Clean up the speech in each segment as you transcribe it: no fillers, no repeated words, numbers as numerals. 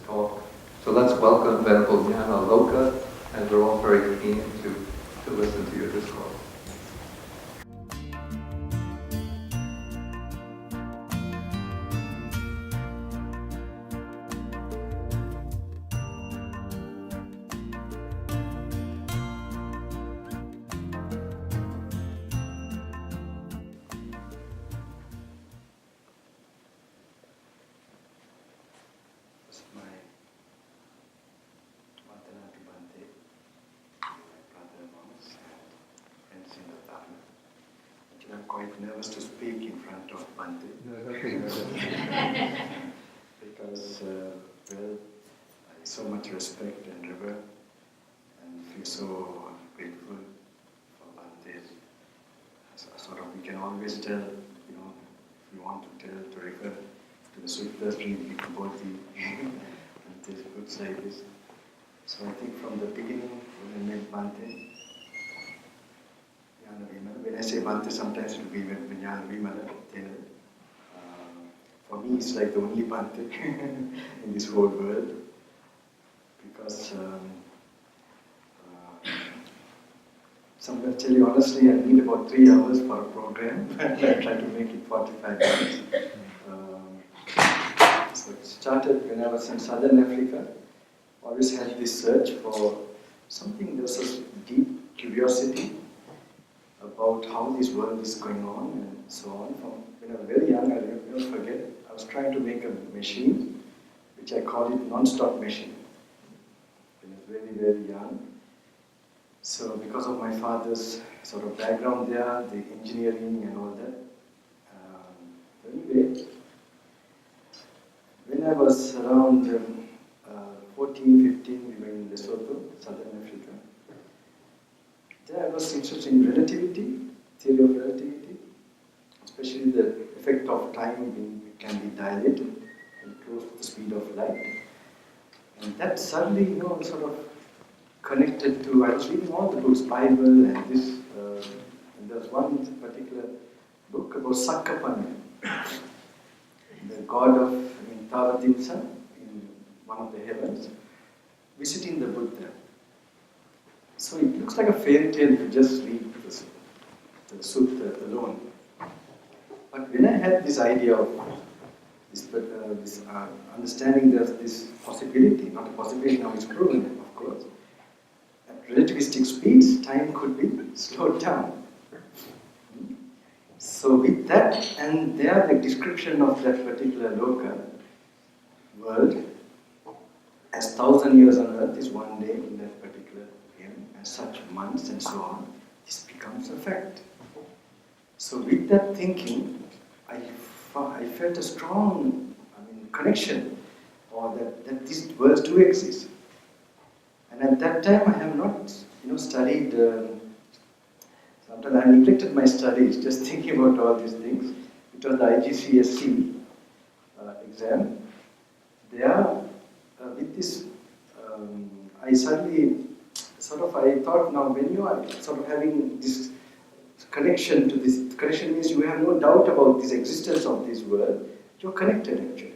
talk. So let's welcome Venerable Gnanaloka, and we're all very keen to listen to your discourse. I'm quite nervous to speak in front of Bhante. Because, I so much respect and revere and feel so grateful for Bhante. So, sort of, we can always tell, if we want to tell, to refer to the Sutta Stream, Vikabodhi, Bhante's books like this. So I think from the beginning, when I met Bhante, when I say Bhante, sometimes it will be Gnanaloka Thero. For me, it's like the only Bhante in this whole world, because sometimes, tell you honestly, I need about 3 hours for a program, but I try to make it 45 minutes. So it started when I was in Southern Africa. Always had this search for something. There was a deep curiosity about how this world is going on and so on. From when I was very young, I never forget, I was trying to make a machine, which I call it non-stop machine. When I was very, very young. So because of my father's sort of background there, the engineering and all that. Anyway, when I was around 14, 15, we were in Lesotho, Southern Africa. There I was interested in relativity, theory of relativity, especially the effect of time can be dilated and close to the speed of light. And that suddenly, sort of connected to, I was reading all the books, Bible and this, and there was one particular book about Sakkapanya, the god of Tavatimsa in one of the heavens, visiting the Buddha. So it looks like a fairy tale if you just read the sutta alone. But when I had this idea of this understanding there's this possibility, not a possibility, now it's proven, of course, at relativistic speeds, time could be slowed down. So with that, and there the description of that particular loka, world, as 1,000 years on earth is one day in that particular realm, and such months and so on, this becomes a fact. So with that thinking, I felt a strong connection, or that these worlds do exist. And at that time I have not studied, sometimes I neglected my studies, just thinking about all these things. It was the IGCSE exam. There, with this, I suddenly I thought, now when you are sort of having this connection to this, connection means you have no doubt about this existence of this world, you're connected actually.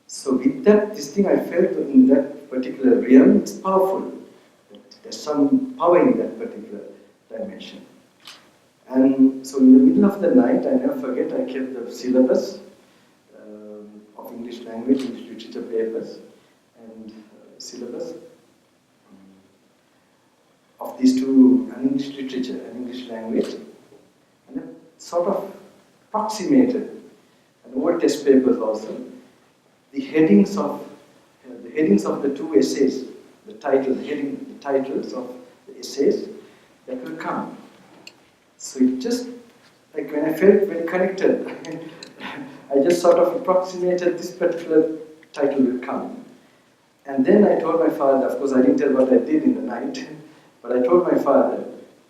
So with that, this thing I felt in that particular realm, it's powerful. There's some power in that particular dimension. And so in the middle of the night, I never forget, I kept the syllabus of English language, English literature papers, and syllabus of these two, an English literature and English language, and I sort of approximated, and over test papers also, the headings of the two essays, the titles of the essays that will come. So it just, like when I felt very connected, I just sort of approximated this particular title will come. And then I told my father, of course I didn't tell what I did in the night, but I told my father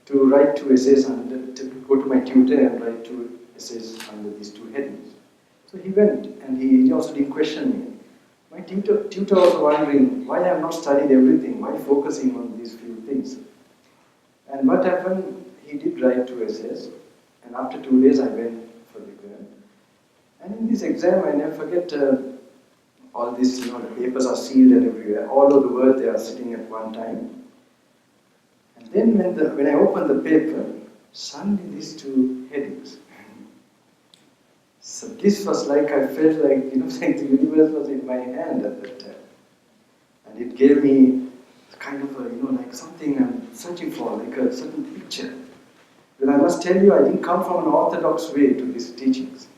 to write 2 essays, to go to my tutor and write 2 essays under these 2 headings. So he went, and he also didn't question me. My tutor was wondering why I have not studied everything, why focusing on these few things. And what happened, he did write 2 essays, and after 2 days I went for the exam. And in this exam, I never forget, all these, the papers are sealed and everywhere. All over the world they are sitting at one time. And then when I opened the paper, suddenly these two headings. So this was like, I felt like, like the universe was in my hand at that time. And it gave me kind of a, like something I'm searching for, like a certain picture. But I must tell you, I didn't come from an orthodox way to these teachings.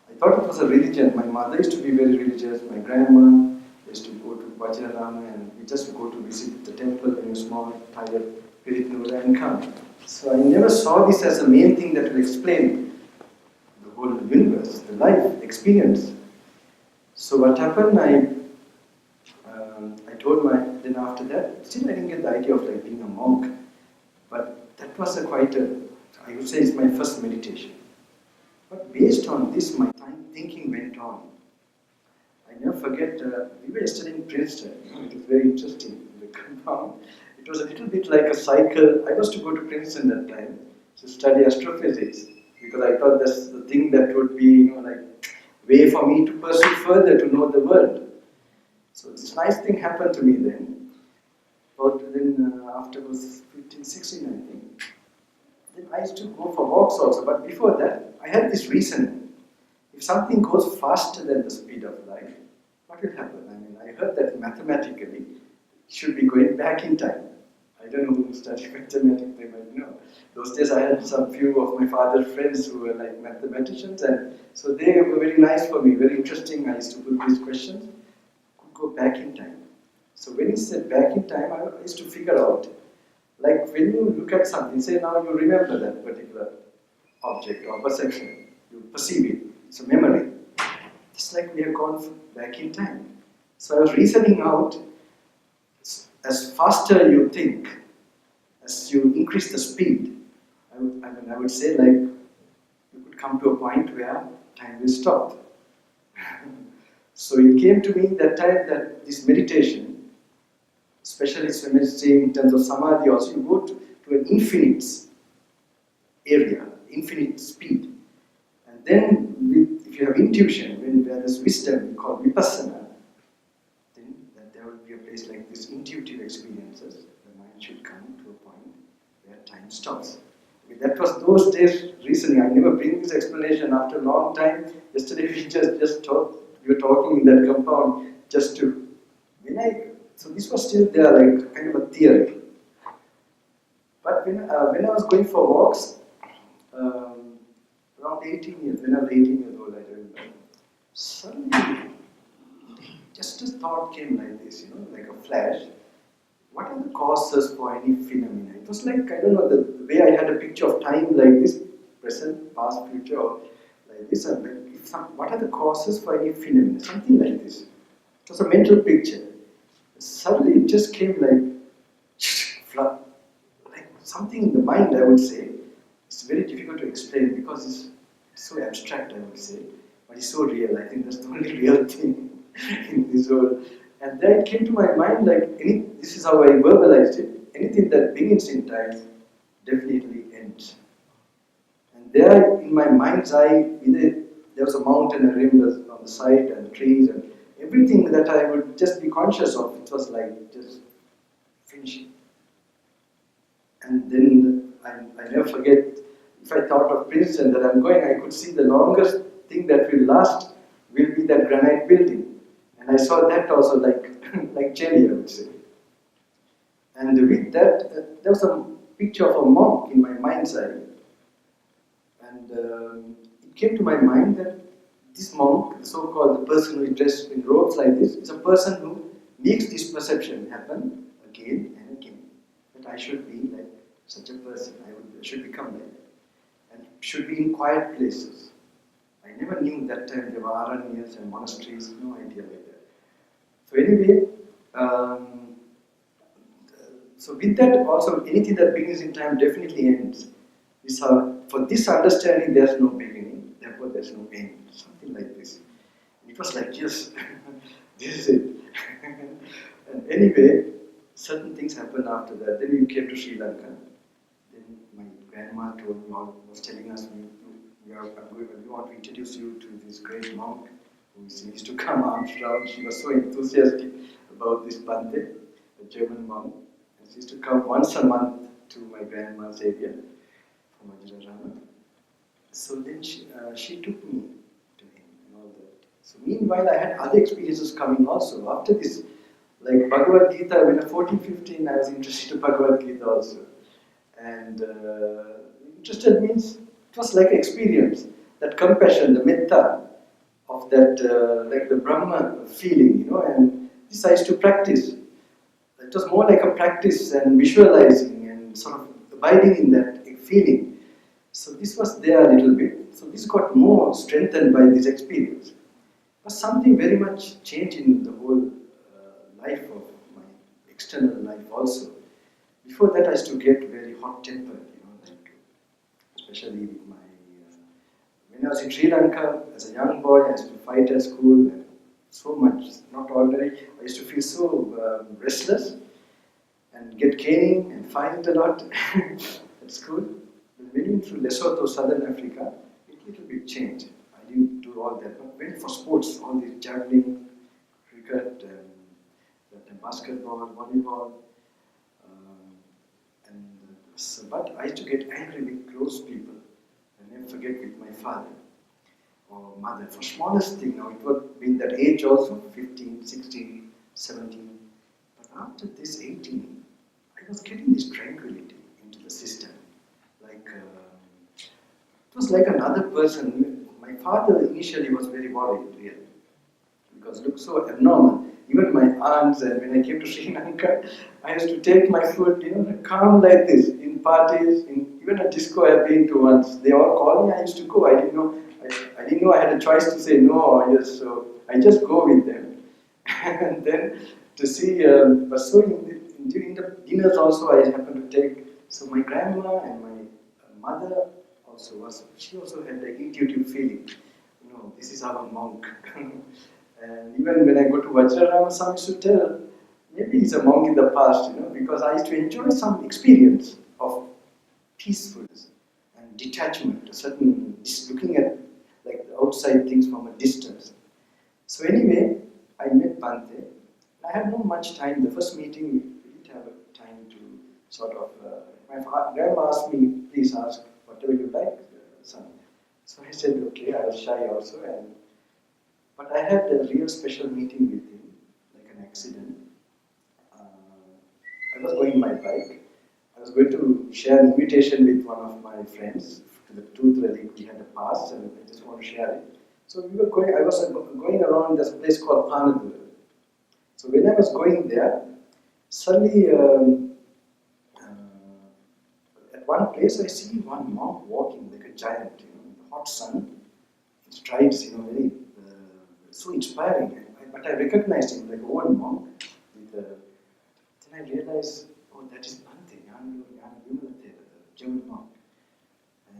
I thought it was a religion. My mother used to be very religious. My grandma used to go to Vajradhama, and we just go to visit the temple when you're small, tired, Piritnura, and come. So I never saw this as the main thing that will explain the whole universe, the life, the experience. So what happened, I told then after that, still I didn't get the idea of like being a monk. But that was I would say it's my first meditation. But based on this, my thinking went on. I never forget, we were studying Princeton. It was very interesting, the compound. It was a little bit like a cycle. I was to go to Princeton that time to study astrophysics, because I thought that's the thing that would be, like way for me to pursue further to know the world. So this nice thing happened to me then. But then after I was 15, 16, I think. Then I used to go for walks also. But before that, I had this reasoning. If something goes faster than the speed of light, what will happen? I mean, I heard that mathematically it should be going back in time. I don't know who studied mathematics, they might know. Those days I had some few of my father's friends who were like mathematicians, and so they were very nice for me, very interesting. I used to put these questions, could go back in time. So when he said back in time, I used to figure out, like when you look at something, say now you remember that particular object or perception, you perceive it, it's a memory. It's like we have gone back in time. So I was reasoning out, as faster you think, as you increase the speed, I would say like you could come to a point where time will stop. So it came to me that time that this meditation, especially in terms of samadhi also, you go to an infinite area, infinite speed. And then if you have intuition, when there is wisdom, we call vipassana, then there will be a place like this, intuitive experiences, the mind should come to a point where time stops. That was those days reasoning. I never bring this explanation after a long time. Yesterday we just talked, we were talking in that compound just to, so this was still there, like kind of a theory. But when I was going for walks, around 18 years, when I was 18 years old, I remember, suddenly just a thought came like this, like a flash. What are the causes for any phenomena? It was like, I don't know, the way I had a picture of time like this, present, past, future, or like this, and like, what are the causes for any phenomena? Something like this. It was a mental picture. Suddenly it just came like something in the mind, I would say. It's very difficult to explain because it's so abstract, I would say, but it's so real. I think that's the only real thing in this world. And then it came to my mind like, this is how I verbalized it, anything that begins in time definitely ends. And there in my mind's eye, there was a mountain, a rim on the side, and trees, and everything that I would just be conscious of, it was like just finishing. And then I never forget, if I thought of Princeton that I'm going, I could see the longest thing that will last will be that granite building. And I saw that also like jelly, I would say. And with that, there was a picture of a monk in my mind's eye. And it came to my mind that this monk, the so-called the person who is dressed in robes like this, is a person who makes this perception happen again and again. That I should be like such a person, I should become like that. And should be in quiet places. I never knew that time there were aranyas and monasteries, no idea like that. So anyway, so with that also, anything that begins in time definitely ends. For this understanding, there's no beginning, therefore there's no end. Something like this. It was like, yes, this is it. And anyway, certain things happened after that. Then we came to Sri Lanka. Then my grandma was telling us, we want to introduce you to this great monk who used to come arms round. She was so enthusiastic about this Bante, a German monk. And she used to come once a month to my grandma's area from Vajrayana. So then she took me to him and all that. So meanwhile, I had other experiences coming also. After this, like Bhagavad Gita, when I was 14, 15, I was interested in Bhagavad Gita also. And interested means it was like an experience, that compassion, the metta of that, like the Brahma feeling, and this I used to practice. It was more like a practice and visualizing and sort of abiding in that feeling. So this was there a little bit. So this got more strengthened by this experience. It was something very much changed in the whole life of my external life also. Before that I used to get very hot-tempered, like, especially with my... when I was in Sri Lanka, as a young boy, I used to fight at school, and so much, not ordinary. I used to feel so restless, and get caning and fight a lot at school. But when through Lesotho, Southern Africa, it a little bit changed. I didn't do all that, but went for sports, all these javelin, cricket, and basketball, volleyball. But I used to get angry with close people. I never forget with my father or mother for smallest thing. Now it would be in that age also, 15, 16, 17. But after this 18, I was getting this tranquility into the system. Like, it was like another person. My father initially was very worried, really, because it looked so abnormal. Even my aunts, and when I came to Sri Lanka, I used to take my food, calm like this, in parties, even a disco I've been to once. They all called me, I used to go. I didn't know I had a choice to say no or yes, so I just go with them. And then to see, but so during the dinners also I happened to take, so my grandma and my mother also she also had the intuitive feeling, this is our monk. And even when I go to Vajrayana, some used to tell, maybe he's a monk in the past, because I used to enjoy some experience of peacefulness and detachment, a certain, just looking at like the outside things from a distance. So anyway, I met Bante. I had not much time. The first meeting, we didn't have time to sort of, my grandma asked me, please ask whatever you like, son. So I said, okay, I was shy also. But I had a real special meeting with him, like an accident. I was going my bike. I was going to share an invitation with one of my friends to the Tooth Relic. We had a pass, and I just want to share it. So we were going. I was going around this place called Panadu. So when I was going there, suddenly at one place I see one monk walking like a giant, in the hot sun, in strides, very so inspiring. But I recognized him like an old monk. Then I realized, oh, that is Bante, Gnanaloka Thero, the German monk.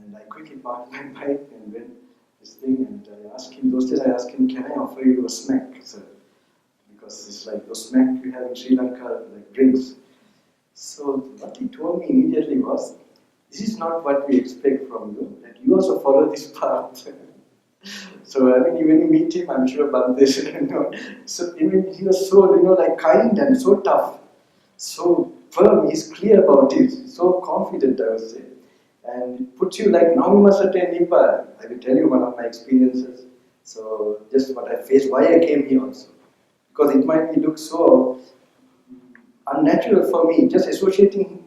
And I quickly parked my bike and went this thing, and I asked him, those days I asked him, can I offer you a smack, sir? Because it's like those smack you have in Sri Lanka, like drinks. So what he told me immediately was, this is not what we expect from you, that you also follow this path. So when you meet him, I'm sure Bante should know. So even he was so, like kind and so tough, so firm, he's clear about it, so confident, I would say. And it puts you like, now you must attain Nepal. I will tell you one of my experiences. So just what I faced, why I came here also. Because it might look so unnatural for me, just associating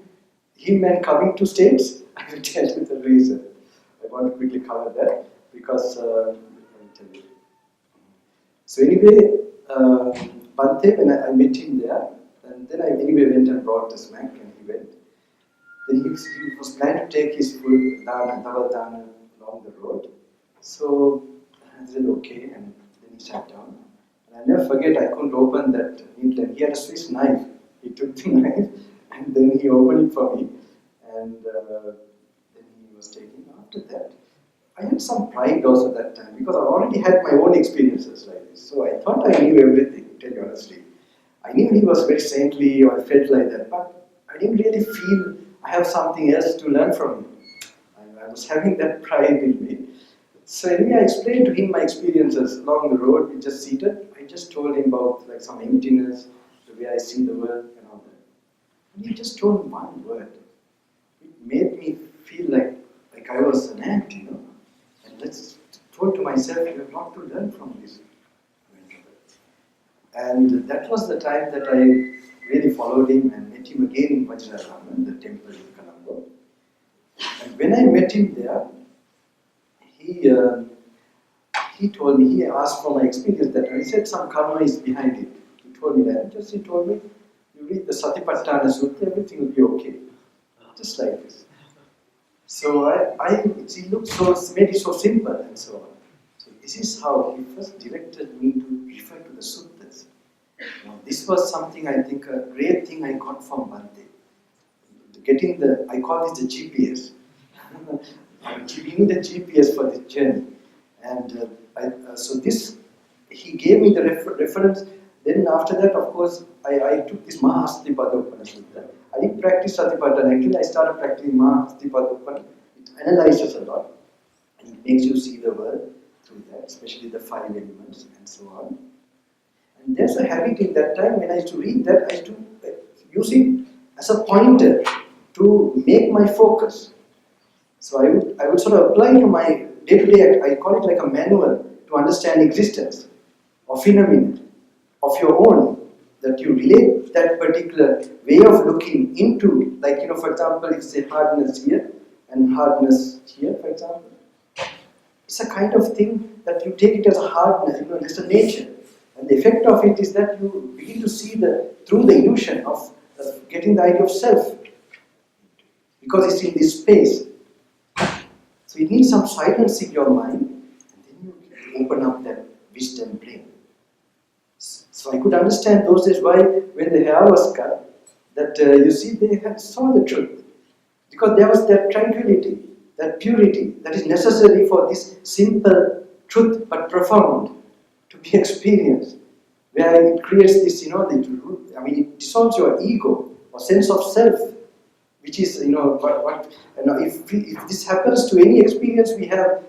him and coming to States. I will tell you the reason. I want to quickly cover that because, I'll tell you. So anyway, Bante, when I met him there, and then I anyway went and brought the smack and he went. Then he was planning to take his full dana, double dana along the road. So I said okay, and then he sat down. And I never forget, I couldn't open that needle. And he had a Swiss knife. He took the knife and then he opened it for me. And then he was taking. After that, I had some pride also that time because I already had my own experiences like this. So I thought I knew everything, to tell you honestly. I knew he was very saintly or felt like that, but I didn't really feel I have something else to learn from him. I was having that pride in me. So anyway, I explained to him my experiences along the road. We just seated. I just told him about like some emptiness, the way I see the world and all that. And he just told one word. It made me feel like I was an ant, you know. And that's told to myself, you have a lot to learn from this. And that was the time that I really followed him and met him again in Vajrayana, the temple in Colombo. And when I met him there, he told me, he asked for my experience that, and he said some karma is behind it. He told me that. He told me, you read the Satipatthana Sutta, everything will be okay. Just like this. So he looked so, made it so simple and so on. So this is how he first directed me to refer to the suttas. Now, this was something, I think, a great thing I got from Bhante. Getting I call this the GPS. I'm giving the GPS for this journey. And so this, he gave me the reference. Then after that, of course, I took this Mahasthipada Sutta. I didn't practice Satipatthana. Actually, I started practicing Mahasthipada. It analyzes a lot. And it makes you see the world through that, especially the 5 elements and so on. And there's a habit in that time when I used to read that, I used to use it as a pointer to make my focus. So I would sort of apply to my day-to-day, I call it like a manual to understand existence or phenomena of your own, that you relate that particular way of looking into, like, you know, for example, if say hardness here and hardness here, for example. It's a kind of thing that you take it as a hardness, you know, it's a nature. And the effect of it is that you begin to see through the illusion of getting the idea of self, because it's in this space. So it needs some silence in your mind, and then you open up that wisdom brain. So I could understand those days why, when the hair was cut, that you see they saw the truth, because there was that tranquility, that purity that is necessary for this simple truth but profound to be experienced, where it creates this, you know, it dissolves your ego or sense of self, which is, you know, if this happens to any experience we have,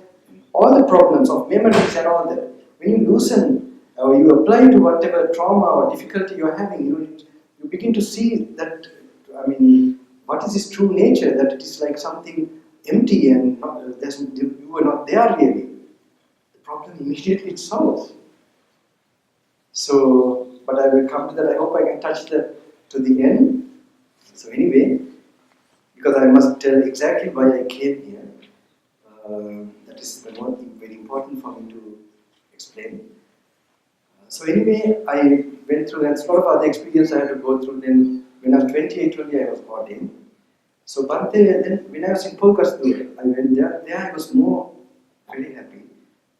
all the problems of memories and all that, when you loosen or you apply to whatever trauma or difficulty you are having, you begin to see that, what is its true nature, that it is like something empty and you were not there really. The problem immediately it solves. So, but I will come to that. I hope I can touch that to the end. So anyway, because I must tell exactly why I came here. That is the one thing very important for me to explain. So anyway, I went through that. A lot of other experience I had to go through. Then when I was 28 only, I was ordained. So Bhante, then when I was in Polkastur, I went there. There I was very happy,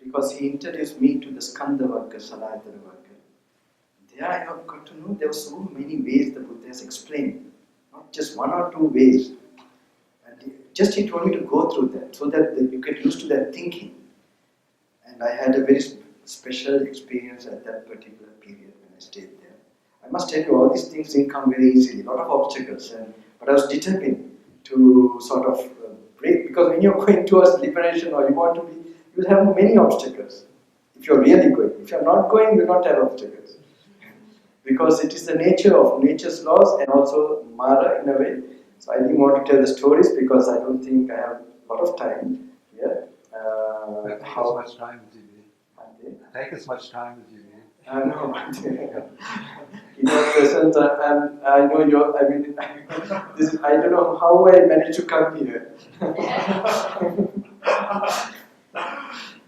because he introduced me to the Skanda Varga, Salayatana Varga. There I got to know there were so many ways the Buddha has explained, not just 1 or 2 ways. And he told me to go through that, so that you get used to that thinking. And I had a very special experience at that particular period when I stayed there. I must tell you, all these things didn't come very easily, a lot of obstacles, but I was determined to sort of break, because when you're going towards liberation or you want to be, you will have many obstacles if you're really going. If you're not going, you will not have obstacles. Because it is the nature of nature's laws and also Mara in a way. So I didn't want to tell the stories because I don't think I have a lot of time here. Take as much time as you need. Take as much time as you need. No, in your presence, I know you're, I don't know how I managed to come here.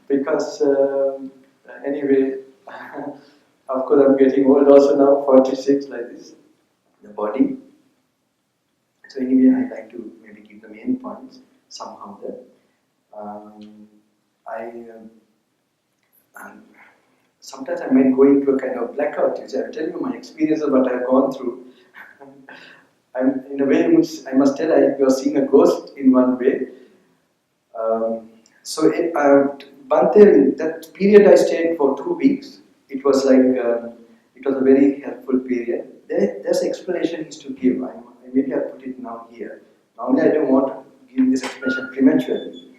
Because, anyway, of course I'm getting old also now, 46 like this, the body. So anyway, I like to maybe give the main points somehow there. Sometimes I might go into a kind of blackout. I'll tell you my experiences, what I've gone through. In a way, I must tell you're seeing a ghost in one way. Bhante, that period I stayed for 2 weeks. It was like, it was a very helpful period. There's an explanation is to give. Maybe I'll put it now here. Normally I don't want to give this explanation prematurely.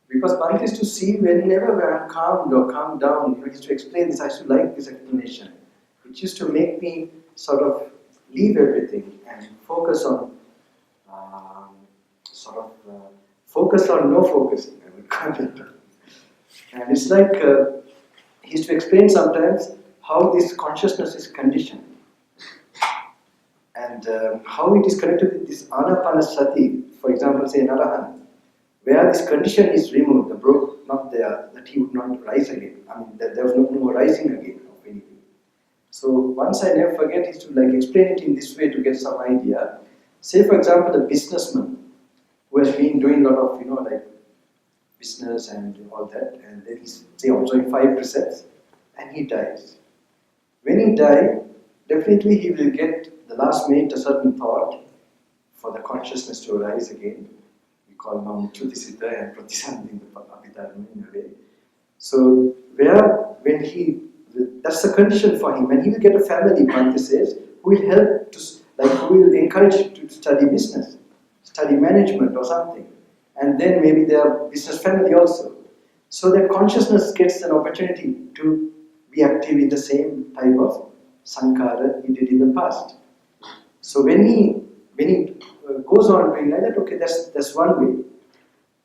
Because Bhante used to see whenever I'm calmed or calmed down, he used to explain this. I used to like this explanation. It used to make me sort of leave everything and focus on focus on no focusing, I would call it. And it's like he used to explain sometimes how this consciousness is conditioned and how it is connected with this anapanasati, for example, say an arahant, where this condition is removed, the broke not there, that he would not rise again. I mean, that there was no more rising again of anything. So once I never forget, is to like explain it in this way to get some idea. Say, for example, a businessman who has been doing a lot of, like business and all that, and then he's, say, observing 5 precepts, and he dies. When he dies, definitely he will get the last minute a certain thought for the consciousness to arise again. We call now Chutisita and Pratisandhi in the Abhidharma in a way. So, that's the condition for him, and he will get a family, Bhante says, who will help to, who will encourage him to study business, study management or something. And then maybe their business family also. So that consciousness gets an opportunity to be active in the same type of sankhara he did in the past. So when he goes on doing like that, okay, that's one way.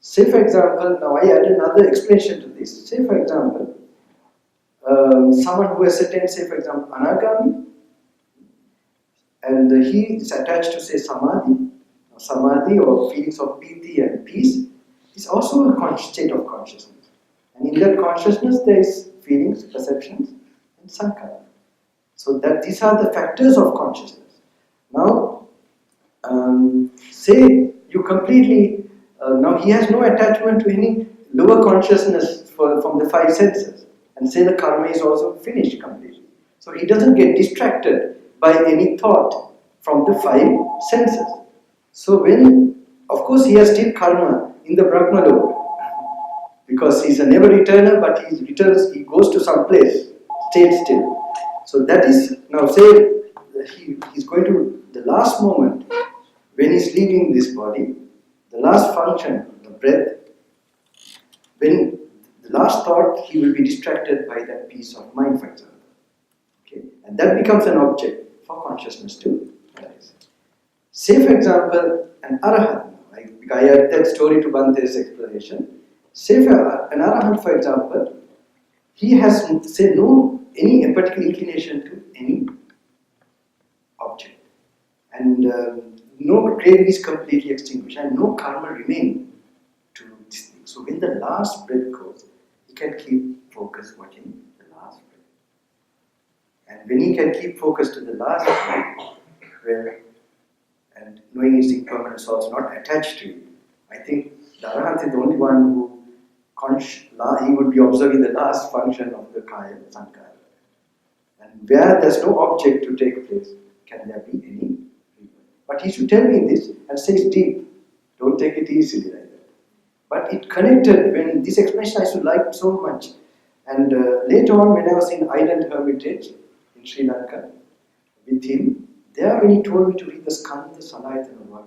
Say for example, now I add another explanation to this. Say for example, someone who has attained, say for example, anagami, and he is attached to say samadhi or feelings of piti and peace, is also a state of consciousness. And in that consciousness there is feelings, perceptions, and sankhara. So that these are the factors of consciousness. Now, say you completely, now he has no attachment to any lower consciousness from the 5 senses. And say the karma is also finished completely. So he doesn't get distracted by any thought from the 5 senses. So when, of course he has still karma in the Brahmaloka, because he's a never returner, but he returns, he goes to some place, stays still. So that is, now say he's going to, the last moment, when he's leaving this body, the last function, the breath, when the last thought, he will be distracted by that peace of mind, for example. Okay? And that becomes an object for consciousness to arise. Say, for example, an arahant. I add that story to Bhante's explanation. Say, for an arahant, for example, he has, say, any particular inclination to any object. And no craving is completely extinguished, and no karma remains to this thing. So when the last breath goes, he can keep focus watching the last breath. And when he can keep focus to the last breath, and knowing his impermanence also not attached to it, I think the Arahant is the only one who he would be observing the last function of the Kaya, Sankhara. And where there's no object to take place, can there be any rebirth? But he should tell me this and say it's deep. Don't take it easily like that. But it connected when this explanation I used to like so much. And later on, when I was in Island Hermitage in Sri Lanka with him, there when he told me to read the Skanda Salayatana Varga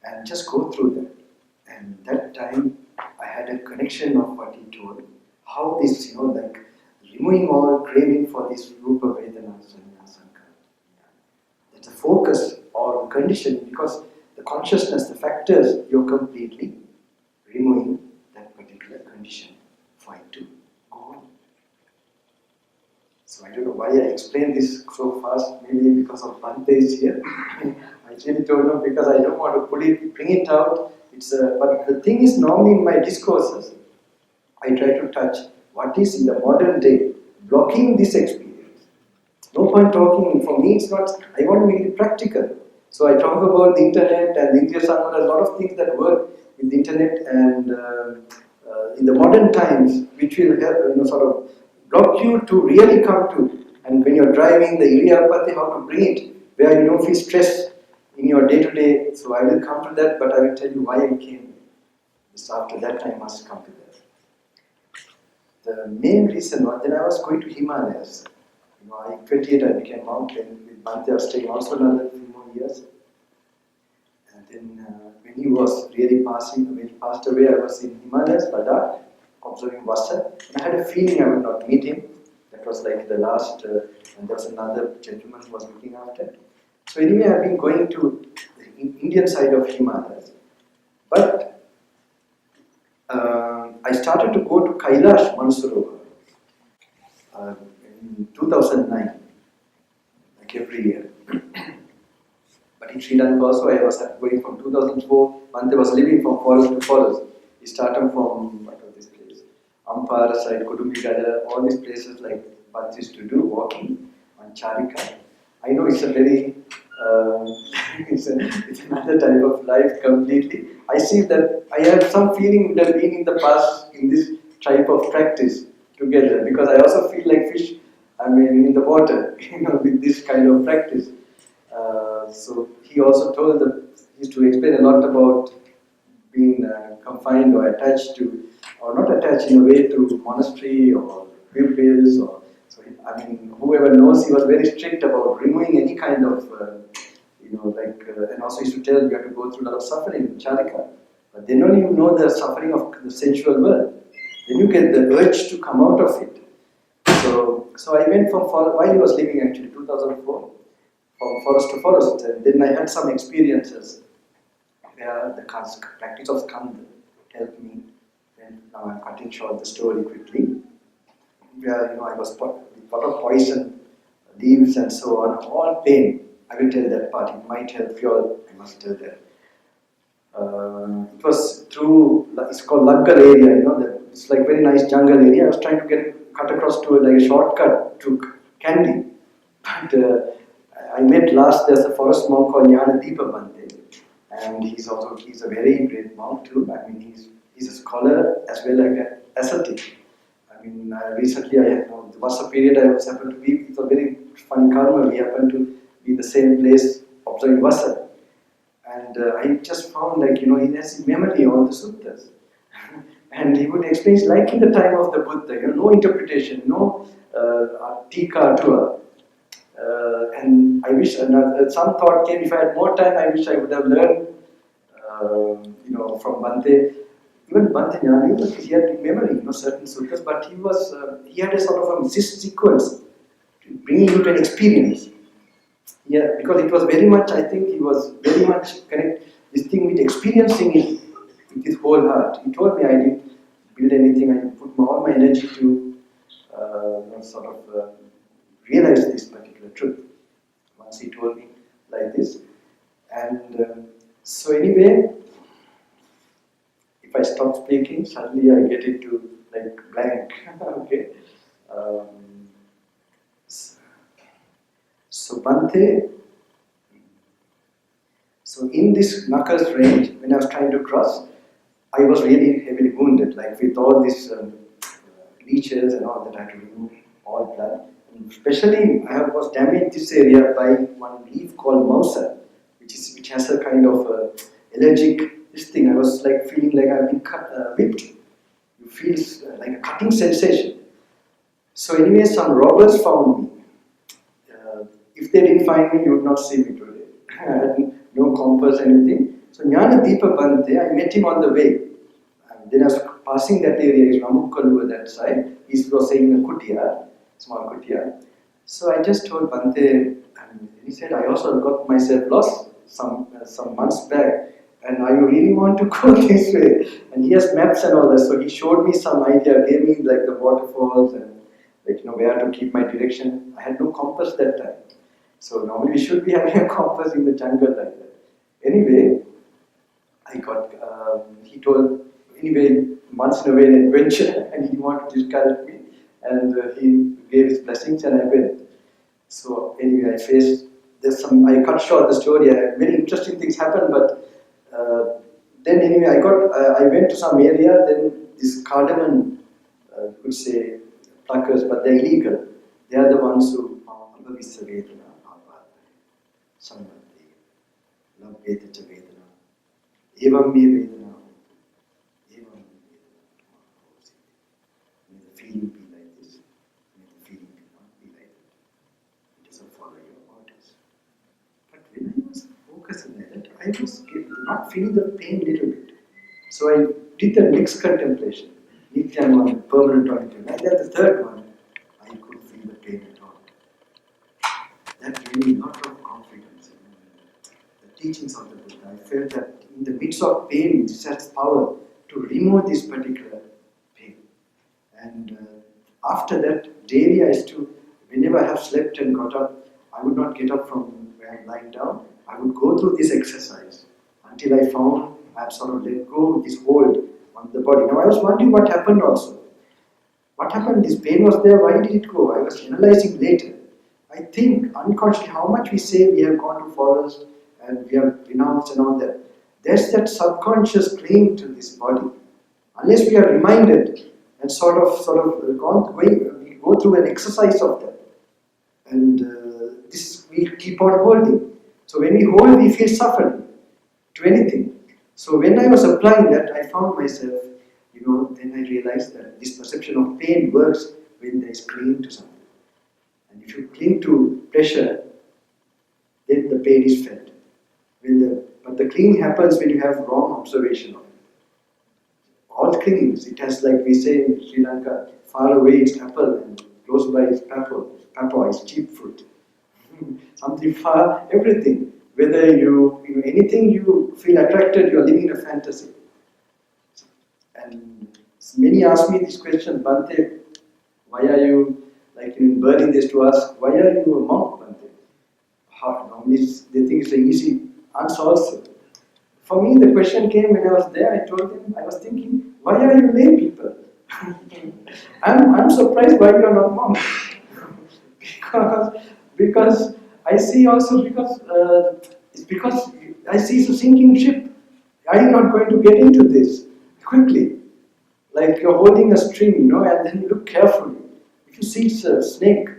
and just go through that. And that time I had a connection of what he told, how this, like removing all craving for this Rupa Vedana Sanya Sankhara. That's a focus or condition, because the consciousness, the factors, you're completely removing that particular condition for it to go on. So I don't know why I explained this so fast, maybe because of Bhante is here. I really don't know, because I don't want to bring it out. But the thing is, normally in my discourses, I try to touch what is in the modern day blocking this experience. No point talking, for me it's not, I want to make it practical. So I talk about the internet and Indriya Samvara, a lot of things that work with the internet and in the modern times, which will help, sort of block you to really come to. And when you're driving the Iriyapati, how to bring it, where you don't feel stress in your day-to-day. So I will come to that, but I will tell you why I came. Just after that, I must come to that. The main reason was that I was going to Himalayas. At 28 I became mountain. With Bhante I was staying also another few more years. And Then when he was really passing, when he passed away, I was in Himalayas, Ladakh, observing Vasa. And I had a feeling I would not meet him. That was like the last, and there was another gentleman who was looking after. So anyway, I've been going to the Indian side of Himalayas. But I started to go to Kailash Mansarovar in 2009, like every year. But in Sri Lanka also, I was going from 2004. Bhante was living from forest to forest. He started from, what was this place? Ampara side, Kudumbigada, all these places like Bhante used to do, walking on Charika. I know it's a very, it's another type of life completely. I see that I have some feeling that being in the past in this type of practice together, because I also feel like fish, in the water, with this kind of practice. So he also told that he used to explain a lot about being confined or attached to, or not attached in a way to monastery or pupils or. So whoever knows, he was very strict about removing any kind of, and also he used to tell you have to go through a lot of suffering in Charika. But then only you know the suffering of the sensual world. Then you get the urge to come out of it. So I went from, while he was living actually, 2004, from forest to forest. And then I had some experiences where the practice of Skanda helped me. And now I'm cutting short the story quickly. Where I was put with a lot of poison, leaves and so on, all pain. I will tell that part. It might help you all. I must tell that. It was through, it's called Laggar area, it's like very nice jungle area. I was trying to cut across to like a shortcut to Kandy. But I met last, there's a forest monk called Gnanaloka Bhante. And he's a very great monk too. He's a scholar as well as an ascetic. Recently the Vasa period I was happened to be, it's a very funny karma. We happened to be in the same place observing Vasa. And I just found he has in memory all the suttas. And he would explain like in the time of the Buddha, no interpretation, no tika tua. And I wish some thought came, if I had more time, I wish I would have learned, from Bhante. Even Bhante Gnanaloka, he had in memory, certain suttas, but he had a sort of a sequence to bring you to an experience. Yeah, because it was very much, I think he was very much connected, this thing with experiencing it with his whole heart. He told me I didn't build anything, I put all my energy to realize this particular truth. Once he told me like this. And so anyway, if I stop speaking, suddenly I get into like blank. Okay. So Bhante, so in this knuckles range, when I was trying to cross, I was really heavily wounded, like with all these leeches and all that. I had to remove all blood. And especially, I was damaged this area by one leaf called mausa, which has a kind of allergic this thing. I was like feeling like I've been whipped. You feel like a cutting sensation. So anyway, some robbers found me. If they didn't find me, you would not see me today. I had no compass, anything. So Gnanaloka Bhante, I met him on the way. Then I was passing that area, is Ramukkalu that side. He was saying a kutia, small kutia. So I just told Bhante, and he said, I also got myself lost some months back. And you really want to go this way? And he has maps and all that. So he showed me some idea, gave me like the waterfalls and where to keep my direction. I had no compass that time. So normally we should be having a compass in the jungle like that. Anyway, I got, he told, anyway, once in a way an adventure, and he wanted to discourage me. And he gave his blessings and I went. So anyway, I cut short the story. Very interesting things happened, but then anyway, I went to some area, then this cardamom, could say, pluckers, but they're illegal. They are the ones who Abhavisa Vedana, Samvati, Labheta Cha Vedana, Evam Me Vedana, Evam Me Vedana. May the feeling be like this, may the feeling not be like that. It doesn't follow your orders. But when I was focusing on that, I was feel the pain a little bit. So I did the next contemplation, Nityam one, permanent auditorium. And then the third one, I couldn't feel the pain at all. That gave me a lot of confidence in the teachings of the Buddha. I felt that in the midst of pain, this has power to remove this particular pain. And after that, daily I used to, whenever I have slept and got up, I would not get up from where I'm lying down. I would go through this exercise until I found I have sort of let go of this hold on the body. Now I was wondering what happened also. What happened? This pain was there, why did it go? I was analyzing later. I think unconsciously how much we say we have gone to forest and we have renounced and all that. There's that subconscious claim to this body. Unless we are reminded and sort of we go through an exercise of that. And this we keep on holding. So when we hold, we feel suffering to anything. So when I was applying that, I found myself, then I realized that this perception of pain works when there is clinging to something. And if you cling to pressure, then the pain is felt. But the clinging happens when you have wrong observation of it. All clingings, it has, like we say in Sri Lanka, far away is apple and close by is papa is cheap fruit. Something far, everything. Whether anything you feel attracted, you are living in a fantasy. And many ask me this question, Bhante, why are you, like in Berlin they used to ask, why are you a monk, Bhante? Normally they think it's an easy answer also. For me, the question came when I was there, I told them, I was thinking, why are you lay people? I'm surprised why you are not monks. because I see also, it's because I see it's a sinking ship. Are you not going to get into this quickly? Like you're holding a string, and then you look carefully. If you see it's a snake,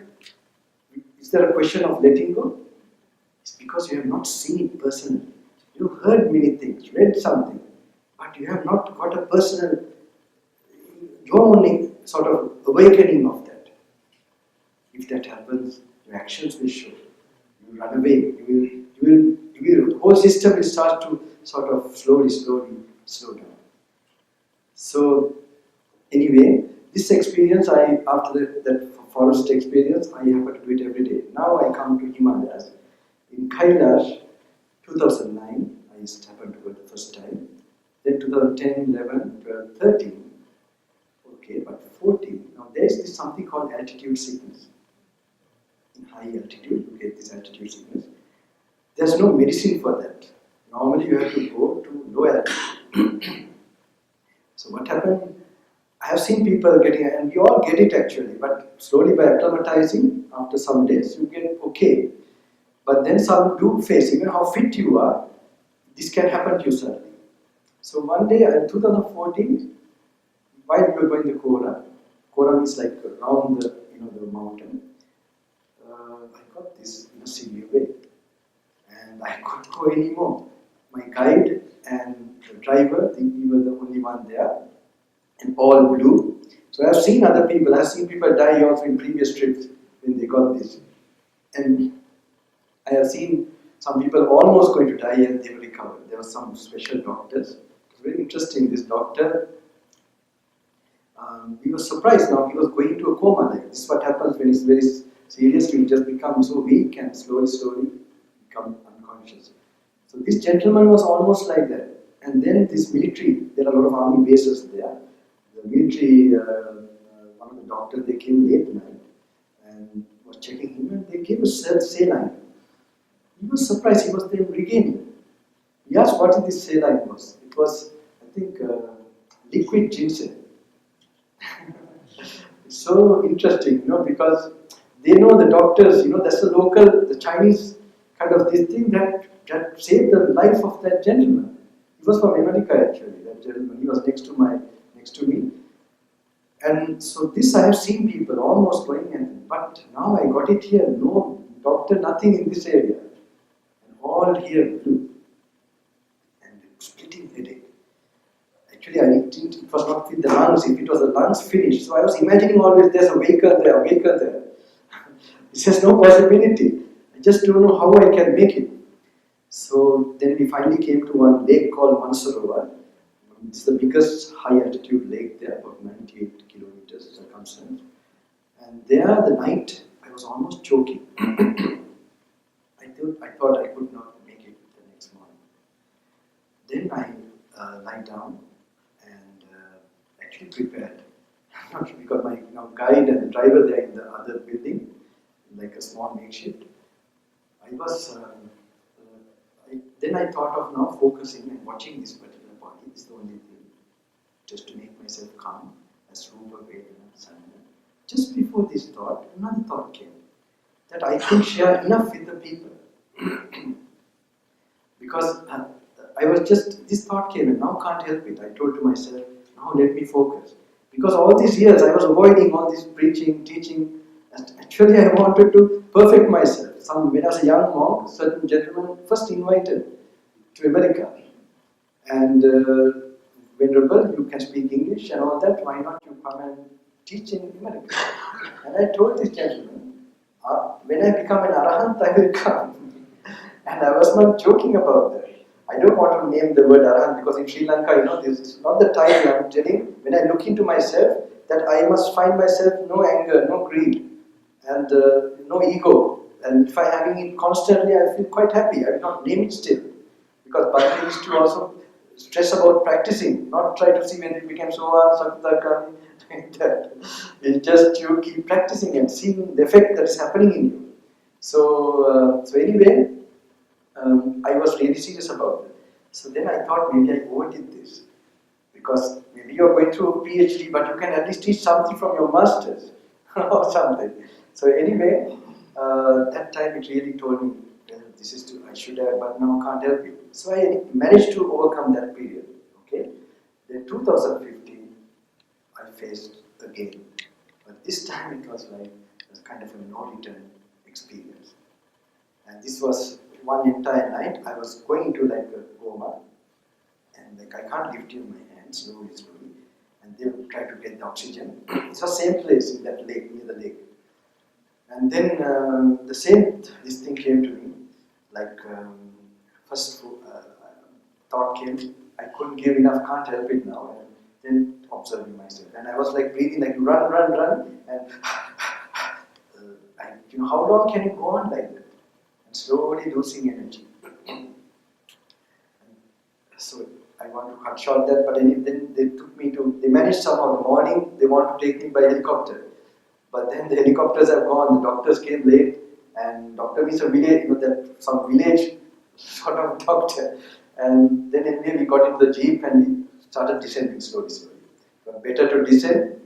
is there a question of letting go? It's because you have not seen it personally. You heard many things, read something, but you have not got a personal, your own sort of awakening of that. If that happens, your actions will show. You run away. The whole system will start to sort of slowly slow down. So anyway, this experience, after that forest experience, I happen to do it every day. Now I come to Himalayas. In Kailash, 2009, I just happened to go the first time. Then 2010, 11, 12, 13. Okay, but 14. Now there's this something called altitude sickness. In high altitude, you get this altitude sickness. There's no medicine for that. Normally you have to go to low altitude. So what happened? I have seen people getting, and we all get it actually, but slowly by acclimatizing, after some days, you get okay. But then some do face, even how fit you are, this can happen to you suddenly. So one day in 2014, while we were going to Koram is like around the mountain, I got this severe way, and I couldn't go anymore. My guide and the driver, we were the only one there, and all blue. So I have seen other people. I have seen people die also in previous trips when they got this, and I have seen some people almost going to die and they recovered. There were some special doctors. It was very interesting. This doctor, he was surprised now. He was going into a coma. Like this is what happens when it's very serious. You just become so weak and slowly become unconscious. So this gentleman was almost like that. And then this military, there are a lot of army bases there. The military, one of the doctors, they came late night and was checking him and they gave a saline. He was surprised, he was then regaining. He asked what this saline was. It was, I think, liquid ginseng. It's so interesting, because they know the doctors, that's the local, the Chinese kind of this thing that saved the life of that gentleman. He was from America actually, that gentleman. He was next to me. And so this I have seen people almost going in, but now I got it here, no doctor, nothing in this area. All here blue and splitting headache. Actually, it was not with the lungs. If it was the lungs, finished. So I was imagining always there's a vehicle there. It says no possibility. I just don't know how I can make it. So then we finally came to one lake called Mansarovar. It's the biggest high altitude lake there, about 98 kilometers circumference. And there, the night, I was almost choking. I thought I could not make it the next morning. Then I lie down and actually prepared. Not because my guide and the driver there in the other building, like a small makeshift. Then I thought of now focusing and watching this particular body. Is the only thing, just to make myself calm, as Rupa, Vedana, Sanana. Just before this thought, another thought came that I could share enough with the people. Because this thought came and now can't help it. I told to myself, now let me focus. Because all these years I was avoiding all this preaching, teaching, and actually I wanted to perfect myself. When I was a young monk, certain gentleman first invited to America. And Venerable, you can speak English and all that, why not you come and teach in America? And I told this gentleman, when I become an Arahant, I will come. And I was not joking about that. I don't want to name the word Arahant because in Sri Lanka, this is not the time I'm telling. When I look into myself, that I must find myself no anger, no greed, and no ego. And if I'm having it constantly, I feel quite happy. I will not name it still. Because Bhakti is to also stress about practicing, not try to see when it becomes Sohar, Sakta, like that. It's just you keep practicing and seeing the effect that is happening in you. So anyway, I was really serious about it. So then I thought maybe I overdid this. Because maybe you're going through a PhD, but you can at least teach something from your masters or something. So anyway, that time it really told me, I should have, but now can't help you. So I managed to overcome that period. Okay. Then 2015, I faced again. But this time it was like kind of a no-return experience. And this was one entire night. I was going into like a coma, and like I can't lift in my hands slowly. And they would try to get the oxygen. It's the same place in that lake, near the lake. And then this thing came to me. Like first thought came, I couldn't give enough, can't help it now. And then observing myself. And I was like breathing like run. And how long can you go on like that? And slowly losing energy. So I want to cut short that, but then they managed somehow. The morning, they want to take me by helicopter. But then the helicopters have gone, the doctors came late, and doctor means a village, some village sort of doctor. And then anyway, we got into the jeep and we started descending slowly. But better to descend.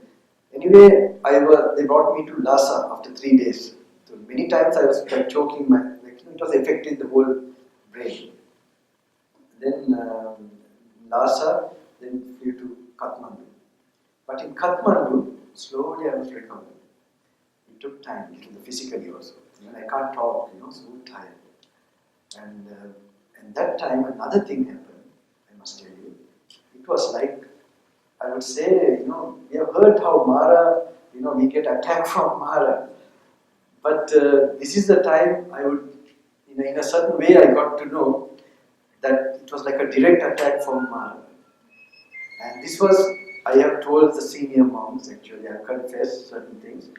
Anyway, they brought me to Lhasa after 3 days. So many times I was like choking it was affecting the whole brain. Then Lhasa, then flew to Kathmandu. But in Kathmandu, slowly I was recovering. It took time, physically also. I can't talk, so tired. And that time another thing happened, I must tell you. It was like, I would say, we have heard how Mara, we get attacked from Mara. But this is the time I would, in a certain way I got to know that it was like a direct attack from Mara. And this was, I have told the senior monks actually, I have confessed certain things.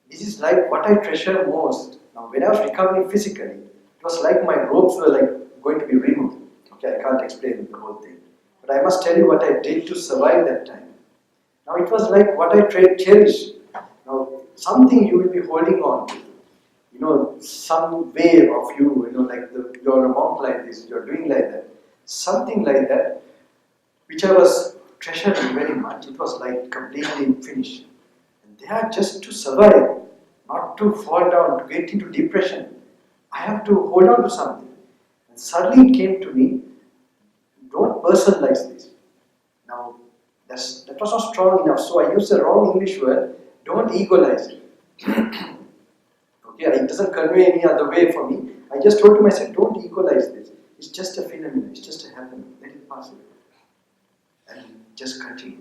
This is like what I treasure most. Now when I was recovering physically, it was like my ropes were like going to be removed. Okay, I can't explain the whole thing. But I must tell you what I did to survive that time. Now it was like what I cherish. Now something you will be holding on to. Some way of you, like you're a monk like this, you're doing like that. Something like that, which I was treasuring very much. It was like completely finished. And they are just to survive, not to fall down, to get into depression. I have to hold on to something. And suddenly it came to me, don't personalize this. Now, that was not strong enough, so I used the wrong English word, don't egolize it. Okay, it doesn't convey any other way for me. I just told to myself, don't equalize this. It's just a phenomenon, it's just a happening. Let it pass away. And just continue.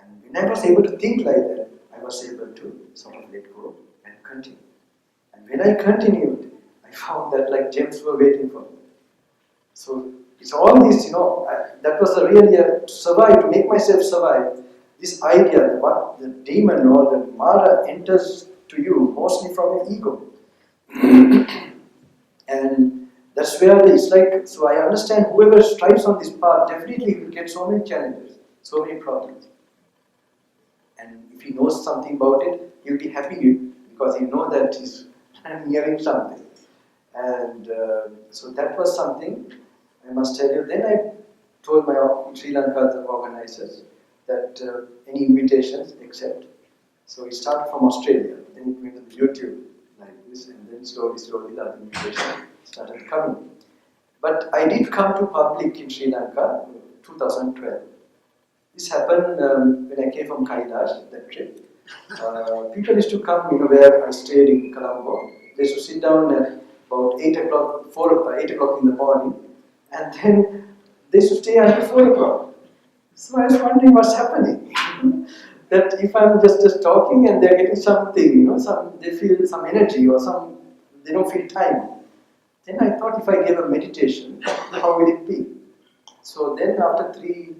And when I was able to think like that, I was able to sort of let go and continue. And when I continued, I found that like gems were waiting for me. So it's all this, that was really to survive, to make myself survive. This idea that what the demon or the Mara enters to you mostly from your ego. And that's where it's like, so I understand whoever strives on this path definitely will get so many challenges, so many problems. And if he knows something about it, he'll be happy because he knows that he's hearing something. And so that was something I must tell you. Then I told my Sri Lanka organizers that any invitations accept. So it started from Australia, then it went to YouTube like this, and then slowly the other invitations started coming. But I did come to public in Sri Lanka in 2012. This happened when I came from Kailash, that trip. People used to come, where I stayed in Colombo. They used to sit down at about 8 o'clock in the morning, and then they used to stay until 4 o'clock. So I was wondering what's happening. That if I'm just talking and they're getting something, they feel some energy or they don't feel time. Then I thought if I gave a meditation, how will it be? So then after 3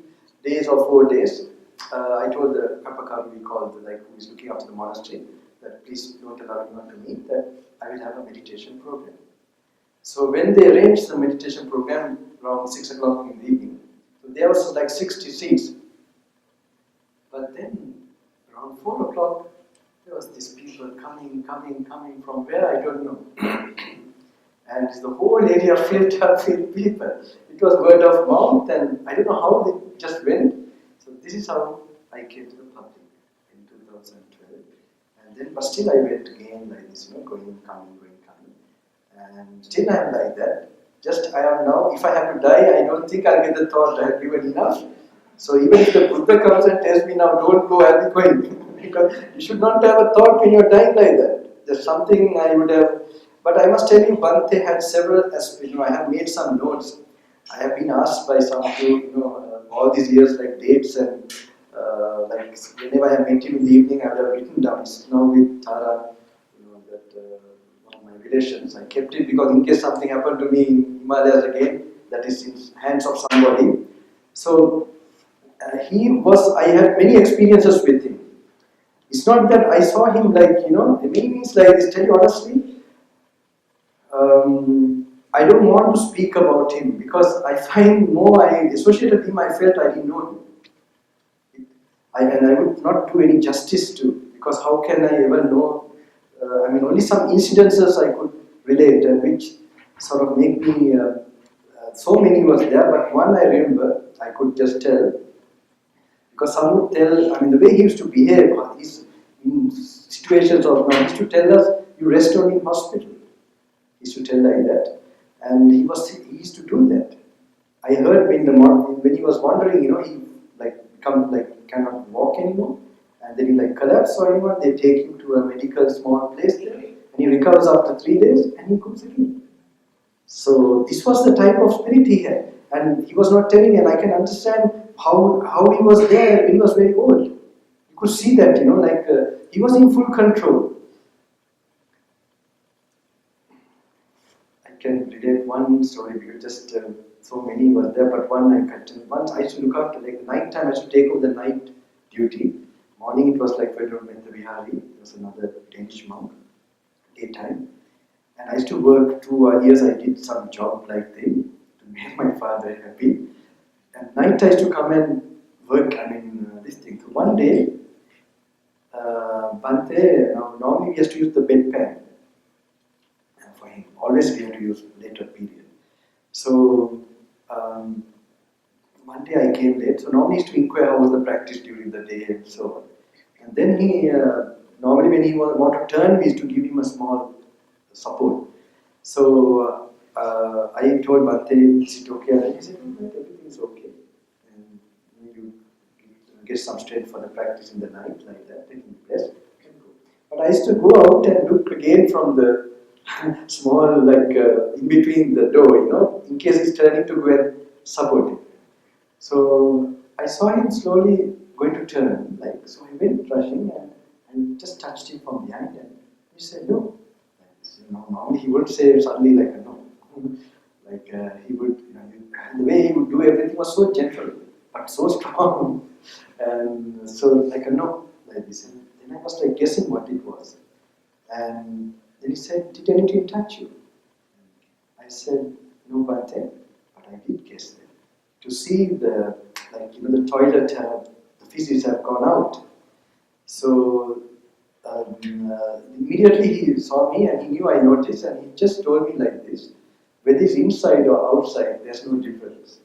days or 4 days, I told the Kapakar we called, who is looking after the monastery, that please don't allow anyone to meet, that I will have a meditation program. So when they arranged the meditation program around 6 o'clock in the evening, so there was like 60 seats. But then around 4 o'clock, there was these people coming from where I don't know. And the whole area filled up with people. It was word of mouth, and I don't know how they just went. So this is how I came to the public in 2012. And then, but still I went again like this, going, coming. And still I am like that. Just I am now, if I have to die, I don't think I'll get the thought I have given enough. So even if the Buddha comes and tells me now, don't go, I'll be going. Because you should not have a thought when you're dying like that. There's something I would have. But I must tell you, Bhante had several aspects. I have made some notes. I have been asked by some of you, all these years, like dates and like whenever I met him in the evening, I would have written down. It's now with Tara, that one of my relations. I kept it because in case something happened to me in Himalayas again, that is in hands of somebody. So I had many experiences with him. It's not that I saw him like, many means like this, tell you honestly. I don't want to speak about him because I find I associated him, I felt I didn't know him. And I would not do any justice to, because how can I ever know? Only some incidences I could relate and which sort of make me, so many was there, but one I remember, I could just tell, because some would tell, the way he used to behave, in situations of now, he used to tell us, you rest only in hospital. He used to tell like that, and he used to do that. I heard when he was wandering, he cannot walk anymore, and then he collapse or anyone, they take him to a medical small place there, and he recovers after 3 days, and he goes again. So this was the type of spirit he had, and he was not telling, and I can understand how he was there when he was very old. You could see that, he was in full control. I can relate one story because just so many was there, but one I can tell. Once I used to look after, the night time, I used to take over the night duty. Morning it was Vedra Mehta Vihari, there was another Danish monk, daytime. And I used to work 2 years, I did some job like them to make my father happy. And night I used to come and work, this thing. So one day, Bhante, normally we used to use the bedpan for him. Always we had to use later period. So one day I came late, so normally he used to inquire how was the practice during the day and so on. And then he, normally when he was about to turn, we used to give him a small support. So I told Bhante, is it okay? And he said, no, everything's okay. And you get some strength for the practice in the night like that, taking place, you can go. But I used to go out and look again from the small, in between the door, in case he's turning to go and support him. So I saw him slowly going to turn, so I went rushing and just touched him from behind and he said, no. Normally he would say suddenly no. Like he would, the way he would do everything was so gentle, but so strong. And so like a no, like this. And then I was like guessing what it was. And then he said, "Did anything touch you?" I said, "No, but I did guess that. To see the, the toilet, the feces have gone out. So immediately he saw me and he knew I noticed and he just told me like this, whether it's inside or outside, there's no difference."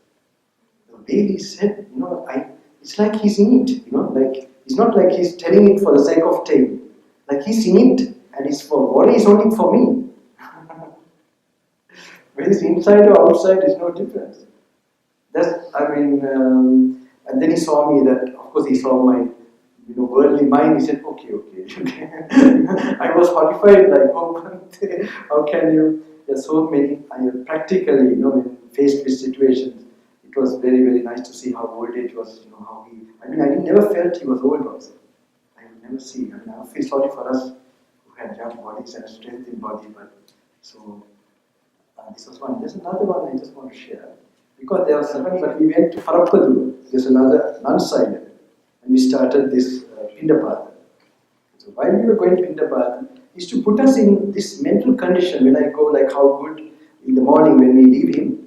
The way he said, it's like he's in it, like it's not like he's telling it for the sake of telling. Like he's in it and it's for what he's only for me. Whether it's inside or outside, there's no difference. And then he saw me that, of course, he saw my, worldly mind. He said, okay. I was horrified, like, how can you? There's so many. Practically, when faced with situations, it was very, very nice to see how old age was. How he. I never felt he was old. Also, I would never see. I feel sorry for us who had young bodies and strength in body, but so. This was one. There's another one I just want to share. Because there are seven, but we went to Farapadu. There's another non-silent. And we started this Pindapath. So while we were going to Pindapath, is to put us in this mental condition when I go, like how good in the morning when we leave him,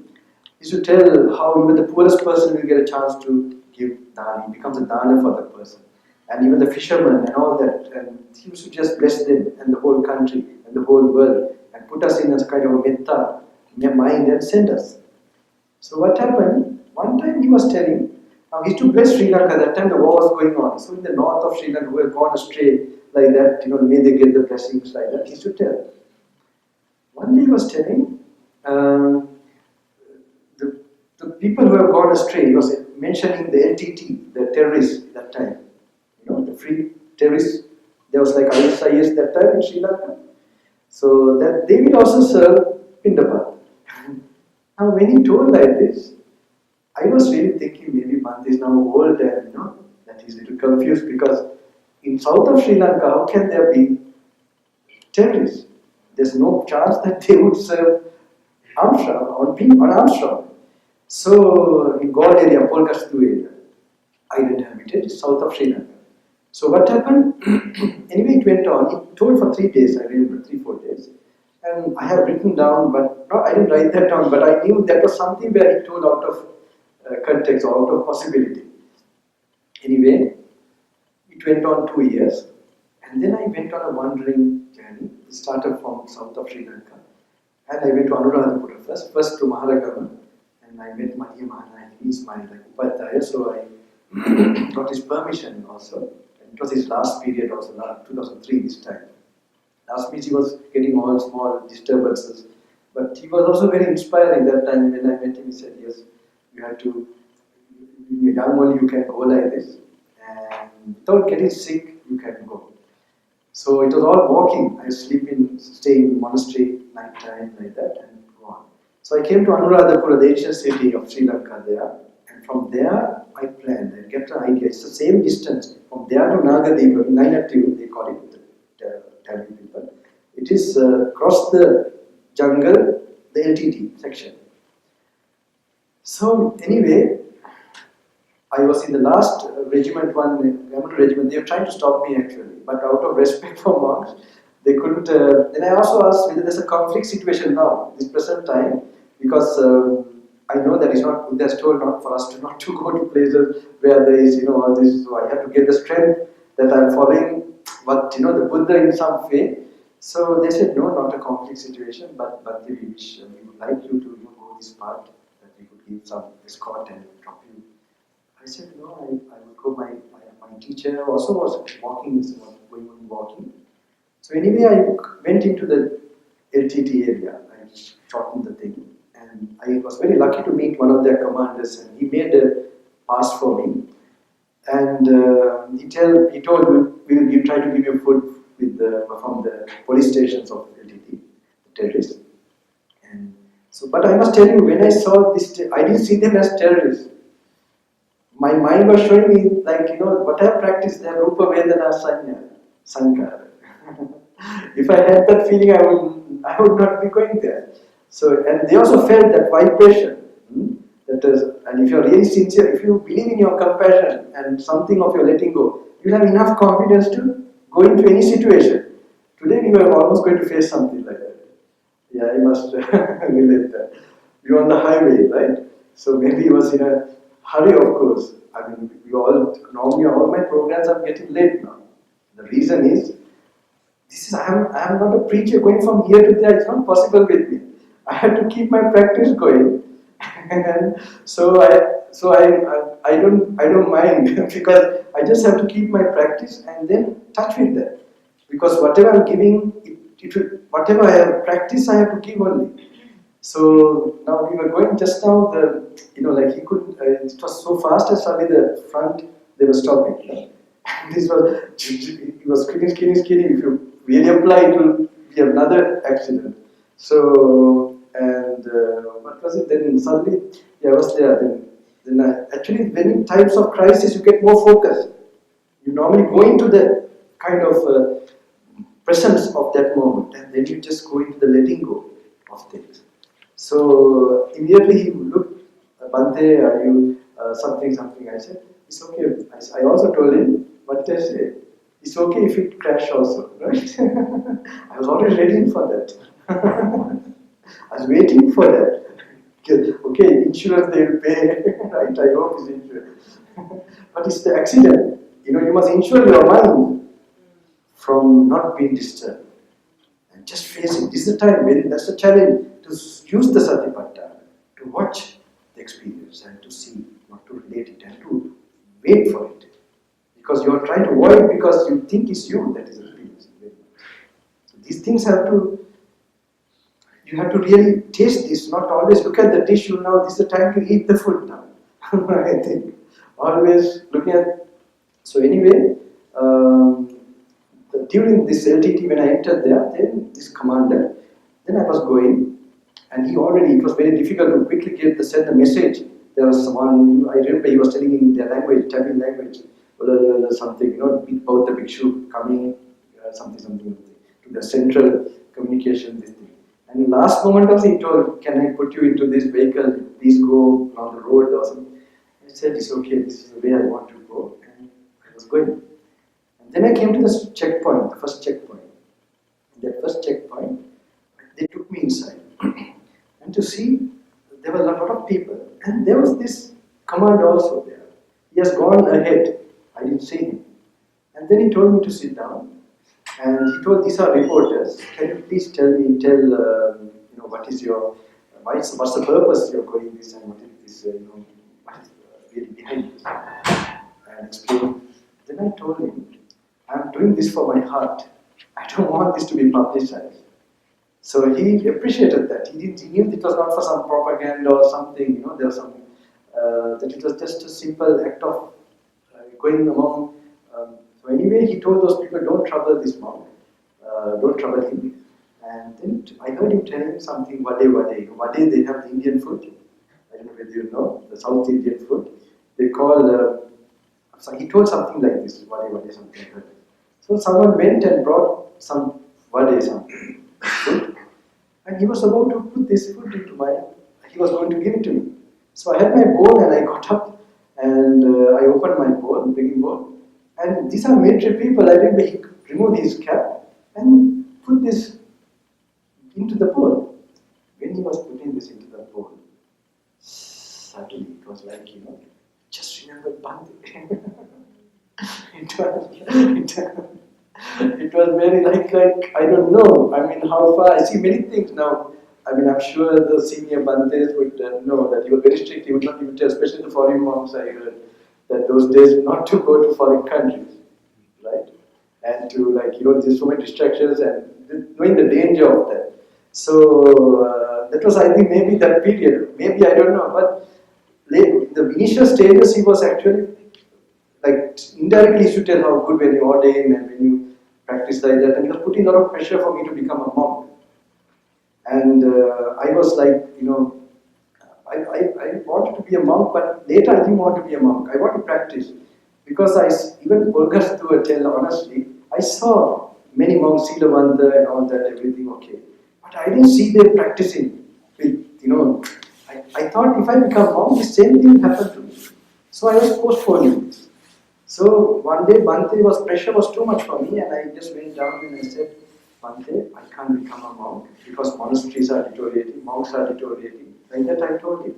is to tell how even the poorest person will get a chance to give dana. He becomes a dana for the person. And even the fishermen and all that. And he used to just bless them and the whole country and the whole world and put us in a kind of a metta mind and send us. So what happened, one time he was telling, he used to bless Sri Lanka, that time the war was going on. So in the north of Sri Lanka, who had gone astray like that, may they get the blessings like that, he used to tell. One day he was telling, the people who have gone astray, he was mentioning the LTT, the terrorists that time. The free terrorists, there was like ISIS that time in Sri Lanka. So that they will also serve Pindapath. Now when he told like this, I was really thinking maybe Bhante is now old and that he's a little confused because in south of Sri Lanka, how can there be terrorists? There's no chance that they would serve on Armstrong. So in God area, Polkastu area, uninhabited, south of Sri Lanka. So what happened? Anyway, it went on. He told for 3 days, I remember 3-4 days. And I have written down, but no, I didn't write that down, but I knew that was something where he told out of context or out of possibility. Anyway, it went on 2 years. And then I went on a wandering journey. It started from south of Sri Lanka. And I went to Anuradhapura first to Maharagama. And I met Maria Mahana. He's my Upadhyaya, so I got his permission also. And it was his last period also, 2003 this time. Last means he was getting all small disturbances. But he was also very inspiring that time when I met him. He said, yes, you have to, you're young only, you can go like this. And without getting sick, you can go. So it was all walking. I stay in monastery night time like that and go on. So I came to Anuradhapura, the ancient city of Sri Lanka there. And from there, I planned and get an idea. It's the same distance from there to Nagadeepa, Nainatu, they call it, the Tamil people. It is across the jungle, the LTT section. So anyway, I was in the last regiment, regiment. They were trying to stop me actually, but out of respect for monks, they couldn't. Then I also asked whether there's a conflict situation now, this present time, because I know that it's not. Buddha told not for us not to go to places where there is, all this. So I have to get the strength that I'm following, but the Buddha in some way. So they said no, not a conflict situation, but we wish we would like you to go this part, that we could give some escort and drop you. I said no, I would go. My teacher also was going on walking. So anyway, I went into the LTT area. I shortened the thing. And I was very lucky to meet one of their commanders, and he made a pass for me. And he told me, we'll try to give you food from the police stations of LTT, the terrorists. And so, but I must tell you, when I saw this, I didn't see them as terrorists. My mind was showing me, what I have practiced there, Rupa Vedana Sanya, Sankara. If I had that feeling, I would not be going there. So, and they also felt that vibration. That is, and if you're really sincere, if you believe in your compassion and something of your letting go, you'll have enough confidence to go into any situation. Today you are almost going to face something like that. Yeah, I must relate that. You're on the highway, right? So maybe he was in a hurry, of course. I mean, normally all my programs are getting late now. The reason is, I am not a preacher going from here to there. It's not possible with me. I have to keep my practice going, and I don't mind because I just have to keep my practice and then touch with that. Because whatever I'm giving, whatever I have practiced, I have to give only. So now we were going just now. Like he could. It was so fast, and suddenly the front they were stopping. This was he was skidding. If you really apply, it will be another accident. So what was it? Then suddenly, I was there. Then actually, when in times of crisis, you get more focus. You normally go into the kind of presence of that moment, and then you just go into the letting go of things. So immediately he looked, Bante, are you something? I said, it's okay. I also told him, what did I say? It's okay if it crash also, right? I was already ready for that. I was waiting for that. Okay, insurance they will pay, right? I hope it's insurance. But it's the accident. You must insure your mind from not being disturbed. And just face it. This is the time when that's the challenge, to use the Satipatthana, to watch the experience and to see, not to relate it, and to wait for it. Because you are trying to avoid because you think it's you that is experiencing it. So these things you have to really taste this, not always look at the dish, now this is the time to eat the food now. I think. Always looking at. So anyway, during this LTT, when I entered there, then this commander, then I was going, and it was very difficult to quickly send the message. There was someone, I remember he was telling in their language, Tamil language, something, about the bhikshu coming, something, to the central communication, this thing. And last moment also he told, can I put you into this vehicle, please go on the road or something. I said, it's okay, this is the way I want to go, and I was going. And then I came to the checkpoint, the first checkpoint. In that first checkpoint, they took me inside. And to see, there were a lot of people, and there was this commander also there. He has gone ahead. I didn't see him. And then he told me to sit down, and he told, these are reporters. Can you please tell what is your, what's the purpose you're going this, and what is this, what is really behind this, and explain. Then I told him, I'm doing this for my heart. I don't want this to be publicized. So he appreciated that. He knew it was not for some propaganda or something. There was something that it was just a simple act of going among. So anyway, he told those people, don't trouble this monk, don't trouble him. And then I heard him telling something, Vade. Vade, they have the Indian food. I don't know whether you know, the South Indian food. They call, so he told something like this, Vade, something like that. So someone went and brought some Vade, something, food. And he was about to put this food into he was going to give it to me. So I had my bowl and I got up and I opened my bowl, begging bowl. And these are military people. I remember he removed his cap and put this into the bowl. When he was putting this into the bowl, suddenly it was like, just remembered Bhante. It was very like, I don't know. I mean, how far, I see many things now. I mean, I'm sure the senior Bhantes would know that he was very strict. He would not even tell, especially the foreign monks, I heard, that those days not to go to foreign countries, right? And to there's so many distractions and knowing the danger of that. So that was, I think, maybe that period. Maybe, I don't know. But the initial stages, he was actually, indirectly he should tell how good when you ordain and when you practice like that. And he was putting a lot of pressure for me to become a monk. And I was like, I wanted to be a monk, but later I didn't want to be a monk. I want to practice. Because even Purgas tell honestly, I saw many monks, Silavanta and all that, everything okay. But I didn't see them practicing. I thought if I become monk, the same thing will happen to me. So I was postponing this. So one day, pressure was too much for me, and I just went down and I said, Bhante, I can't become a monk because monasteries are deteriorating, monks are deteriorating. Like that I told him.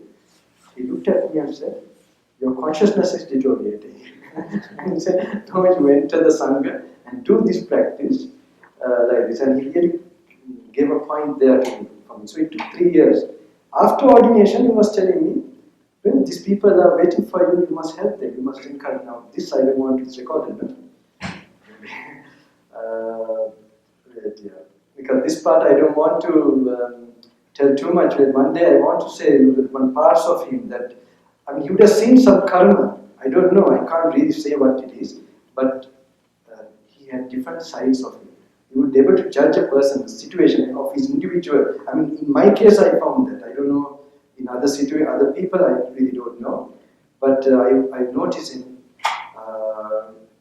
He looked at me and said, your consciousness is deteriorating. And he said, no, you enter the Sangha and do this practice like this. And he really gave a point there to me. So it took 3 years. After ordination, he was telling me, well, these people are waiting for you, you must help them, you must encourage. Now, this I don't want to record it. Yeah. Because this part I don't want to tell too much. One day I want to say one parts of him that, he would have seen some karma. I don't know, I can't really say what it is, but he had different sides of it. He would be able to judge a person, the situation of his individual. In my case I found that. I don't know, in other people I really don't know. But I noticed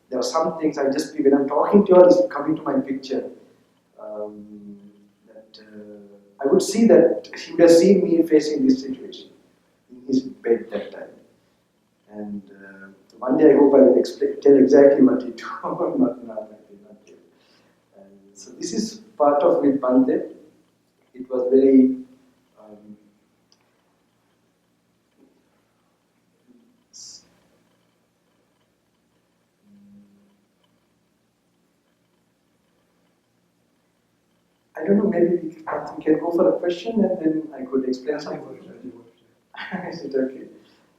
there are some things when I'm talking to you all, it's coming to my picture. I would see that he would have seen me facing this situation in his bed that time. And one day I hope I will tell exactly what he told, not now. So this is part of with Bhante. It was very I don't know, maybe we can go for a question and then I could explain something. Is it okay?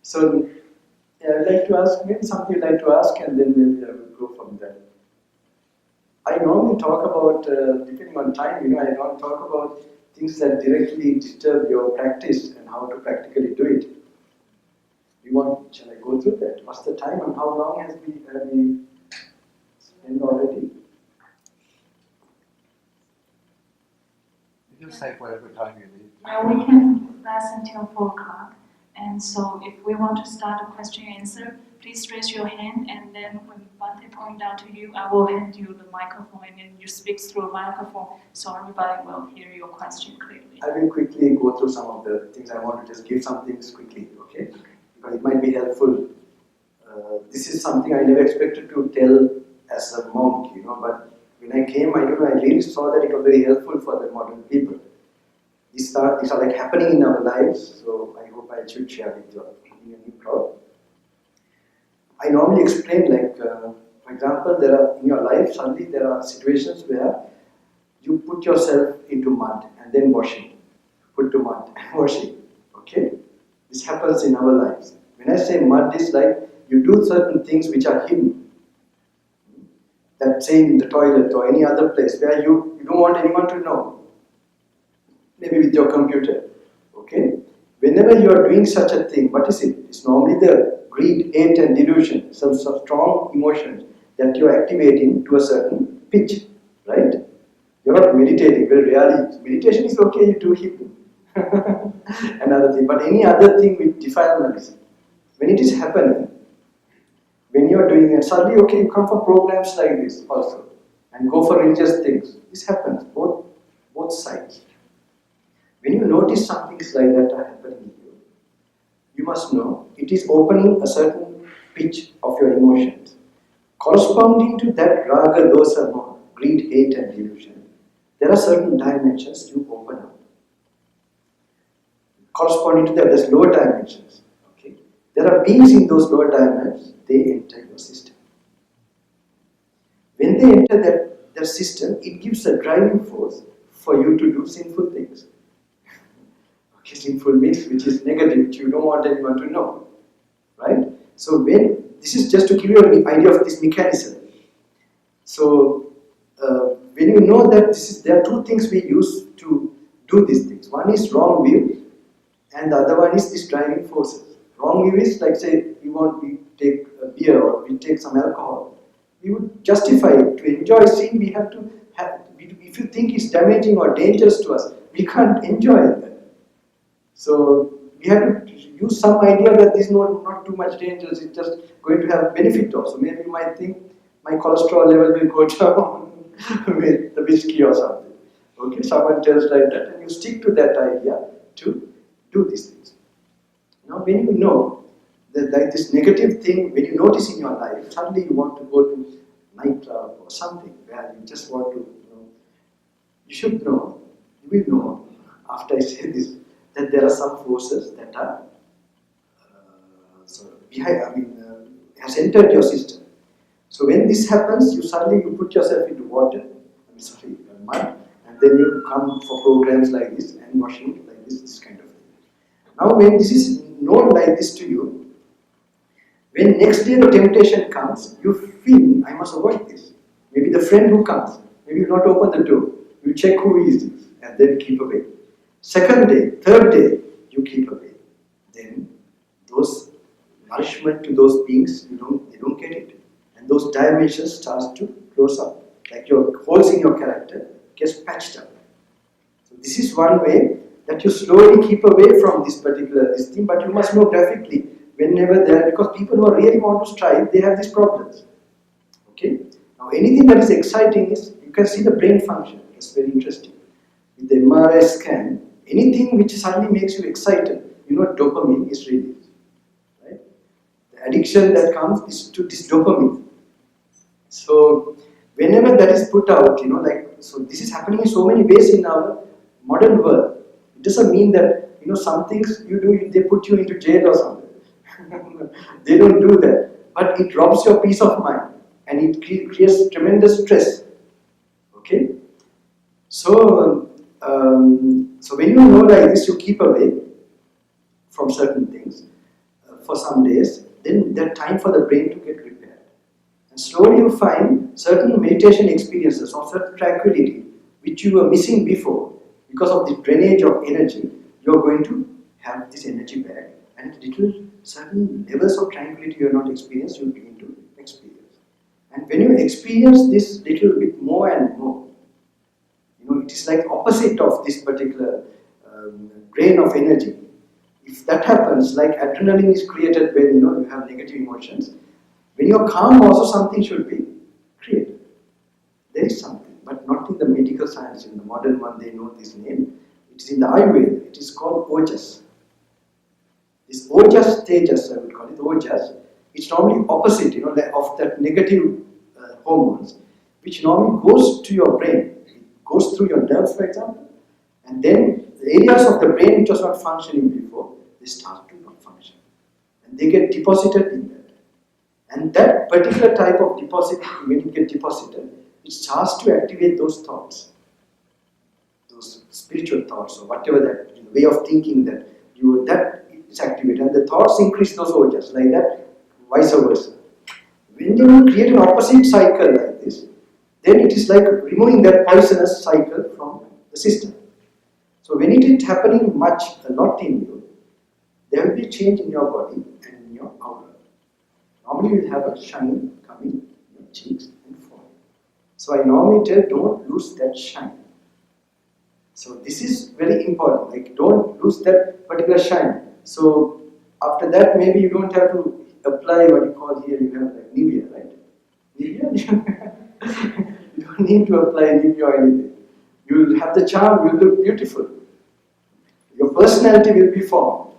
So, I'd like to ask, maybe something you'd like to ask and then maybe I will go from there. I normally talk about, depending on time, I don't talk about things that directly disturb your practice and how to practically do it. Shall I go through that? What's the time and how long have we spent already? You say whatever time you need. Yeah, we can last until 4 o'clock. And so if we want to start a question and answer, please raise your hand, and then when Bhante points out to you, I will hand you the microphone and then you speak through a microphone so everybody will hear your question clearly. I will quickly go through some of the things. I want to just give some things quickly, okay? Because it might be helpful. This is something I never expected to tell as a monk, but when I came, I really saw that it was very helpful for the modern people. These are like happening in our lives, so I hope I should share with you in a new crowd. I normally explain, for example, in your life, suddenly there are situations where you put yourself into mud and then washing. Put to mud and washing. Okay? This happens in our lives. When I say mud, it's like you do certain things which are hidden. That say in the toilet or any other place where you don't want anyone to know. Maybe with your computer. Okay? Whenever you are doing such a thing, what is it? It's normally the greed, hate and delusion, some strong emotions that you are activating to a certain pitch. Right? You're not meditating, very rarely. Meditation is okay, you do hidden. Another thing. But any other thing with defilements, when it is happening, when you are doing it, suddenly, okay, you come for programs like this also and go for religious things. This happens, both sides. When you notice some things like that are happening in you, you must know it is opening a certain pitch of your emotions. Corresponding to that raga, dosa, moha, greed, hate and delusion, there are certain dimensions you open up. Corresponding to that, there's lower dimensions. Okay? There are beings in those lower dimensions, they enter your system. When they enter that system, it gives a driving force for you to do sinful things. Okay, sinful means which is negative, which you don't want anyone to know. Right? So this is just to give you an idea of this mechanism. So when you know that there are two things we use to do these things. One is wrong view, and the other one is this driving forces. Wrong view is like, say, we take a beer or we take some alcohol. We would justify it. To enjoy sin, we have to if you think it's damaging or dangerous to us, we can't enjoy that. So we have to use some idea that this is not too much dangerous, it's just going to have benefit also. Maybe you might think my cholesterol level will go down with the whiskey or something. Okay, someone tells like that and you stick to that idea to do these things. Now when you know that like this negative thing, when you notice in your life, suddenly you want to go to nightclub or something where you just want to, you should know, you will know after I say this, that there are some forces that are has entered your system. So when this happens, you suddenly you put yourself into water, mud, and then you come for programs like this and washing like this kind of thing. Now when this is known like this to you, when next day the temptation comes, you feel, I must avoid this. Maybe the friend who comes, maybe you not open the door, you check who is this, and then keep away. Second day, third day, you keep away. Then those nourishment to those beings, they don't get it. And those dimensions start to close up. Like your holes in your character gets patched up. So this is one way that you slowly keep away from this particular thing, but you must know graphically whenever there, because people who really want to strive, they have these problems. Okay? Now anything that is exciting is, you can see the brain function. It's very interesting. With the MRI scan, anything which suddenly makes you excited, dopamine is released. Right? The addiction that comes is to this dopamine. So whenever that is put out, so this is happening in so many ways in our modern world. It doesn't mean that, some things you do, they put you into jail or something. They don't do that. But it robs your peace of mind and it creates tremendous stress. Okay? So, so when you know like this, you keep away from certain things for some days, then there's time for the brain to get repaired. And slowly you find certain meditation experiences or certain tranquility which you were missing before. Because of the drainage of energy, you're going to have this energy back, and certain levels of tranquility you have not experienced, you begin to experience. And when you experience this little bit more and more, it is like opposite of this particular drain of energy. If that happens, like adrenaline is created when you have negative emotions, when you're calm also something should be created. There is something, but not in the medical science. In the modern one, they know this name. It is in the Ayurveda. It is called Ojas. This Ojas, Tejas, I would call it Ojas. It's normally opposite, of that negative hormones, which normally goes to your brain. It goes through your nerves, for example, and then the areas of the brain which was not functioning before, they start to not function, and they get deposited in that. And that particular type of deposit, when it gets deposited, it starts to activate those thoughts, those spiritual thoughts, or whatever that way of thinking that is activated, and the thoughts increase those ojas, like that, vice versa. When you create an opposite cycle like this, then it is like removing that poisonous cycle from the system. So when it is happening a lot in you, there will be a change in your body and in your aura. Normally you will have a shine coming in your cheeks and forehead. So I normally tell, don't lose that shine. So this is very important, like don't lose that particular shine. So after that, maybe you don't have to apply what you call here, you have like Nivea, right? Nivea? You don't need to apply Nivea or anything. You will have the charm, you will look beautiful. Your personality will be formed.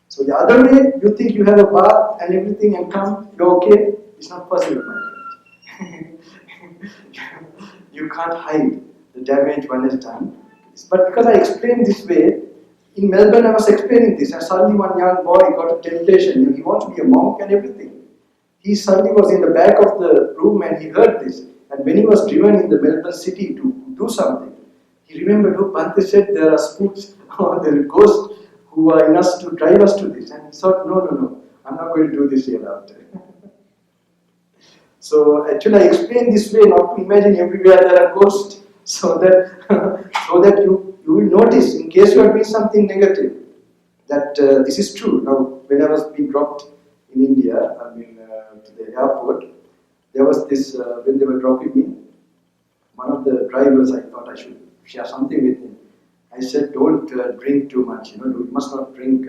So the other way, you think you have a bath and everything and come, you're okay. It's not possible, my friend. You can't hide the damage one has done. But because I explained this way, in Melbourne I was explaining this, and suddenly one young boy got a temptation. He wants to be a monk and everything. He suddenly was in the back of the room and he heard this. And when he was driven in the Melbourne city to do something, he remembered, Bhante said there are spooks or there are ghosts who are in us to drive us to this. And he thought, no, I'm not going to do this hereafter. So actually I explained this way, not to imagine everywhere there are ghosts, so that you will notice, in case you are doing something negative, that this is true. Now, when I was being dropped in India, to the airport, there was this, when they were dropping me, one of the drivers, I thought I should share something with him. I said, don't drink too much, you must not drink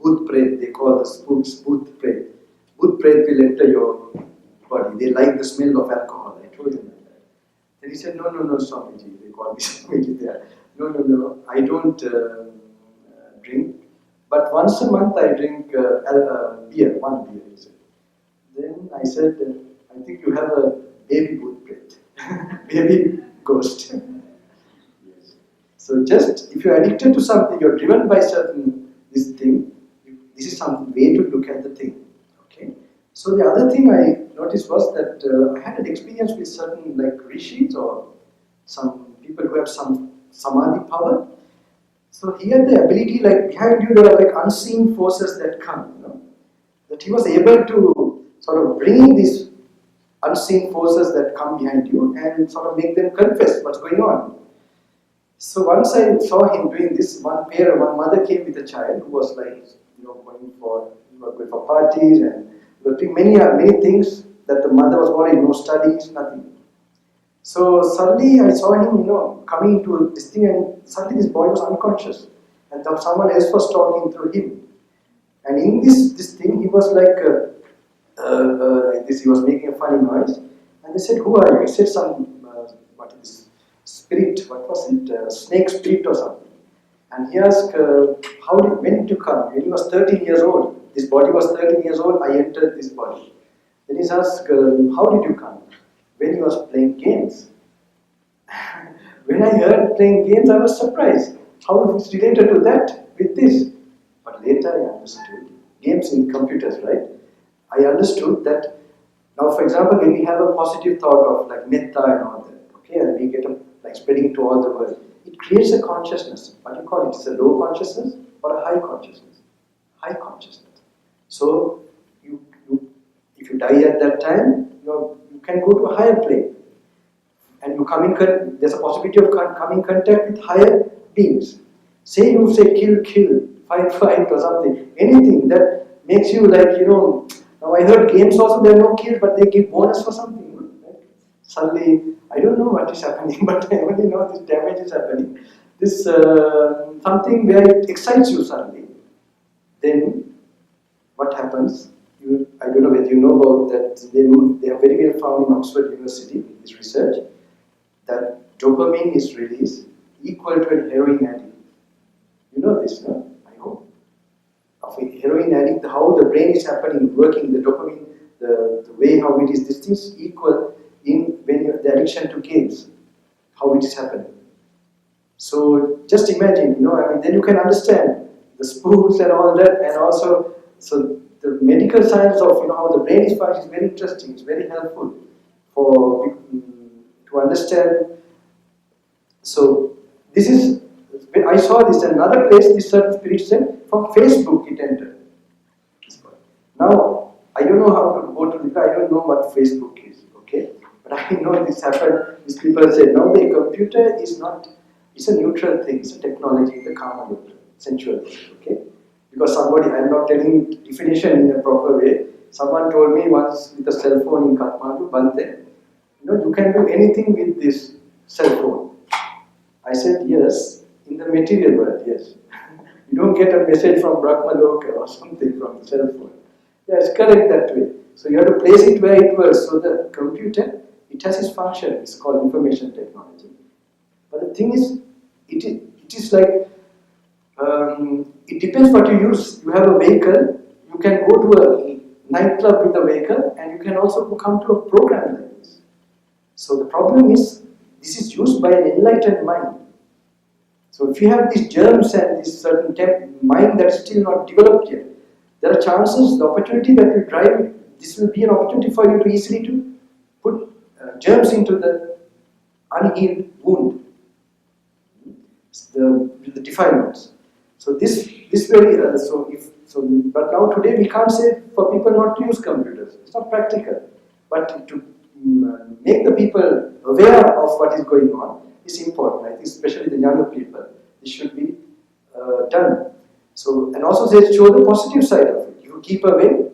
bhut pret, they call the spooks bhut pret. Bhut pret will enter your body, they like the smell of alcohol, I told him that. Then he said, no, Swamiji, they call me Swamiji there. No, I don't drink. But once a month I drink beer, one beer, he said. Then I said, I think you have a baby boot breath, baby ghost. Yes. So just, if you're addicted to something, you're driven by this thing, this is some way to look at the thing. Okay. So the other thing I noticed was that I had an experience with certain like rishis or some people who have some samadhi power. So he had the ability, like behind you there are like unseen forces that come, that he was able to sort of bring these unseen forces that come behind you and sort of make them confess what's going on. So once I saw him doing this, one mother came with a child who was like, going for parties and doing many things that the mother was worried, no studies, nothing. So suddenly I saw him, coming into this thing, and suddenly this boy was unconscious, and someone else was talking through him. And in this thing, he was like this. He was making a funny noise, and they said, "Who are you?" He said, "What is this spirit? What was it? Snake spirit or something?" And he asked, "When did you come?" When he was 13 years old. This body was 13 years old. I entered this body. Then he asked, "How did you come?" When he was playing games. When I heard playing games, I was surprised. How it's related to that with this? But later I understood. Games in computers, right? I understood that now, for example, when we have a positive thought of like metta and all that, okay, and we get like spreading to all the world, it creates a consciousness. What do you call it? It's a low consciousness or a high consciousness? High consciousness. So if you die at that time, you can go to a higher plane, and you come in. There's a possibility of coming in contact with higher beings. Say you say kill, fight or something, anything that makes you like Now I heard games also there are no kills, but they give bonus for something. Right? Suddenly I don't know what is happening, but I only know this damage is happening. This something where it excites you suddenly. Then what happens? I don't know whether you know about that. They have very well found in Oxford University, this research, that dopamine is released equal to a heroin addict. You know this, no? I hope. Of a heroin addict, how the brain is working, the dopamine, the way how it is, this is equal when you have the addiction to games, how it is happening. So just imagine, then you can understand the spooks and all that, and also, so the medical science of how the brain is functioning is very interesting. It's very helpful to understand. So this is, I saw this another place. This certain spirit said from Facebook it entered. Now I don't know how to go to this. I don't know what Facebook is. Okay, but I know this happened. These people said now the computer is not. It's a neutral thing. It's a technology. The karma, sensual thing. Okay. Because somebody, I'm not telling definition in a proper way. Someone told me once with a cell phone in Kathmandu, Bante, you can do anything with this cell phone. I said, yes, in the material world, yes. You don't get a message from Brahmaloka or something from the cell phone. Yeah, it's correct that way. So you have to place it where it works. So the computer, it has its function. It's called information technology. But the thing is, it is like, it depends what you use. You have a vehicle, you can go to a nightclub with a vehicle, and you can also come to a program like this. So the problem is, this is used by an enlightened mind. So if you have these germs and this certain mind that is still not developed yet, there are chances, the opportunity that will drive, this will be an opportunity for you to easily to put germs into the unhealed wound, the defilements. So but now today we can't say for people not to use computers. It's not practical. But to make the people aware of what is going on is important. I think especially the younger people, this should be done. So, and also show the positive side of it. You keep away,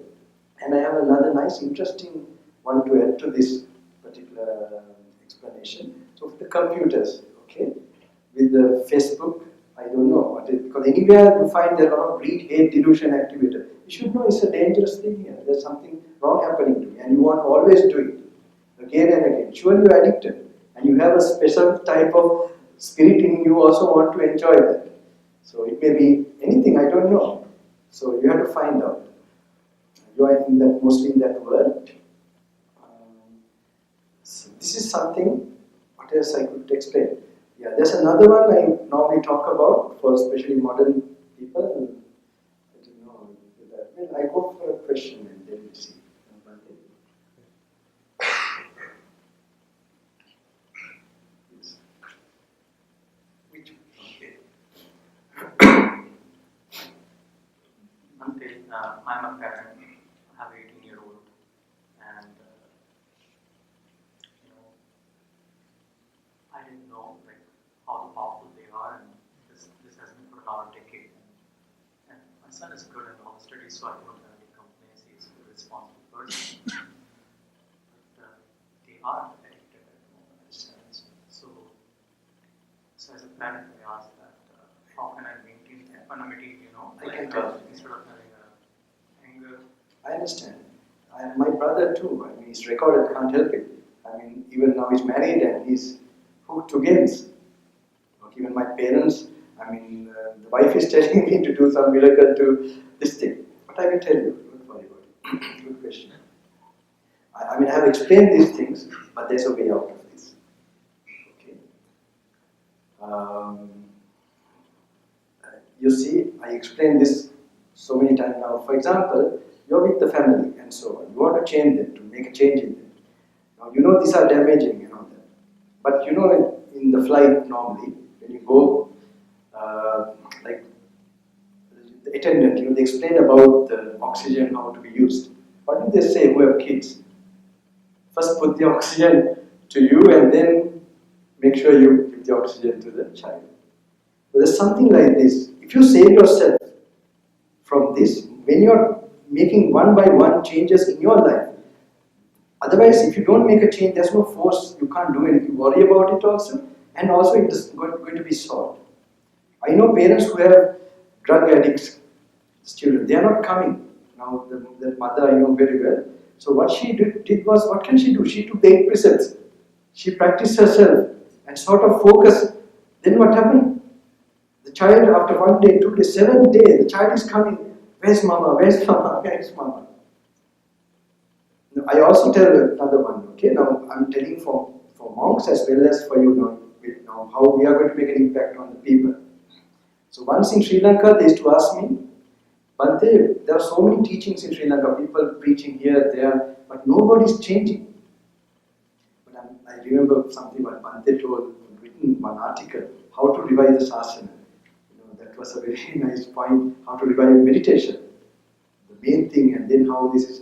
and I have another nice, interesting one to add to this particular explanation. So, the computers, okay, with the Facebook, I don't know what it, because anywhere you find there are a lot of greed, hate, delusion activated. You should know it's a dangerous thing here. There's something wrong happening to you, and you want to always do it again and again. Surely you are addicted, and you have a special type of spirit in you also want to enjoy that. So it may be anything, I don't know. So you have to find out. You are in that, mostly in that world. So this is something, what else I could explain? Yeah, there's another one I normally talk about for especially modern people. I don't know. Well, I go for a question and then we see. Yes. Which? Okay. I'm a parent. I have an 18-year-old, and I didn't know how powerful they are, and this has been for around a decade. And my son is good in all the studies, so I don't have any complaints. He's a responsible person, but they are addicted at the moment. So as a parent, I ask that how can I maintain equanimity? I can tell. Instead of having anger. I understand. My brother too, he's recorded, can't help it. Even now he's married and he's hooked to games. Even my parents, the wife is telling me to do some miracle to this thing. But I will tell you, don't worry about it. Good question. I have explained these things, but there's a way out of this. Okay. You see, I explained this so many times now. For example, you're with the family and so on. You want to change them, to make a change in them. Now, these are damaging, But in the flight normally, when you go, like the attendant, they explain about the oxygen, how to be used. What do they say who have kids? First put the oxygen to you and then make sure you give the oxygen to the child. So there's something like this. If you save yourself from this, when you're making one by one changes in your life, otherwise if you don't make a change, there's no force, you can't do anything. You worry about it also, and also it is going to be solved. I know parents who have drug addicts, children, they are not coming. Now the mother I know very well. So what she did was, what can she do? She took the 8 precepts. She practiced herself and sort of focused. Then what happened? The child after 1 day, 2 days, 7th day, the child is coming. Where's mama? Where's mama? Where's mama? Now, I also tell another one, okay? Now I'm telling for monks as well as for you now how we are going to make an impact on the people. So once in Sri Lanka, they used to ask me, Bante, there are so many teachings in Sri Lanka, people preaching here, there, but nobody's changing. But I remember something what Bante told, written one article, how to revive the Sasana. That was a very nice point, how to revive meditation. The main thing, and then how this is,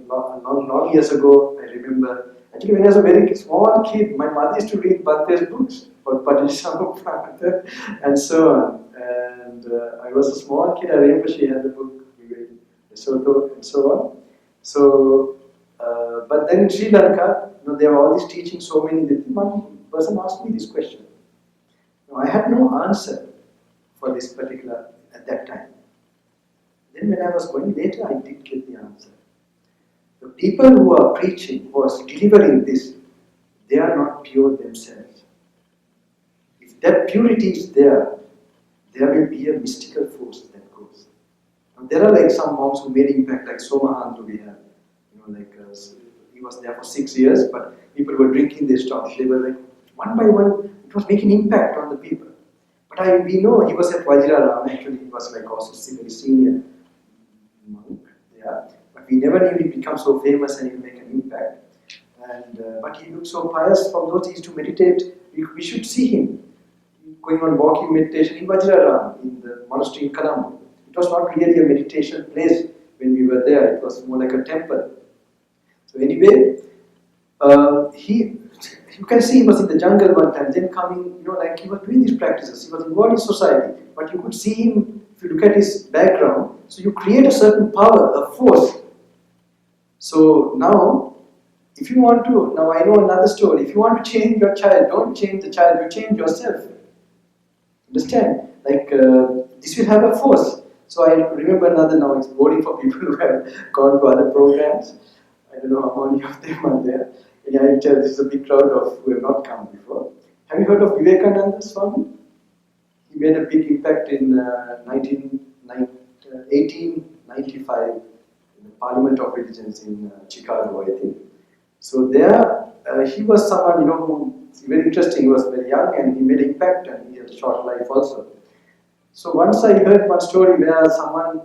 long years ago, I remember, actually when I was a very small kid, my mother used to read Bante's books for Padishamupata and so on. And I was a small kid, I remember she had the book, Lesotho and so on. So, but then in Sri Lanka, there were all these teachings, so many. One person asked me this question. I had no answer for this particular, at that time. Then when I was going later, I did get the answer. The people who are preaching, who are delivering this, they are not pure themselves. If that purity is there will be a mystical force that goes. Now, there are some monks who made impact, like Somahantu we have. He was there for 6 years, but people were drinking, they stopped. They were one by one, it was making impact on the people. But we know he was at Vajraram, actually he was also very senior monk there. But we never knew he'd become so famous and he'd make an impact. But he looked so pious. From those he used to meditate. We should see him going on walking meditation in Vajraram, in the monastery in Carmel. It was not really a meditation place when we were there. It was more like a temple. So anyway, you can see he was in the jungle one time, then coming, he was doing these practices. He was involved in society, but you could see him, if you look at his background, so you create a certain power, a force. So now, if you want to, now I know another story, if you want to change your child, don't change the child, you change yourself. Understand? This will have a force. So I remember another, now it's boring for people who have gone to other programs. I don't know how many of them are there. And I tell this is a big crowd of who have not come before. Have you heard of Vivekananda Swami? He made a big impact in 1895 in the Parliament of Religions in Chicago, I think. So there, he was someone, who was very interesting. He was very young and he made impact and he had a short life also. So once I heard one story where someone,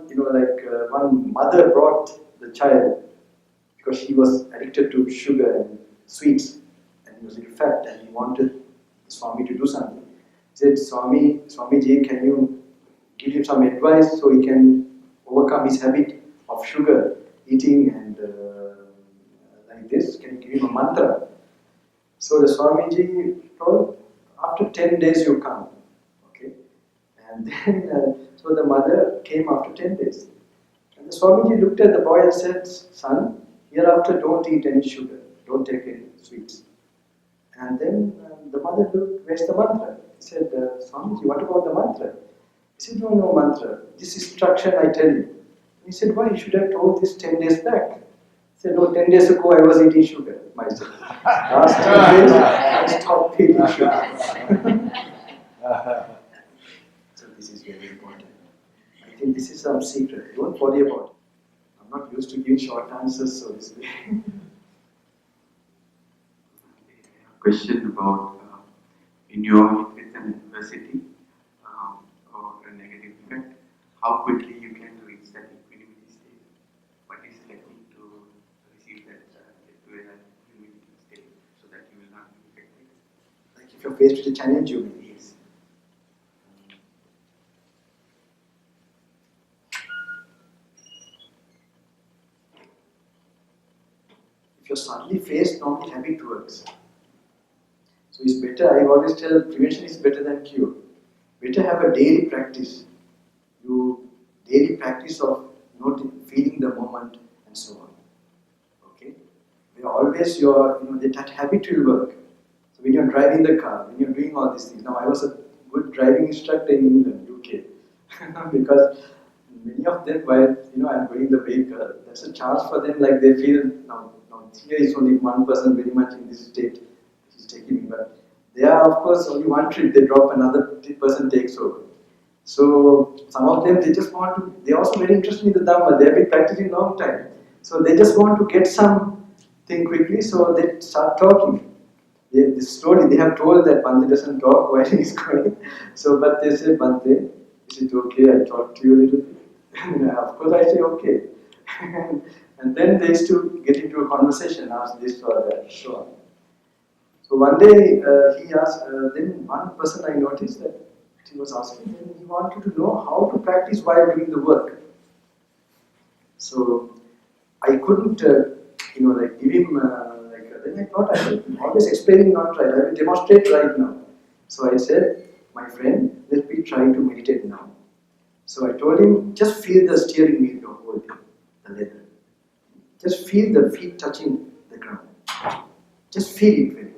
one mother brought the child because she was addicted to sugar and sweets and he was a little fat and he wanted Swami to do something. He said, Swamiji, can you give him some advice so he can overcome his habit of sugar eating and like this? Can you give him a mantra? So the Swamiji told, after 10 days you come. Okay. And then, so the mother came after 10 days. And the Swamiji looked at the boy and said, son, hereafter don't eat any sugar, don't take any sweets. And then the mother looked, where's the mantra? He said, Swamiji, what about the mantra? He said, no mantra, this instruction I tell you. He said, why? You should have told this 10 days back. He said, no, 10 days ago I was eating sugar myself. Last 10 days I stopped eating sugar. So this is very important. I think this is some secret. Don't worry about it. I'm not used to giving short answers, so this way. Question about when you are hit with an adversity or a negative effect, how quickly you can reach that equanimity state? What is technique to receive that, get to that equanimity state so that you will not be affected? Like if you're faced with a challenge, you mean? Yes. If you're suddenly faced, normally habit works. So it's better, I always tell, prevention is better than cure. Better have a daily practice. Daily practice of feeling the moment and so on. Okay? Where always that habit will work. So when you're driving the car, when you're doing all these things. Now I was a good driving instructor in England, UK. Because many of them, while I'm going the vehicle, that's a chance for them, like they feel, now here is only one person very much in this state. Taking me, but there are of course only one trip, they drop, another person takes over. So some of them, they're also very interested in the dhamma, they have been practicing a long time. So they just want to get something quickly, so they start talking. Slowly, they have told that Bante doesn't talk while he's going. So, but they say, Bante, is it okay I talk to you a little bit? And of course I say okay. And then they used to get into a conversation, ask this or that, so on. So one day he asked, then one person I noticed that he was asking, he wanted to know how to practice while doing the work. So I couldn't, give him, then I thought I will always explaining not right, I will demonstrate right now. So I said, my friend, let me try to meditate now. So I told him, just feel the steering wheel you're holding, the leather. Just feel the feet touching the ground. Just feel it very much.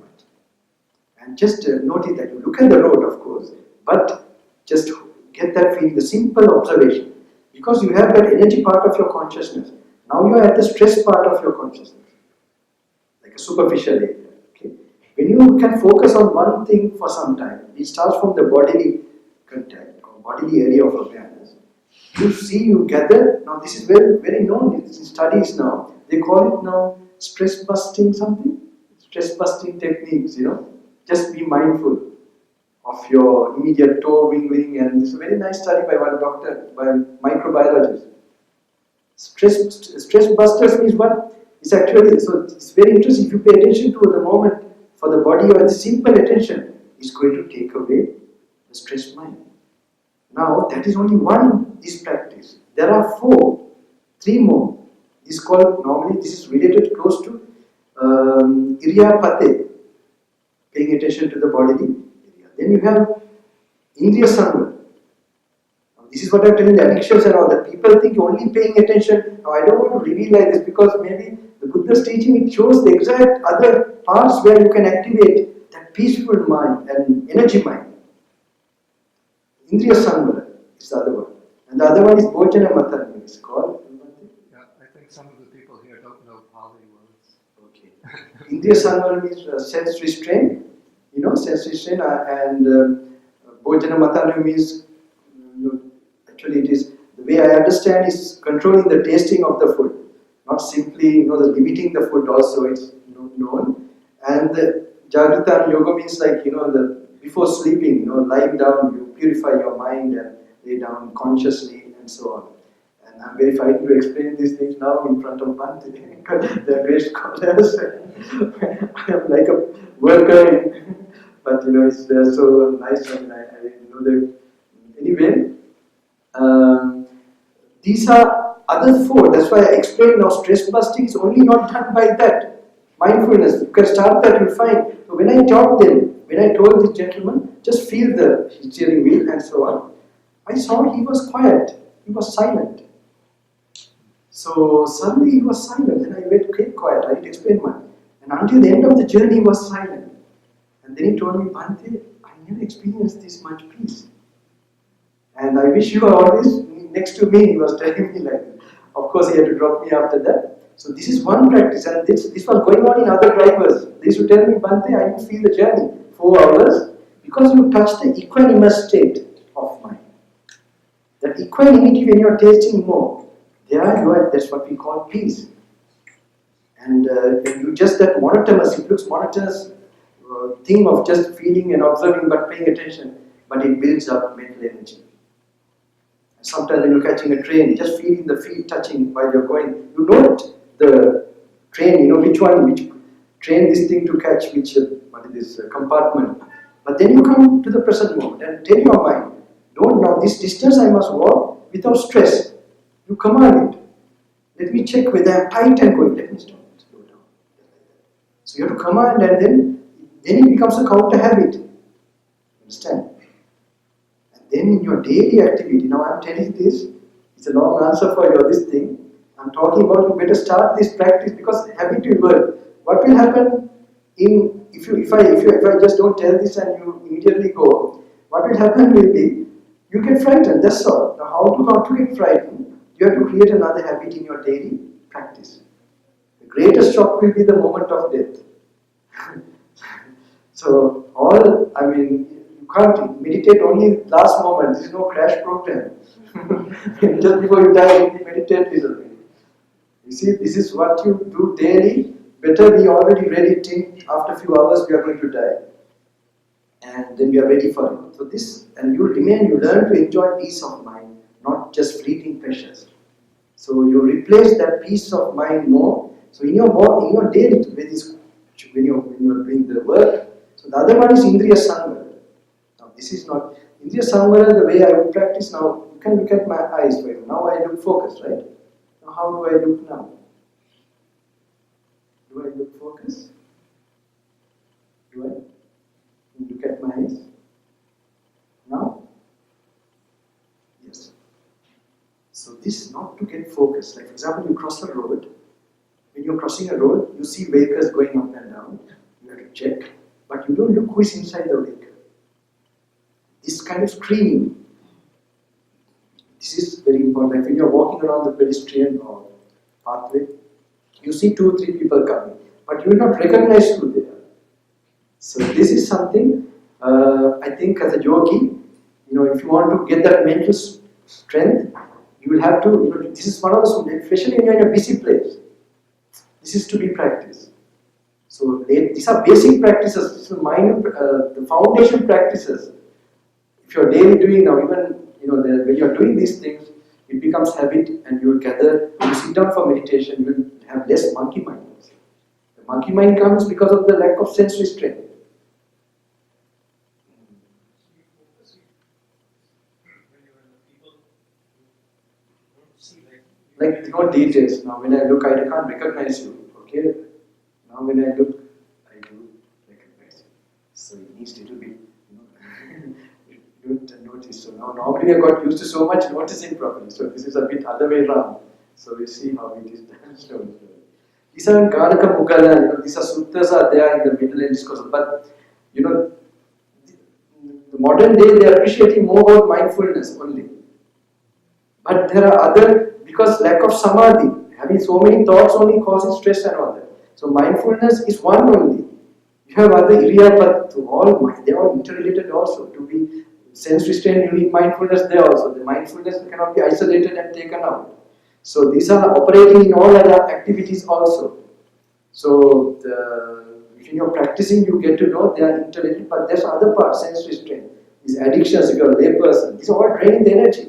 And just notice that you look at the road, of course, but just get that feeling, the simple observation. Because you have that energy part of your consciousness. Now you are at the stress part of your consciousness, like a superficial area. Okay? When you can focus on one thing for some time, it starts from the bodily contact or bodily area of awareness. You gather. Now this is very, very known in studies now. They call it now stress busting something. Stress busting techniques, Just be mindful of your immediate toe wiggling, and this is a very nice study by one doctor, by a microbiologist. Stress busters means what? It's actually, so it's very interesting. If you pay attention to the moment for the body, or the simple attention is going to take away the stressed mind. Now that is only one is practice. There are 3 more. This is called, normally this is related close to Iriyapate, paying attention to the bodily area. Then you have Indriya Samvara. This is what I'm telling the addictions and all that. People think only paying attention. Now I don't want to reveal like this because maybe the Buddha's teaching, it shows the exact other parts where you can activate that peaceful mind and energy mind. Indriya Samvara is the other one. And the other one is Bhojana Matanya. It's called. Yeah, I think some of the people here don't know Pali words. Okay. Indriya Samvara means sense restraint. Sense restraint, and Bhojana Matanu means, actually it is, the way I understand is controlling the tasting of the food, not simply the limiting the food also, it's known. And the Jagrita Yoga means like, the before sleeping, lying down, you purify your mind and lay down consciously and so on. And I'm very frightened to explain these things now in front of Bhante. They're great scholars. I am like a worker, but they're so nice. I mean, I know that. Anyway, these are other four. That's why I explained now. Stress busting is only not done by that. Mindfulness. You can start that. You'll find. So when I taught them, when I told this gentleman, just feel the steering wheel and so on, I saw he was quiet. He was silent. So suddenly he was silent, and I went, keep quiet, I didn't explain much. And until the end of the journey he was silent. And then he told me, Bhante, I never experienced this much peace. And I wish you were always next to me, he was telling me like that. Of course he had to drop me after that. So this is one practice, and this was going on in other drivers. They used to tell me, Bhante, I didn't feel the journey, 4 hours, because you touched the equanimous state of mind. That equanimity when you are tasting more, there you are, that's what we call peace. And when you just that monotonous, it looks monotonous thing of just feeling and observing but paying attention, but it builds up mental energy. And sometimes when you're catching a train, just feeling the feet touching while you're going, you know the train, which train this thing to catch, which compartment. But then you come to the present moment and tell your mind, don't now this distance I must walk without stress. You command it. Let me check whether I'm tight and going. Let me stop. Slow down. So you have to command, and then it becomes a counter habit. Understand? And then in your daily activity, now I'm telling this, it's a long answer for this thing. I'm talking about you better start this practice because habit will work. What will happen if I just don't tell this and you immediately go, what will happen will be you get frightened, that's all. Now how to get frightened? You have to create another habit in your daily practice. The greatest shock will be the moment of death. So you can't meditate only last moment. There is no crash program. Just before you die, you meditate a little bit. You see, this is what you do daily. Better be already ready till after a few hours we are going to die. And then we are ready for it. So this, and you learn to enjoy peace of mind, not just fleeting pleasures. So you replace that peace of mind more. So in your daily, when you're doing the work. So the other one is Indriya Samvara. Now this is not Indriya Samvara. The way I would practice now, you can look at my eyes. For now I look focused, right? Now how do I look now? Do I look focused? Do I? Look at my eyes. Now? Yes. So this is not to get focused. Like for example, you cross a road. When you're crossing a road, you see vehicles going up and down. You have to check. But you don't look who is inside the vehicle. This kind of screening. This is very important. Like when you're walking around the pedestrian or pathway, you see 2 or 3 people coming. But you will not recognize who they are. So this is something, I think as a yogi, if you want to get that mental strength, you will have to, this is one of the, especially when you are in a busy place, this is to be practiced. So these are basic practices, this is the foundation practices. If you are daily doing now, even, when you are doing these things, it becomes habit and you will gather, you sit down for meditation, you will have less monkey mind. The monkey mind comes because of the lack of sense restraint. Like no details. Now when I look, I can't recognize you. Okay. Now when I look, I do recognize you. So it needs a little bit, you don't notice. So now normally we have got used to so much noticing properly. So this is a bit other way around. So we see how it is done slowly. These are in Ganaka Mugala, these are suttas are there in the middle and discourse. But the modern day they are appreciating more about mindfulness only. But there are other, because lack of samadhi, having so many thoughts only causes stress and all that. So mindfulness is one only. You have other iriyapattu, they are all interrelated also. To be sense restraint, you need mindfulness there also. The mindfulness cannot be isolated and taken out. So these are operating in all other activities also. So if you're practicing, you get to know they are interrelated, but there's other parts, sense restraint. These addictions, if you're a layperson, these are all draining the energy.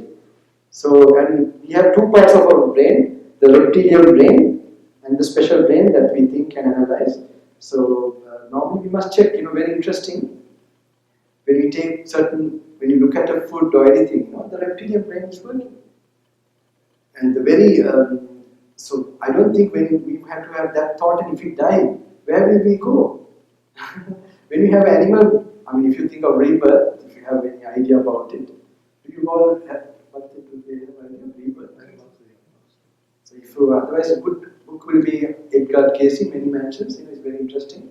So, and we have two parts of our brain, the reptilian brain and the special brain that we think and analyze. So normally we must check, very interesting. When we take when you look at a food or anything, the reptilian brain is working. And the very, so I don't think when we have to have that thought, and if we die, where will we go? When we have animal, if you think of rebirth, if you have any idea about it, do you all have, what do they have idea of rebirth? So if you, otherwise a good book will be Edgar Cayce, Many Mansions, it's very interesting.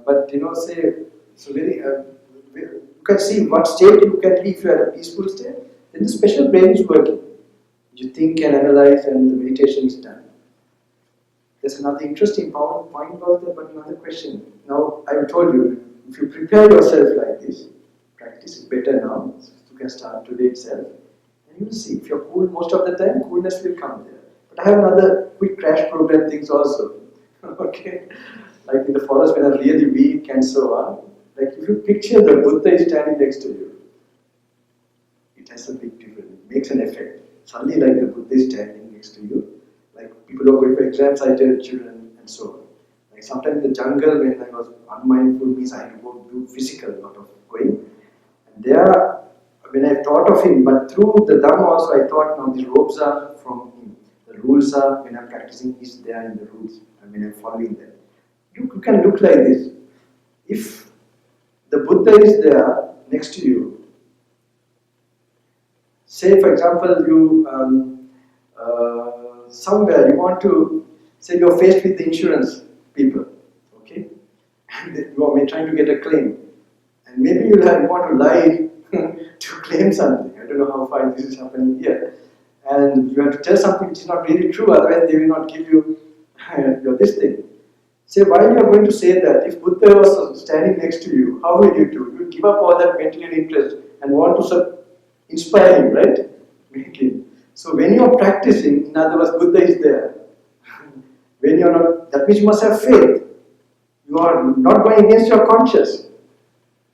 But say, so very, you can see what state you can be if you are a peaceful state, then the special brain is working. You think and analyze and the meditation is done. There's another interesting point about that, but another question. Now, I've told you, if you prepare yourself like this, practice is better now, so you can start today itself, and you will see, if you're cool most of the time, coolness will come there. But I have another quick crash program things also. Okay? Like in the forest when I'm really weak and so on, like if you picture the Buddha is standing next to you, it has a big difference, it makes an effect. Suddenly like the Buddha is standing next to you, like people who are going for exams, I tell children and so on. Like sometimes in the jungle when I was unmindful means I had to go do physical, lot of going. And there, when I thought of him, but through the dhamma also I thought now these robes are from him. The rules are, when I'm practicing, he's there in the rules, and when I'm following them. You can look like this. If the Buddha is there next to you, say for example you somewhere you want to, say you're faced with the insurance people, okay, and you are trying to get a claim, and maybe you want to lie to claim something. I don't know how far this is happening here, and you have to tell something which is not really true, otherwise they will not give you your this thing. Say, why you are going to say that? If Buddha was standing next to you, how will you do? You give up all that material interest and want to inspire him, right? Make him. So when you are practicing, in other words, Buddha is there. When you are not, that means you must have faith. You are not going against your conscience.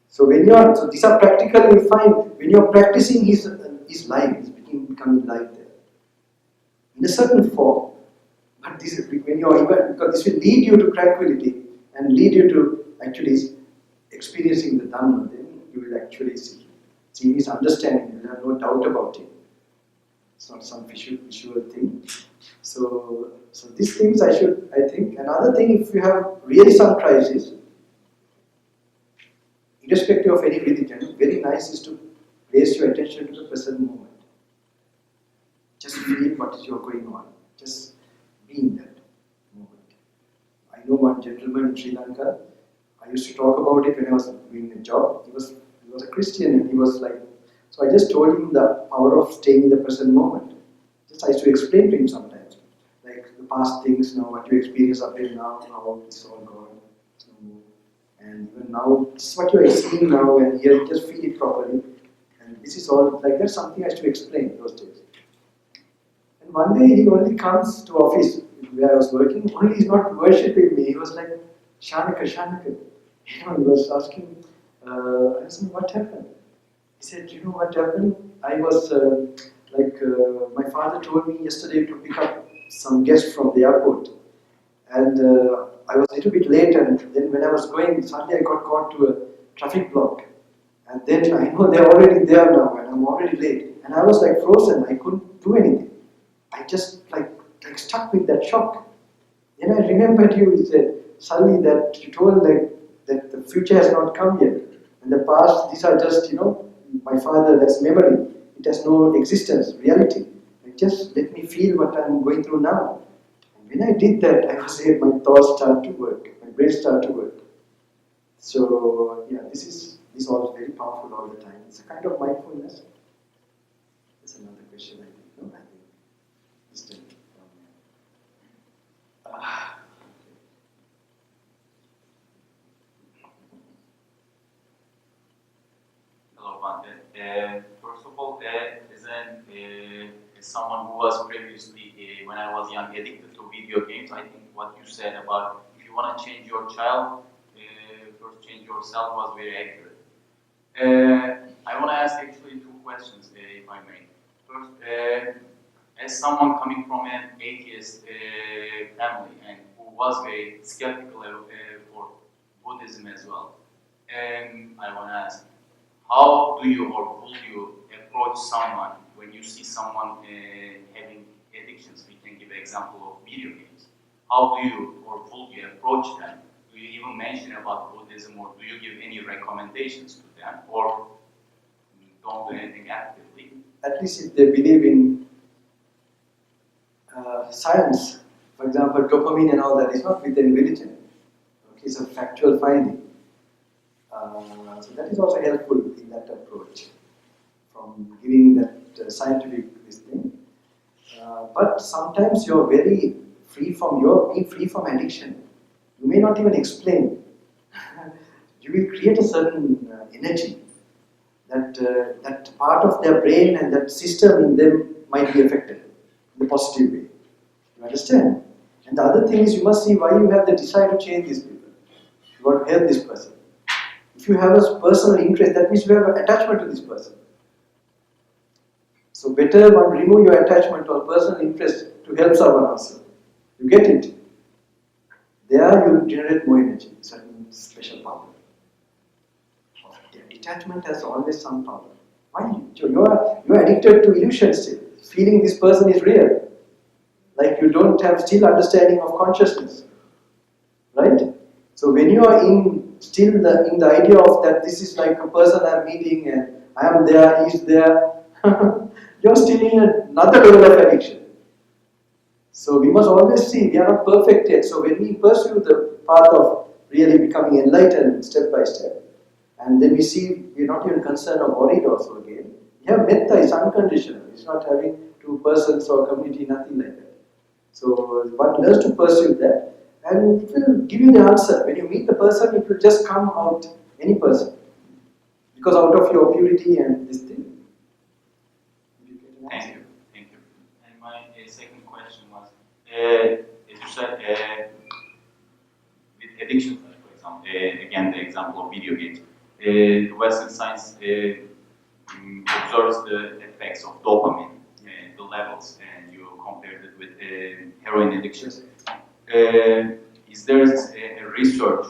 So when you are, so these are practical, you find, when you are practicing, his life is becoming life there. In a certain form. But this is when you are even, because this will lead you to tranquility and lead you to actually experiencing the dhamma, then you will actually see his understanding, you will have no doubt about it. It's not some visual thing. So these things I think. Another thing, if you have really some crisis, irrespective of any religion, very nice is to place your attention to the present moment. Just feel what is going on. Just be in that moment. I know one gentleman in Sri Lanka, I used to talk about it when I was doing a job. He was a Christian and he was like, so I just told him the power of staying in the present moment. Just I used to explain to him sometimes, like the past things, now what you experience up till now, how it's all gone, it's no more. And even now, this is what you are seeing now, and here just feel it properly. And this is all, like that's something I used to explain those days. And one day he only comes to office where I was working, only he's not worshipping me, he was like, Shanaka, Shanaka. He was asking, I said, what happened? He said, you know what happened? I was my father told me yesterday to pick up some guests from the airport. And I was a little bit late, and then when I was going, suddenly I got caught to a traffic block. And then I know they're already there now, and I'm already late. And I was like frozen, I couldn't do anything. I just like stuck with that shock. Then I remembered you said, suddenly that you told like that the future has not come yet. And the past, these are just, my father, that's memory. It has no existence, reality. Like just let me feel what I'm going through now. And when I did that, I was able, my thoughts start to work, my brain start to work. So yeah, this all is very powerful all the time. It's a kind of mindfulness. That's another question I think. No, I think this thing. Hello. about that. First of all, as someone who was previously, when I was young, addicted to video games, I think what you said about if you want to change your child, first change yourself was very accurate. I want to ask actually two questions, if I may. First, as someone coming from an atheist family and who was very skeptical for Buddhism as well, I want to ask, how do you or will you approach someone when you see someone having addictions? We can give an example of video games. How do you or will you approach them? Do you even mention about Buddhism, or do you give any recommendations to them, or don't do anything actively? At least if they believe in science, for example, dopamine and all that, is not within religion. Okay, it's a factual finding. So that is also helpful in that approach, from giving that scientific thing. But sometimes you're very free from addiction. You may not even explain. You will create a certain energy that part of their brain and that system in them might be affected in a positive way. You understand? And the other thing is, you must see why you have the desire to change these people. You want to help this person. If you have a personal interest, that means you have an attachment to this person. So better one remove your attachment or personal interest to help someone else. You get it? There you generate more energy, certain special power. Detachment has always some power. Why? You are addicted to illusion still, feeling this person is real. Like you don't have still understanding of consciousness. Right? So when you are still in the idea of that this is like a person I am meeting and I am there, he is there, you are still in another level of addiction. So we must always see we are not perfect yet. So when we pursue the path of really becoming enlightened step by step, and then we see we are not even concerned or worried also again. We have metta, it's unconditional. It's not having two persons or community, nothing like that. So one learns to pursue that, and it will give you the answer. When you meet the person, it will just come out, any person. Because out of your purity and this thing. Thank you. And my second question was, as you said, with addiction, for example, again the example of video games, the Western science observes the effects of dopamine, the levels, and you compared it with heroin addiction. Is there a research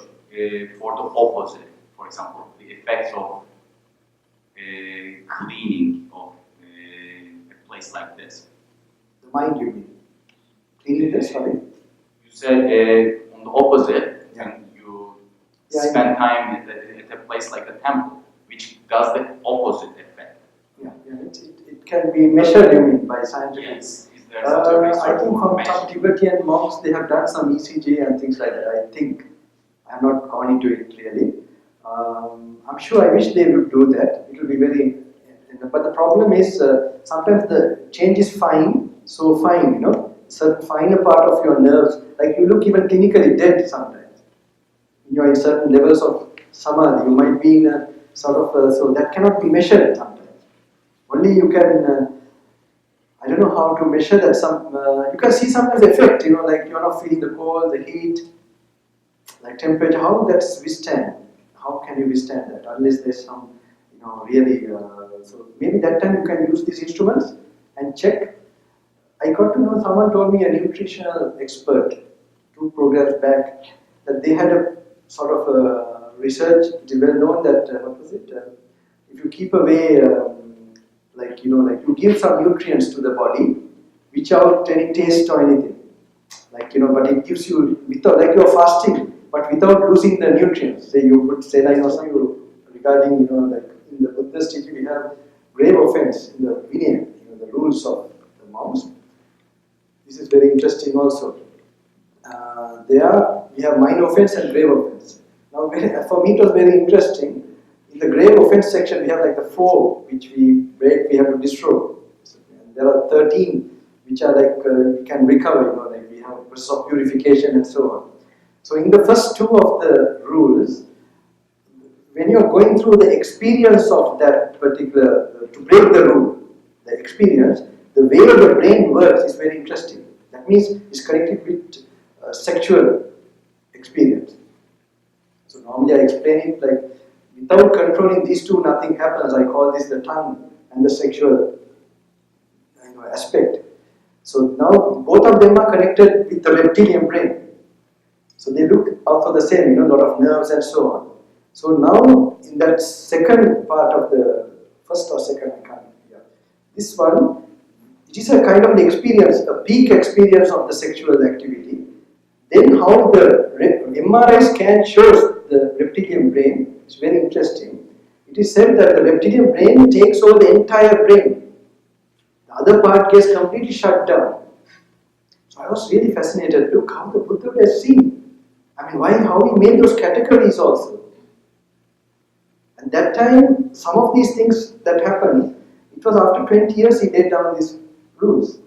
for the opposite, for example, the effects of cleaning of a place like this? The mind, you mean? Cleaning this, sorry? You said on the opposite, when you spend time at a place like a temple, which does the opposite effect. It can be measured, you mean, by scientific. Yes. Is there such a research? I think from some Tibetan monks, they have done some ECG and things like that. I think. I'm not gone into it really. I'm sure I wish they would do that. It will be very. But the problem is sometimes the change is fine, so fine, you know, certain finer part of your nerves, like you look even clinically dead sometimes. You're in certain levels of samadhi, you might be in a sort of, so that cannot be measured sometimes. Only you can, I don't know how to measure that, you can see sometimes the effect, you know, like you're not feeling the cold, the heat, like temperature, how that's withstand, how can you withstand that, unless there's some, you know, really, so maybe that time you can use these instruments and check. I got to know, someone told me, a nutritional expert, 2 programs back, that they had a sort of research, it is well known that, what was it, if you keep away, like, you know, like you give some nutrients to the body, without any taste or anything, like, you know, but it gives you, without, like you're fasting, but without losing the nutrients. Say you put saline or something regarding, you know, like in the Buddhist teaching we have grave offense in the Vinaya, you know, the rules of the monks. This is very interesting also. There we have minor offense and grave offense. Now for me it was very interesting. In the grave offense section we have like the 4 which we break, we have to destroy. And there are 13 which are like we can recover, you know, like we have a process of purification and so on. So in the first 2 of the rules, when you're going through the experience of that particular, to break the rule, the experience, the way the brain works is very interesting. That means it's connected with sexual experience. So normally I explain it like, without controlling these two, nothing happens. I call this the tongue and the sexual aspect. So now both of them are connected with the reptilian brain. So they look also the same, a lot of nerves and so on. So now in that second part of the first or second, I can't. Yeah, this one, it is a kind of an experience, a peak experience of the sexual activity. Then how the MRI scan shows the reptilian brain is very interesting. It is said that the reptilian brain takes over the entire brain. The other part gets completely shut down. So I was really fascinated. Look how the Buddha has seen. I mean, how he made those categories also. At that time, some of these things that happened, it was after 20 years he laid down these rules.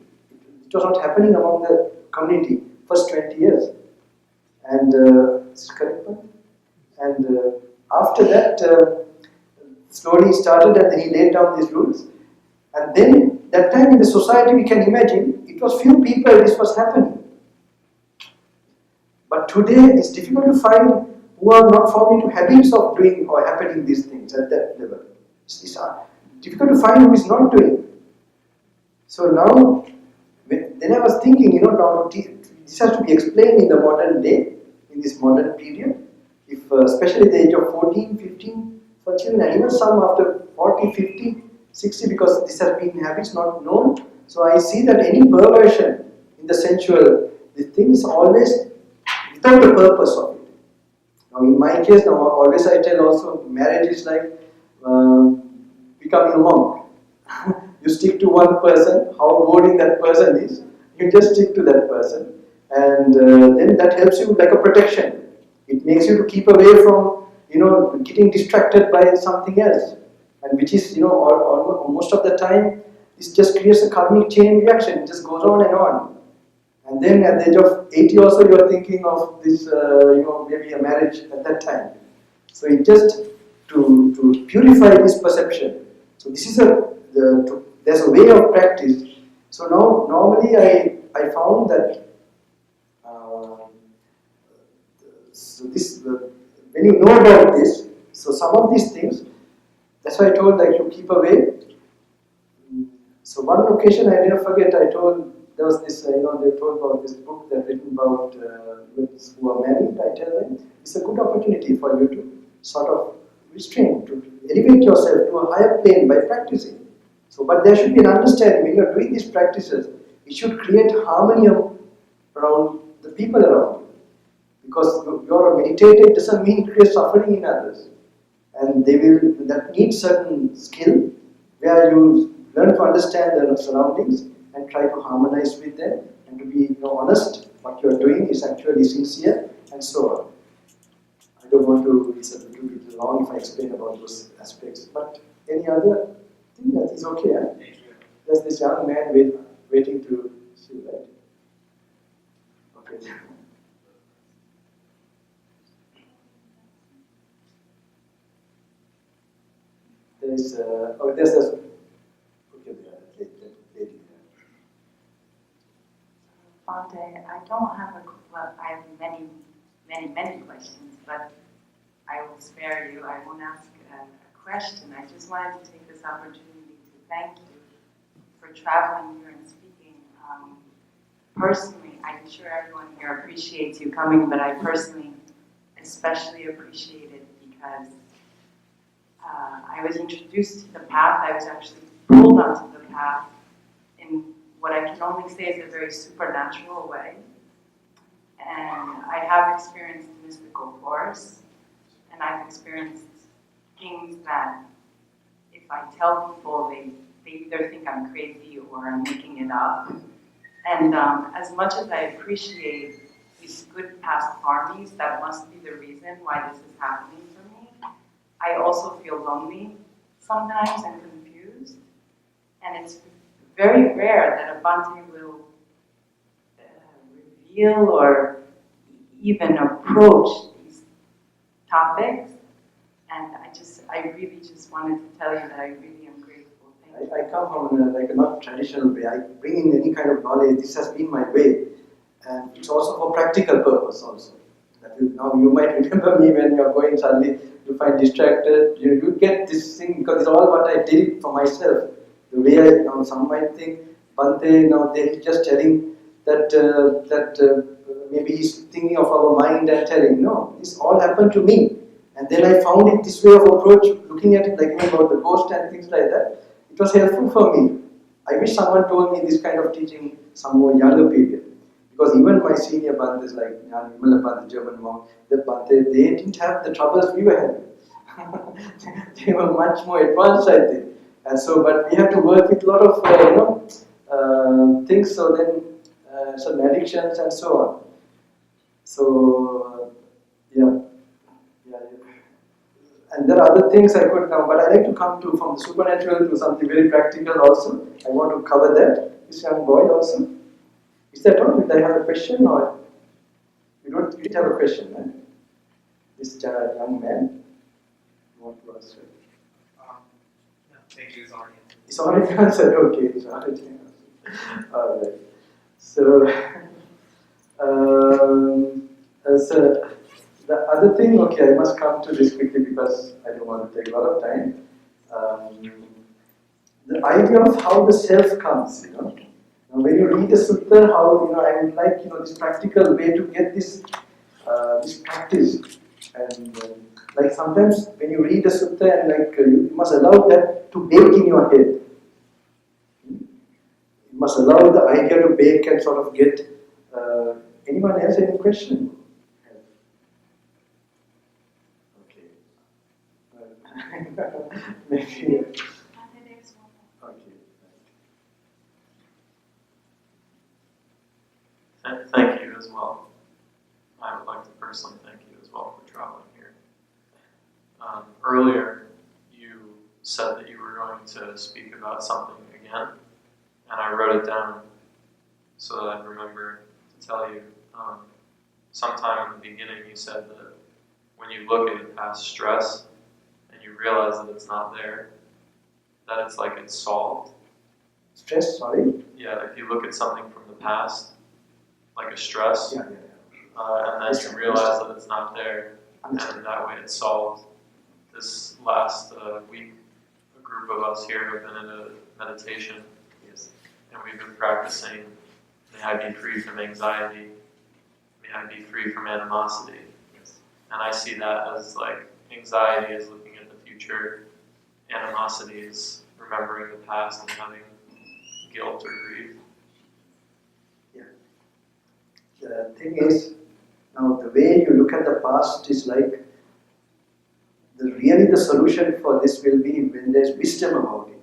It was not happening among the community first 20 years. And is this correct one? And after that, slowly he started and then he laid down these rules. And then that time in the society, we can imagine, it was few people this was happening. But today it's difficult to find who are not formed into habits of doing or happening these things at that level. It's difficult to find who is not doing. So now, then I was thinking, this has to be explained in the modern day, in this modern period. If, especially at the age of 14, 15 for children, and even some after 40, 50, 60, because this has been habits not known. So I see that any perversion in the sensual, the thing is always without the purpose of it. Now in my case, now always I tell also, marriage is like becoming a monk. You stick to one person, how boring that person is, you just stick to that person, and then that helps you like a protection. It makes you to keep away from, getting distracted by something else, and which is, most of the time, this just creates a karmic chain reaction. It just goes on and on. And then at the age of 80 also, you are thinking of this, maybe a marriage at that time. So it just to purify this perception. So this is there's a way of practice. So now normally I found that when you know about this, so some of these things, that's why I told like you keep away. So one occasion I never forget, I told, there was this, they told about this book that's written about youths who are married. I tell them, it's a good opportunity for you to sort of restrain, to elevate yourself to a higher plane by practicing. So, but there should be an understanding, when you're doing these practices, it should create harmony around the people around you. Because you're a meditator, doesn't mean create suffering in others. And that needs certain skill, where you learn to understand the surroundings and try to harmonize with them and to be honest, what you're doing is actually sincere and so on. I don't want to, it's a little bit long if I explain about those aspects, but any other thing that is okay, huh? There's this young man waiting to see you, right? Okay. There's okay, lady there. Bhante, I don't have I have many questions, but I will spare you. I won't ask a question. I just wanted to take this opportunity to thank you for traveling here and speaking. Personally, I'm sure everyone here appreciates you coming, but I personally especially appreciate it because I was introduced to the path. I was actually pulled onto the path in what I can only say is a very supernatural way. And I have experienced mystical force, and I've experienced things that if I tell people, they either think I'm crazy or I'm making it up. And as much as I appreciate these good past karmas, that must be the reason why this is happening for me, I also feel lonely sometimes and confused. And it's very rare that a Bhante will reveal or even approach these topics. And I really just wanted to tell you that I really am grateful. Thank you. I come from a not traditional way. I bring in any kind of knowledge. This has been my way. And it's also for practical purpose also. Now you might remember me when you're going suddenly, you find distracted, you get this thing, because it's all what I did for myself. The way some might think, Bhante, now they're just telling that maybe he's thinking of our mind and telling. No, this all happened to me. And then I found it this way of approach, looking at it like about the ghost and things like that. It was helpful for me. I wish someone told me this kind of teaching some more younger period. Because even my senior Bhantes like Bhante, German monk, the Bhante, they didn't have the troubles we were having. They were much more advanced, I think. And so, but we have to work with a lot of things. So then, some addictions and so on. So, yeah. And there are other things I could now, but I like to come to from the supernatural to something very practical also. I want to cover that. This young boy also. Is that all? Did I have a question or you didn't have a question, right? This young man. What was it? No, thank you. It's already answered. Okay, it's already answered. All right. So, so the other thing. Okay, I must come to this quickly because I don't want to take a lot of time. The idea of how the self comes, Now, when you read the sutta, how I would like this practical way to get this this practice, and like sometimes when you read the sutta and like you must allow that to bake in your head. You must allow the idea to bake and sort of get. Anyone else any question? Okay. Maybe. Okay. Thank you as well. I would like to personally thank you as well for traveling here. Earlier, you said that you were going to speak about something again, and I wrote it down so that I'd remember to tell you. Sometime in the beginning, you said that when you look at past stress and you realize that it's not there, that it's like it's solved. Stress, sorry? Yeah, if you look at something from the past, like a stress, Yeah. and then you realize that it's not there, and that way it's solved. This last week, a group of us here have been in a meditation, and we've been practicing, may I be free from anxiety, may I be free from animosity. And I see that as like, anxiety is looking at the future, animosity is remembering the past and having guilt or grief. The thing is, now the way you look at the past is like, really the solution for this will be when there's wisdom about it.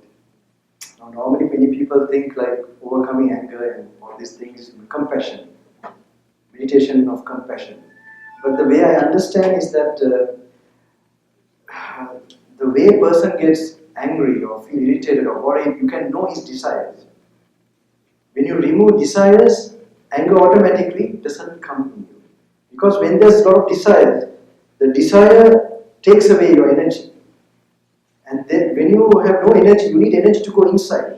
Now normally many people think like overcoming anger and all these things, compassion, meditation of compassion. But the way I understand is that the way a person gets angry or feel irritated or worried, you can know his desires. When you remove desires, anger automatically doesn't come in you. Because when there's a lot of desires, the desire takes away your energy. And then when you have no energy, you need energy to go inside.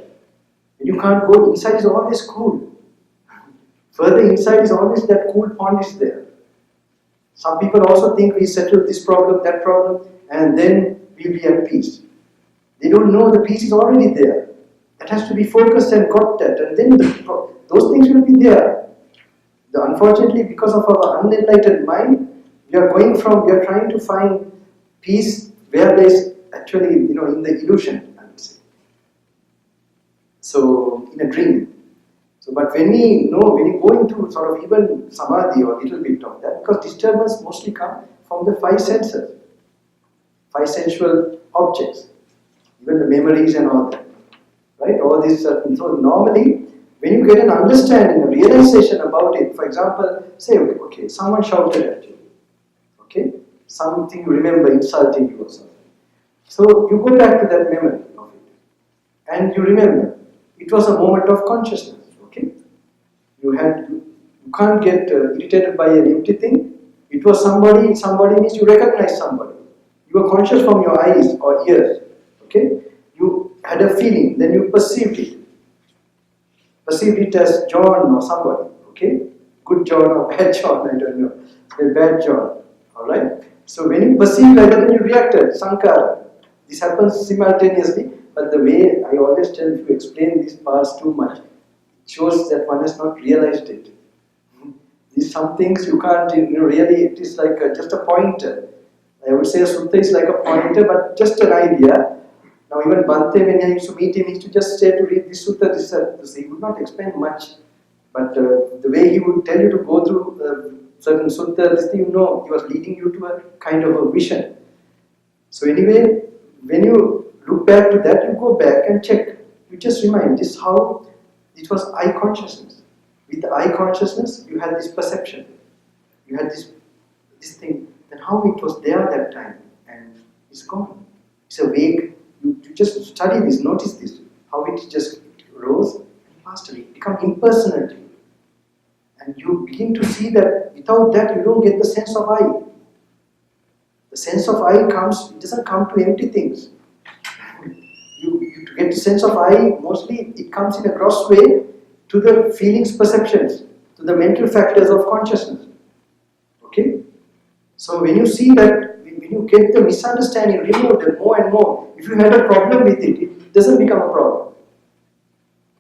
When you can't go inside, is always cool. Further inside is always that cool pond is there. Some people also think we settle this problem, that problem, and then we'll be at peace. They don't know the peace is already there. That has to be focused and got that, and then those things will be there. Unfortunately, because of our unenlightened mind, we are trying to find peace where there is actually, in the illusion, I would say. So, in a dream. So, but when we go into sort of even samadhi or a little bit of that, because disturbance mostly come from the five senses, five sensual objects, even the memories and all that, right? All these. So normally, when you get an understanding, a realization about it, for example, say, okay, someone shouted at you, okay, something you remember insulting you or something. So you go back to that memory of it, and you remember it was a moment of consciousness. Okay, you can't get irritated by an empty thing. It was somebody. Somebody means you recognize somebody. You were conscious from your eyes or ears. Okay? You had a feeling, then you perceived it. Perceived it as John or somebody. Okay? Good John or bad John, I don't know. A bad John. Alright? So when you perceived like that, then you reacted. Sankara. This happens simultaneously, but the way I always tell, if you explain these parts too much, it shows that one has not realized it. These some things you can't, really, it is like just a pointer. I would say a sutta is like a pointer, but just an idea. Now even Bhante, when I used to meet him, he used to just say to read this sutta, this. He would not explain much. But the way he would tell you to go through certain sutta, this thing, he was leading you to a kind of a vision. So anyway, when you look back to that, you go back and check. You just remind, this is how it was eye consciousness. With the eye consciousness, you had this perception. You had this thing. Then how it was there that time and it's gone. It's awake. You just study this, notice this. How it just rose and passed away. It becomes impersonal to you. And you begin to see that without that you don't get the sense of I. The sense of I comes, it doesn't come to empty things. You to get the sense of I, mostly it comes in a gross way to the feelings, perceptions, to the mental factors of consciousness. Okay? So when you see that, when you get the misunderstanding removed more and more, if you had a problem with it, it doesn't become a problem.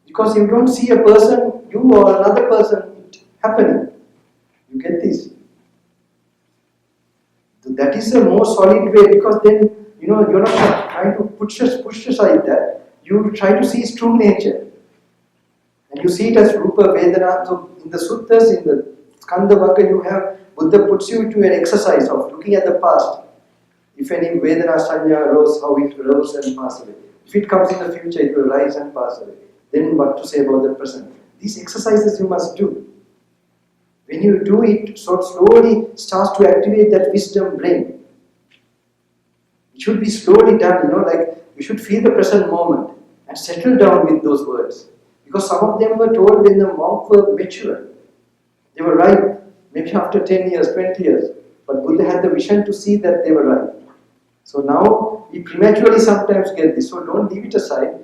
Because you don't see a person, you or another person, it happening. You get this? That is a more solid way, because then, you're not trying to push aside that. You try to see its true nature. And you see it as Rupa Vedana. So in the suttas, in the Skanda Vagga, you have, Buddha puts you to an exercise of looking at the past. If any Vedana Sanya arose, how it rose and passed away. If it comes in the future, it will rise and pass away. Then what to say about the present. These exercises you must do. When you do it, so slowly starts to activate that wisdom brain. It should be slowly done, like you should feel the present moment and settle down with those words. Because some of them were told when the monks were mature. They were right, maybe after 10 years, 20 years. But Buddha had the vision to see that they were right. So now, we prematurely sometimes get this. So don't leave it aside.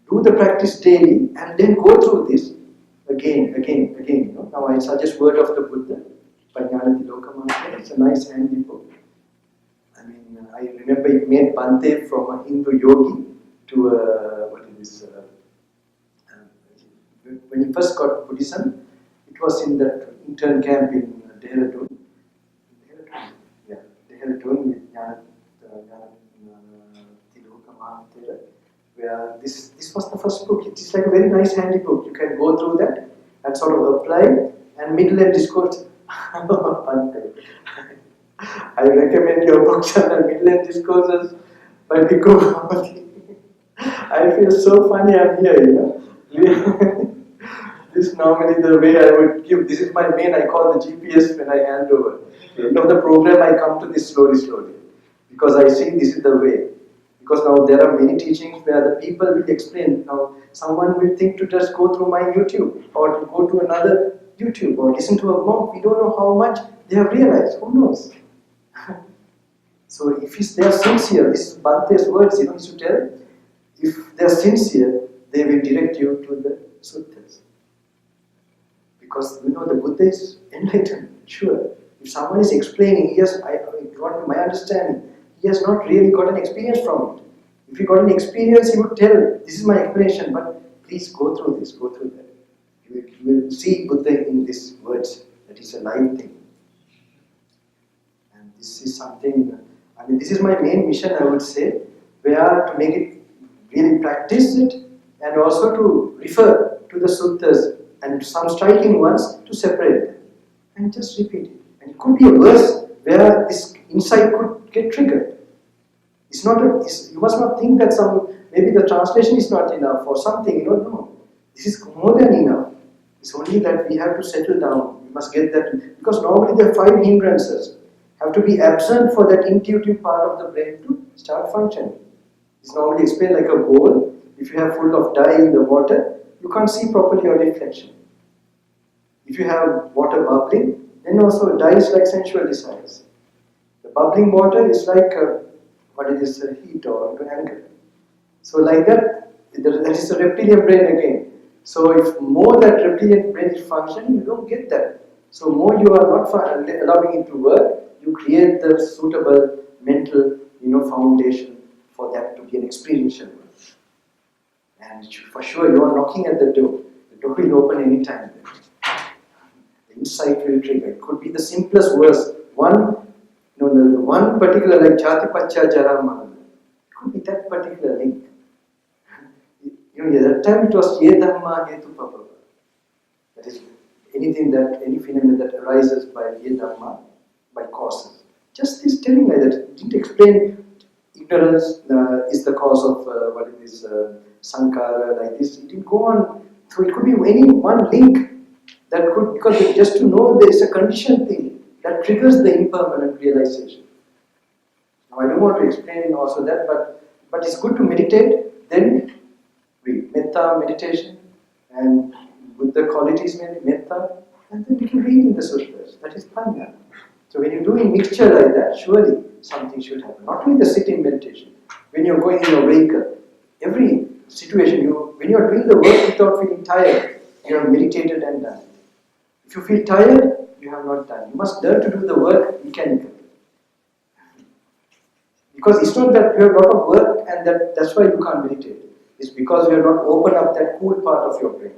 Do the practice daily and then go through this again. Now I suggest Word of the Buddha by Gnanaloka Thero. It's a nice handy book. I remember it made Bhante from a Hindu yogi to when he first got Buddhism, it was in that intern camp in Dehradun. Dehradun with Gnanaloka Thero, where this was the first book. It is like a very nice handy book. You can go through that and sort of apply, and middle and discourse. I recommend your books on the middle and discourses by Bhikkhu Bhavati. I feel so funny I'm here, This normally the way I would give, this is my main, I call the GPS when I hand over. At the end of the program I come to this slowly. Because I see this is the way. Because now there are many teachings where the people will explain. Now someone will think to just go through my YouTube or to go to another YouTube or listen to a monk. We don't know how much they have realized. Who knows? So if they are sincere, this is Bhante's words, he used to tell, if they are sincere, they will direct you to the suttas. Because the Buddha is enlightened, sure. If someone is explaining, according to my understanding, he has not really got an experience from it. If he got an experience, he would tell, this is my explanation, but please go through this, go through that. You will see Buddha in these words, that is a live thing. And this is something, this is my main mission, I would say, where to make it, really practice it, and also to refer to the suttas, and some striking ones to separate them, and just repeat it. And it could be a verse where this insight could get triggered. You must not think that maybe the translation is not enough or something, no. This is more than enough. It's only that we have to settle down. We must get that, because normally there are 5 hindrances have to be absent for that intuitive part of the brain to start functioning. It's normally explained like a bowl. If you have full of dye in the water, you can't see properly your reflection. If you have water bubbling, then also dye is like sensual desires. The bubbling water is like what is this heat or anger. So like that is the reptilian brain again. So if more that reptilian brain is functioning, you don't get that. So more you are not allowing it to work, you create the suitable mental, foundation for that to be an experiential world. And for sure you are knocking at the door. The door will open anytime. The insight will trigger. It could be the simplest verse. The one particular like Jati Pacha Jarama. It could be that particular link. At that time it was Ye Dhamma Hetu Papa. That is any phenomenon that arises by Ye Dhamma, by causes. Just this telling like that, it didn't explain ignorance is the cause of what it is, Sankara, like this. It didn't go on. So it could be any one link that could, because just to know there is a conditioned thing that triggers the impermanent realization. Now I don't want to explain also that, but it's good to meditate, then read metta meditation and Buddha qualities metta, and then you can read in the sutras. That is panya. So when you're doing mixture like that, surely something should happen. Not only the sitting meditation. When you're going in your vehicle, every situation, when you're doing the work without feeling tired, you have meditated and done it. If you feel tired, you have not done. You must learn to do the work mechanically. Because it's not that you have a lot of work and that's why you can't meditate. It's because you have not opened up that cool part of your brain.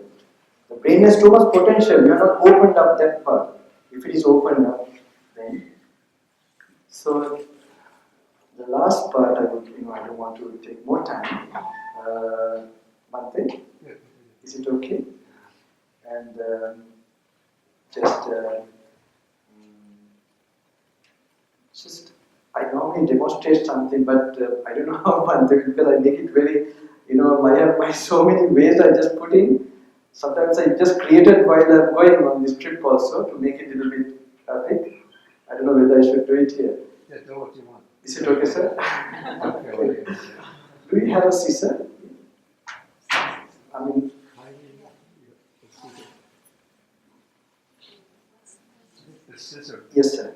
The brain has too much potential. You have not opened up that part. If it is opened up, then. So the last part, I don't want to take more time. Bhante, is it okay? And I normally demonstrate something, but I don't know how Bhante, because I make it very, I have so many ways I just put in. Sometimes I just created while I'm going on this trip also to make it a little bit epic. I don't know whether I should do it here. Yeah, do what you want. Is it okay, sir? Okay. Do you have a scissor? I mean, the scissor. yes, sir.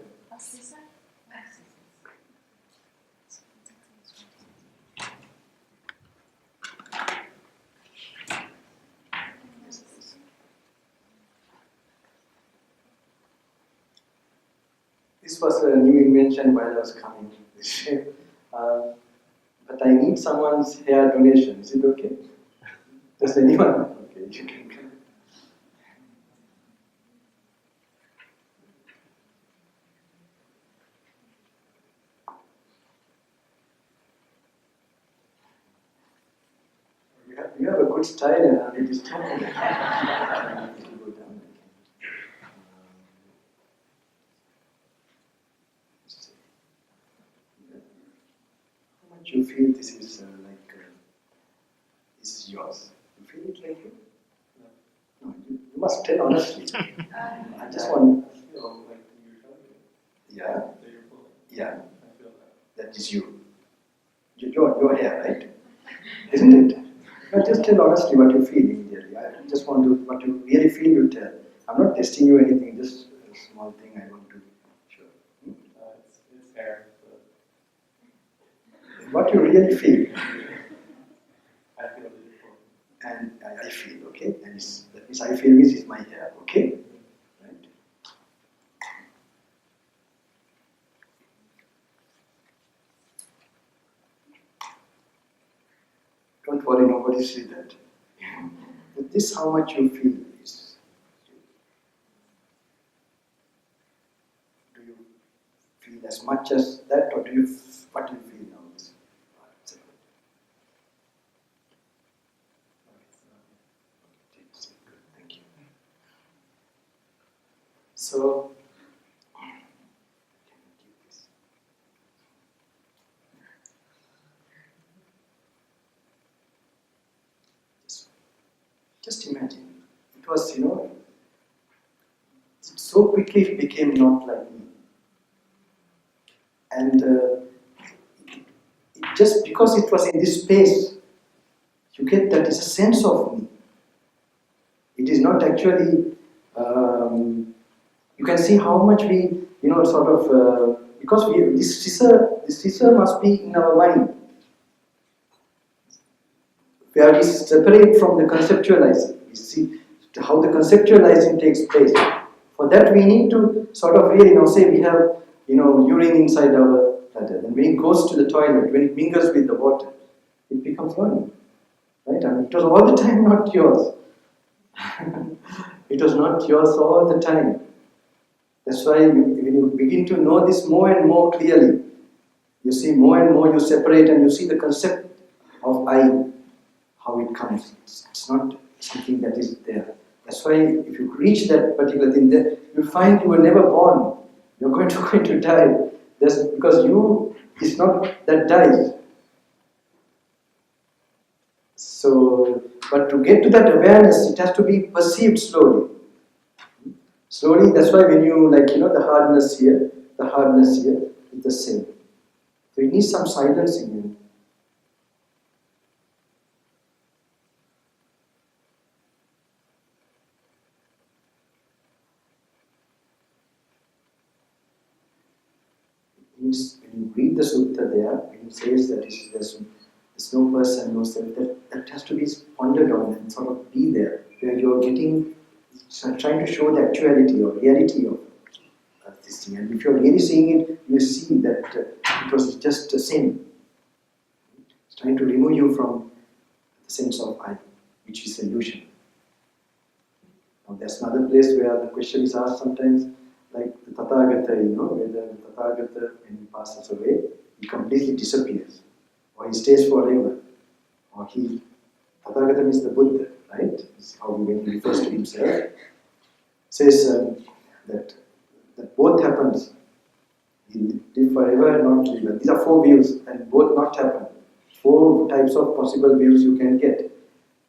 This was a new invention while I was coming. But I need someone's hair donation. Is it okay? Does anyone? Okay, you can come. You have a good style and it is talking. You feel this is this is yours. You feel it like it? No, you must tell honestly. I just want. Yeah. Yeah. That is you. Your hair, right? Isn't it? But just tell honestly what you feel immediately. I just want to, what you really feel, you tell. I'm not testing you anything. Just a small thing I want to show. It's hair. What you really feel. I feel beautiful. And I feel, okay? And that means I feel means it's my hair, okay? Right? Don't worry, nobody sees that. But this how much you feel is. Do you feel as much as that, or what do you feel now? Thank you. So, just imagine, it was, so quickly it became not like me. And just because it was in this space, you get that it's a sense of me. It is not actually, you can see how much we, because this scissor must be in our mind, where we separate from the conceptualizing. We see how the conceptualizing takes place. For that, we need to sort of really, say we have, urine inside our bladder. And when it goes to the toilet, when it mingles with the water, it becomes one. Right? I mean, it was all the time not yours. It was not yours all the time. That's why when you begin to know this more and more clearly, you see more and more you separate and you see the concept of I, how it comes. It's not something that is there. That's why if you reach that particular thing, then you find you were never born. You're going to die. That's because you is not that dies. So, but to get to that awareness, it has to be perceived slowly. Slowly, that's why when you the hardness here is the same. So it needs some silencing in. When you read the sutta there, when it says that there's no person, no self, that has to be pondered on and sort of be there, where you're trying to show the actuality or reality of this thing. And if you're really seeing it, you see that it was just a sin. It's trying to remove you from the sense of I, which is illusion. Now there's another place where the question is asked sometimes, like the Tathagata, where the Tathagata, when he passes away, he completely disappears. Or he stays forever. Or Tathagata means the Buddha, right? This is how when he refers to himself. Says that both happens. He live forever and not live. These are four views, and both not happen. Four types of possible views you can get.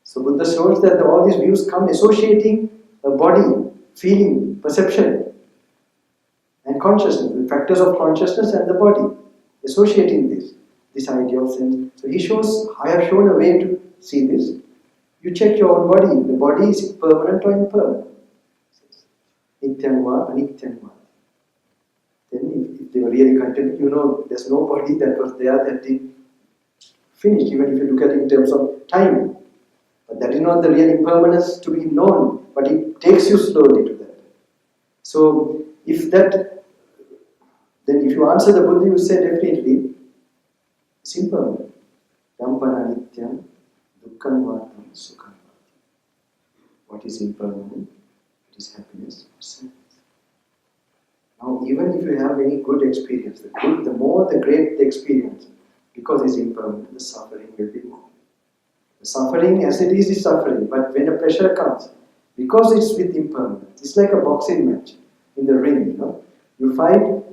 So Buddha shows that all these views come associating a body, feeling, perception, and consciousness, the factors of consciousness and the body, associating this idea of sense. So he shows, I have shown a way to see this. You check your own body. The body is permanent or impermanent. Nityanva, anityanva. Then if they were really content, there's no body that was there that did finish, even if you look at it in terms of time. But that is not the real impermanence to be known, but it takes you slowly to that. So then if you answer the Buddha, you say definitely, it's impermanent. Yampana nityam, dukkam vatam, sukham vatam. What is impermanent? It is happiness or sadness. Now, even if you have any good experience, the more the great the experience, because it's impermanent, the suffering will be more. The suffering as it is suffering, but when a pressure comes, because it's with impermanence, it's like a boxing match in the ring, You fight,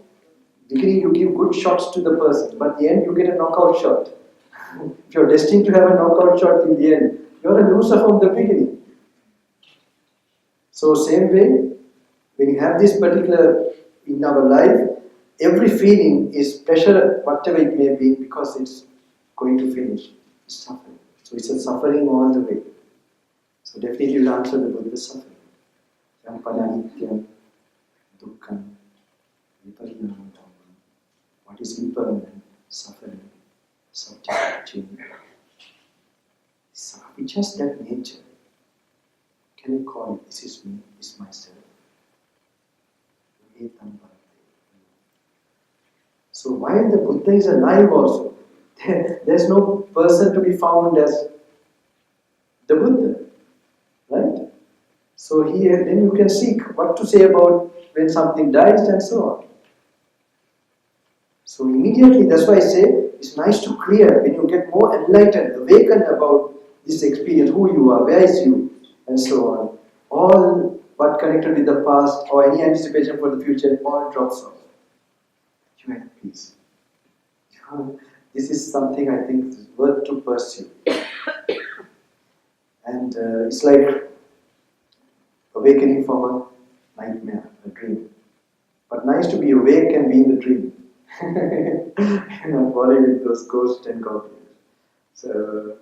beginning you give good shots to the person, but at the end you get a knockout shot. If you're destined to have a knockout shot in the end, you're a loser from the beginning. So same way, when you have this particular in our life, every feeling is pleasure, whatever it may be, because it's going to finish. It's suffering. So it's a suffering all the way. So definitely you will answer the Buddha's suffering. Yampana nityam, dukkam, viparinamam dhammam. What is impermanent? Suffering, subject to change. It's just that nature. Can you call it, this is me, this is myself? So while the Buddha is alive also, there's no person to be found as the Buddha, right? So then you can seek what to say about when something dies and so on. So immediately, that's why I say, it's nice to clear when you get more enlightened, awakened about this experience, who you are, where is you, and so on. All what connected with the past or any anticipation for the future, all drops off. You are at peace. This is something I think is worth to pursue. And it's like awakening from a nightmare, a dream. But nice to be awake and be in the dream. Not worry with those ghosts and goblins. So,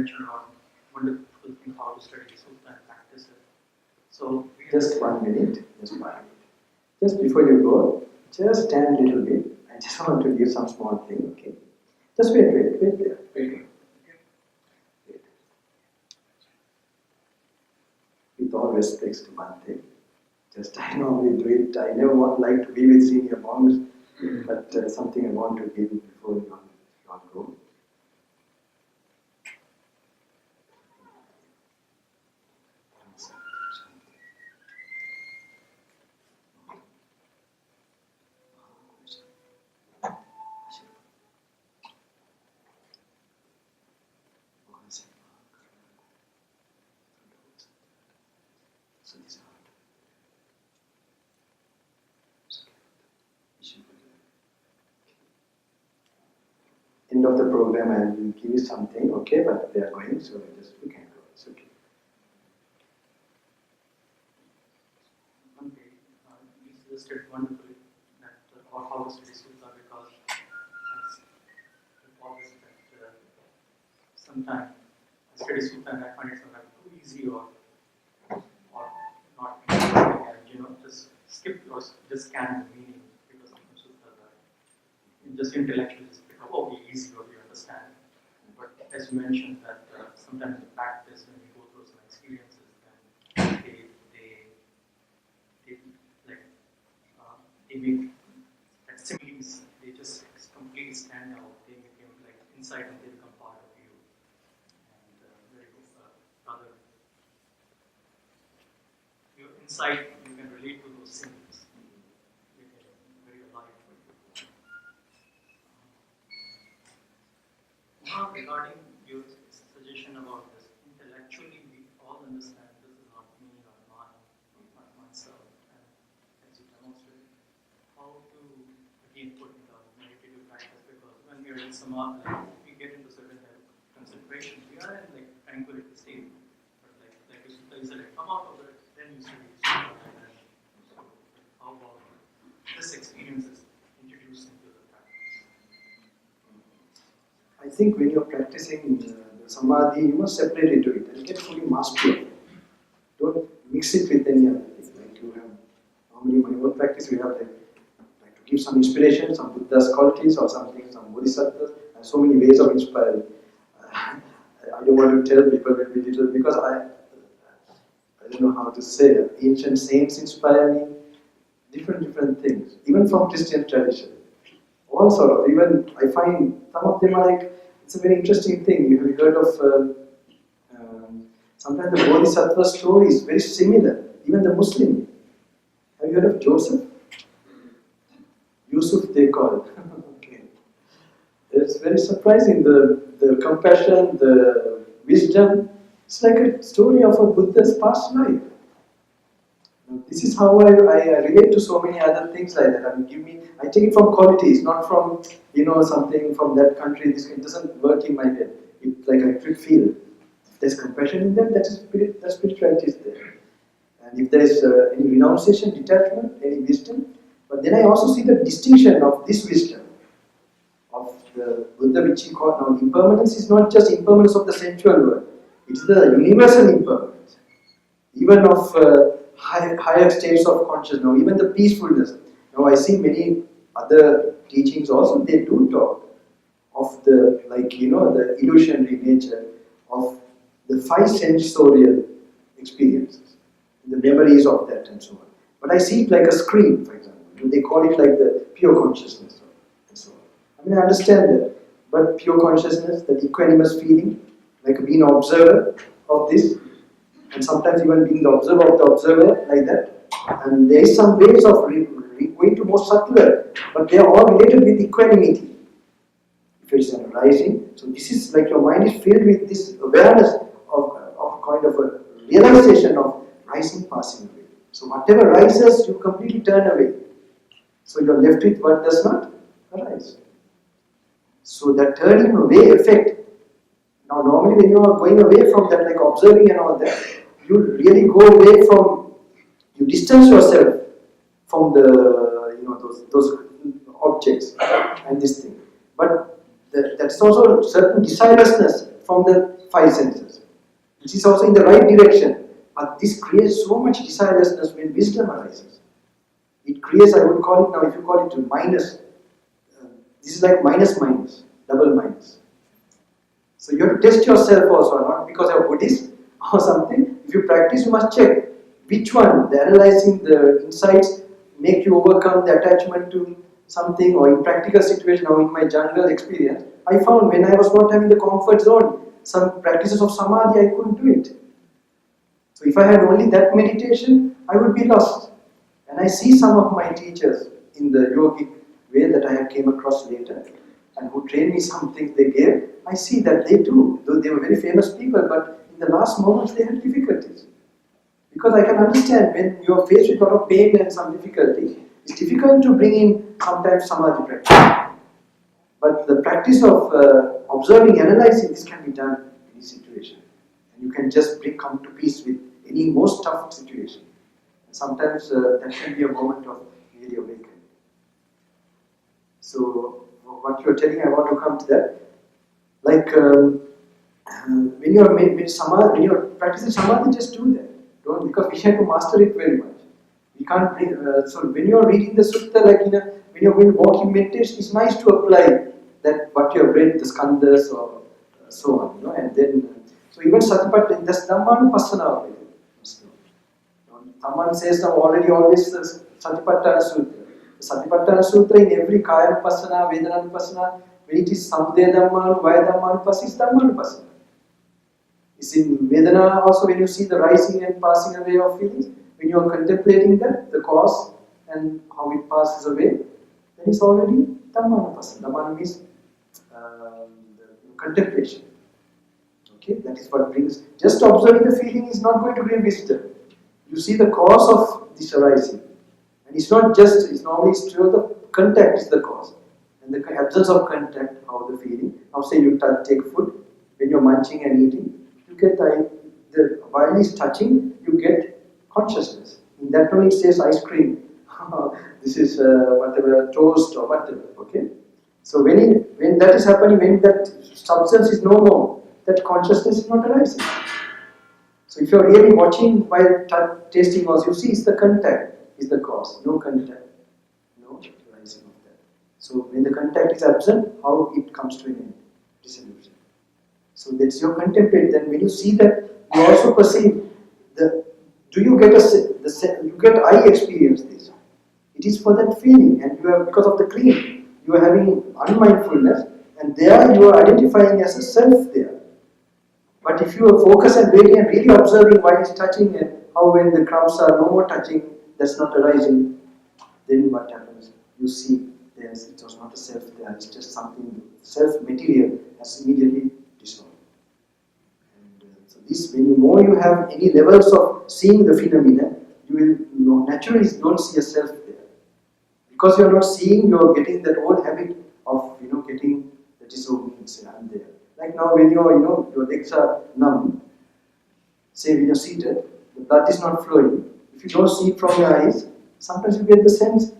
mentioned about wonderful thing how to study Sutta and practice it. So Just 1 minute, just 1 minute. Just before you go, just stand a little bit. I just want to give some small thing, okay? Just wait there. Wait. With all respects to Bhante, just I normally do it. I never like to be with senior monks, but something I want to give before you all go. End of the program, I will give you something, okay? But they are going, so we can go. It's okay. one day, you suggested wonderfully that how to study Sutta because I always that sometimes I study Sutta and I find it sometimes too easy or not easy, just skip or just scan the meaning because of the Sutta just intellectually just pick up, okay, easy or you understand. But as you mentioned that sometimes in practice when we go through some experiences then they make like similes, they just completely stand out, they become like inside and they become part of you. And very good, rather your insight you can relate to those symbols. They get very alive for you. Now regarding your suggestion about this, intellectually we all understand this is not me or mine, not myself, and as you demonstrated, how to again put in the meditative practice because when we are in samadhi, we get into certain type of concentration, we are in like tranquility state, but like you said, come out of it, then you study Sutta, and then so how about this experience is introduced into the practice? I think when you're practicing the samadhi, you must separate into it and get fully mastery of it. Don't mix it with any other thing. Like you have, normally in my own practice, we have like to give some inspiration, some Buddha's qualities or something, some bodhisattvas, and so many ways of inspiring. I don't want to tell people maybe little because I don't know how to say it. Ancient saints inspire me, different things, even from Christian tradition. All sort of, even I find some of them are like, it's a very interesting thing. You have heard of, sometimes the Bodhisattva story is very similar, even the Muslim. Have you heard of Joseph? Yusuf they call it. Okay. It's very surprising, the compassion, the wisdom. It's like a story of a Buddha's past life. This is how I relate to so many other things like that. I take it from qualities, not from something from that country. It doesn't work in my head. It's like I feel. If there's compassion in them, that spirituality is there. And if there is any renunciation, detachment, any wisdom, but then I also see the distinction of this wisdom of the Buddha, which he called now impermanence is not just impermanence of the sensual world. It is the universal impermanence, even of higher states of consciousness, now even the peacefulness. Now I see many other teachings also, they do talk of the, the illusionary nature of the 5 sensorial experiences, the memories of that and so on. But I see it like a screen, for example. They call it like the pure consciousness and so on. I understand that, but pure consciousness, that equanimous feeling, like being an observer of this, and sometimes even being the observer of the observer, like that. And there is some ways of going to more subtler, but they are all related with equanimity. If it's an arising, so this is like your mind is filled with this awareness of kind of a realization of rising, passing away. So whatever rises, you completely turn away. So you are left with what does not arise. So that turning away effect. Now normally when you are going away from that, like observing and all that, you really go away from, you distance yourself from the those objects and this thing. But that's also certain desirelessness from the five senses. This is also in the right direction. But this creates so much desirelessness when wisdom arises. It creates, I would call it now, if you call it minus, this is like minus, double minus. So you have to test yourself also, not because you're Buddhist or something. If you practice, you must check which one, the analyzing the insights, make you overcome the attachment to something, or in practical situation, now in my jungle experience, I found when I was not having the comfort zone, some practices of samadhi, I couldn't do it. So if I had only that meditation, I would be lost. And I see some of my teachers in the yogic way that I have came across later, and who trained me some things they gave, I see that they too, though they were very famous people, but in the last moments they had difficulties. Because I can understand when you are faced with a lot of pain and some difficulty, it's difficult to bring in sometimes samadhi practice. But the practice of observing, analyzing, this can be done in any situation. And you can just come to peace with any most tough situation. And sometimes that can be a moment of really awakening. So, what you are telling, I want to come to that. Like when you are practicing samadhi, just do that. Don't, because we have to master it very much. We can't bring. So when you are reading the sutta, like when you are going walking meditation, it's nice to apply that what you have read, the skandhas or so on, and then so even satipatthana, that's dhamma. Someone says now already always the satipatthana sutra. The satipatthana sutra in every kaya pasana, vedana pasana, when it is samudaya dhamma, vaya dhamma, it's dhamma. It's in Vedana also when you see the rising and passing away of feelings, when you are contemplating that, the cause and how it passes away, then it's already Dhammanupasana. Dhamma means contemplation. Okay, that is what brings. Just observing the feeling is not going to bring wisdom. You see the cause of this arising. And it's not just, it's normally still the contact is the cause. And the absence of contact, how the feeling. Now say you take food, when you're munching and eating, you get while it's touching, you get consciousness. In that one it says ice cream. This is whatever, toast or whatever, okay? So when that is happening, when that substance is no more, that consciousness is not arising. So if you're really watching while tasting also, you see it's the contact is the cause, no contact, no arising of that. So when the contact is absent, how it comes to an end? Dissolution. So that's your contemplate. Then when you see that, you also perceive do you get you get I experience this. It is for that feeling, and you are, because of the cream, you are having unmindfulness, and there you are identifying as a self there. But if you are focused and waiting and really observing why it's touching and how when the crumbs are no more touching, that's not arising, then what happens? You see it was not a self there, it's just something, self-material has immediately dissolved. And so this, when more you have any levels of seeing the phenomena, you will naturally don't see a self there. Because you are not seeing, you are getting that old habit of getting the disobedience and there. Like now when your legs are numb, say when you're seated, the blood is not flowing. If you don't see it from your eyes, sometimes you get the sense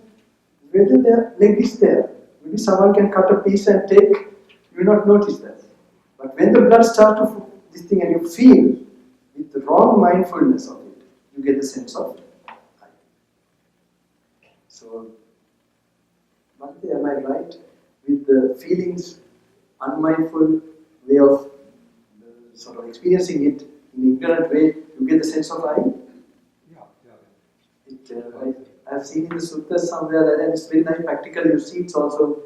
whether the leg is there. Maybe someone can cut a piece and take, you will not notice that. But when the blood starts to this thing and you feel with the wrong mindfulness of it, you get the sense of I. So, am I right? With the feelings, unmindful way of sort of experiencing it in an ignorant way, you get the sense of I? I have seen in the suttas somewhere that, and it's very nice practical, you see it's also,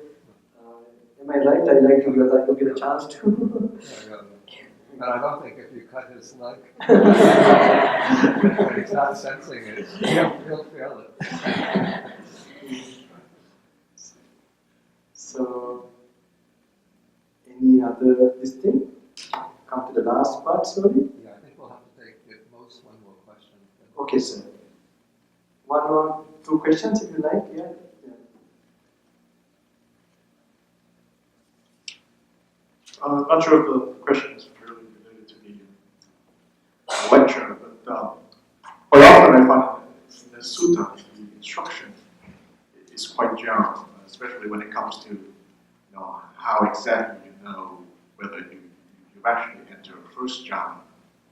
am I right? I like to because I don't get a chance to. But I don't think if you cut his leg, when he's not sensing it, he'll feel it. So, any other this thing? Come to the last part slowly? Yeah, I think we'll have to take at most one more question. Okay, sir. One or two questions if you like, yeah. Not sure if the question is really related to the lecture, but quite often I find in the sutta, the instruction is quite general, especially when it comes to how exactly you know whether you've actually first jhana,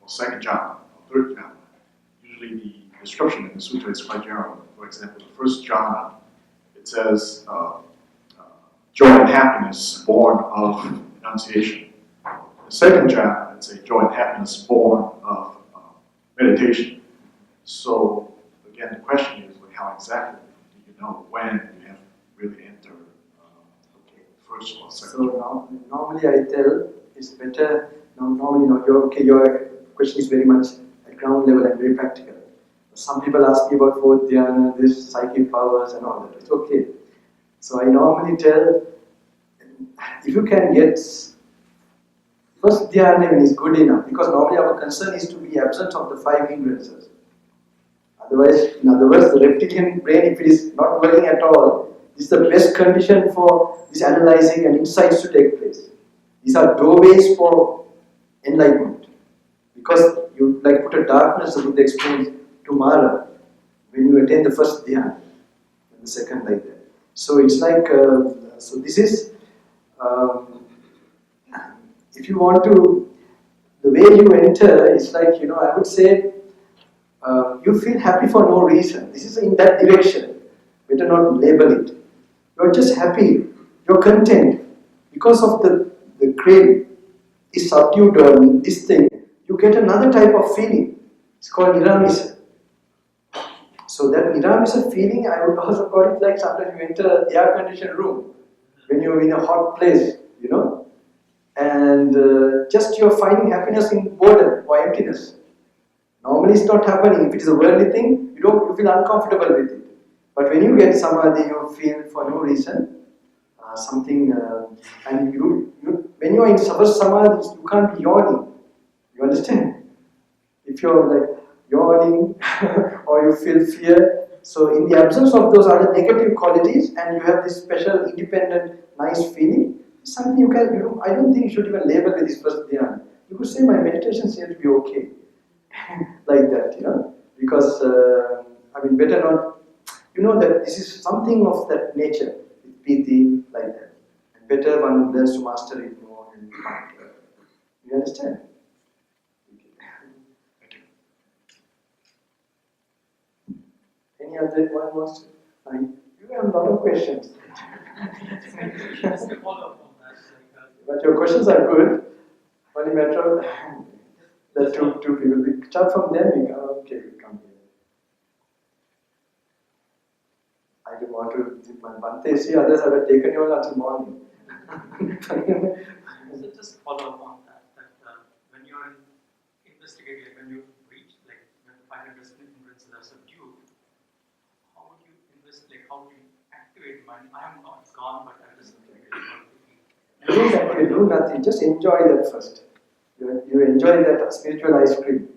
or second jhana, or third jhana. Usually the description in the sutra is quite general. For example, the first jhana, it says joy and happiness born of renunciation. The second jhana, it's a joy and happiness born of meditation. So again, the question is, like, how exactly do you know when you have really entered first or second? So normally I tell it's better. Normally, your question is very much at ground level and very practical. Some people ask me about fourth dhyana, this psychic powers and all that. It's okay. So I normally tell, if you can get first dhyana is good enough, because normally our concern is to be absent of the 5 hindrances. Otherwise, in other words, the reptilian brain, if it is not working at all, is the best condition for this analyzing and insights to take place. These are doorways for enlightenment. Because you like put a darkness, the Buddha explains, to Mara when you attain the first dhyana, and the second like that. So it's like, so this is, if you want to, the way you enter is like, I would say, you feel happy for no reason. This is in that direction. Better not label it. You're just happy. You're content. Because of the craving is subdued on this thing, you get another type of feeling. It's called niramisa. So that niramisa feeling, I would also call it like sometimes you enter an air-conditioned room when you're in a hot place, and just you're finding happiness in boredom or emptiness. Normally it's not happening. If it is a worldly thing, you feel uncomfortable with it. But when you get samadhi, you feel for no reason something, and when you are in samadhi, you can't be yawning. You understand? If you're like yawning or you feel fear, so in the absence of those other negative qualities, and you have this special, independent, nice feeling, something you can. I don't think you should even label with this first dhyana. You could say my meditation seems to be okay. Like that, because better not, that this is something of that nature, with piti, like that, and better one learns to master it more and you understand? Any other one wants to? You have a lot of questions. But your questions are good. Only matter of the two people. We start from them, we come here. I don't want to zip my bante. See, others have taken you all until morning. So just follow up on that. When you're investigating, when you reach, like, when the 500 hindrances are subdued, how would you investigate? How would you activate mind? I am not gone, but I just you do nothing. Just enjoy that first. You enjoy that spiritual ice cream.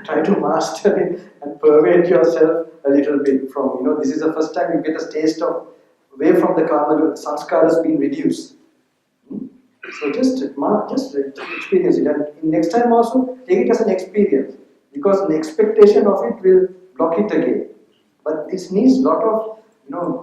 Try to master it and pervade yourself a little bit from, this is the first time you get a taste of away from the karma, sanskaras being reduced. So just experience it, and next time also take it as an experience, because an expectation of it will block it again. But this needs a lot of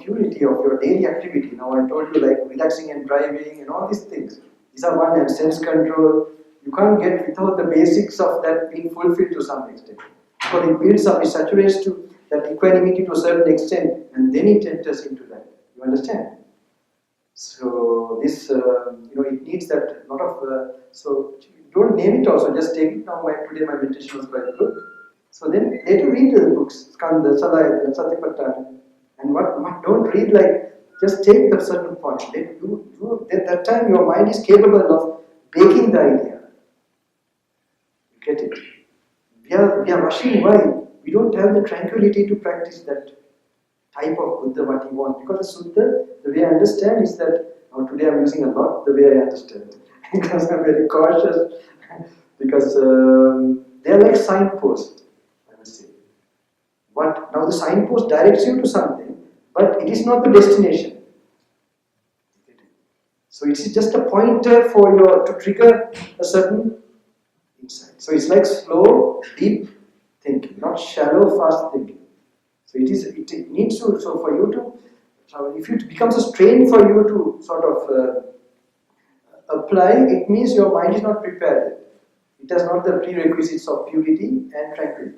purity of your daily activity. Now I told you, like relaxing and driving and all these things. These are one, and sense control. You can't get without the basics of that being fulfilled to some extent. Because it builds up, it saturates to that equanimity to a certain extent, and then it enters into that. You understand? So this, it needs that lot of. So don't name it also. Just take it now. Today my meditation was quite good. So then later read the books, Skanda, Salayat, Satipatthana, and what don't read, like just take the certain point. At that time your mind is capable of baking the idea. You get it? We are rushing. Why? We don't have the tranquility to practice that type of Buddha what he wants. Because the Sutta, the way I understand is that, now today I'm using a lot the way I understand. Because I'm very cautious. Because they are like signposts, I must say. Now the signpost directs you to something, but it is not the destination. So it is just a pointer for to trigger a certain insight. So it's like slow, deep thinking, not shallow, fast thinking. So it needs to, so for you to, so if it becomes a strain for you to sort of apply, it means your mind is not prepared yet. It has not the prerequisites of purity and tranquility.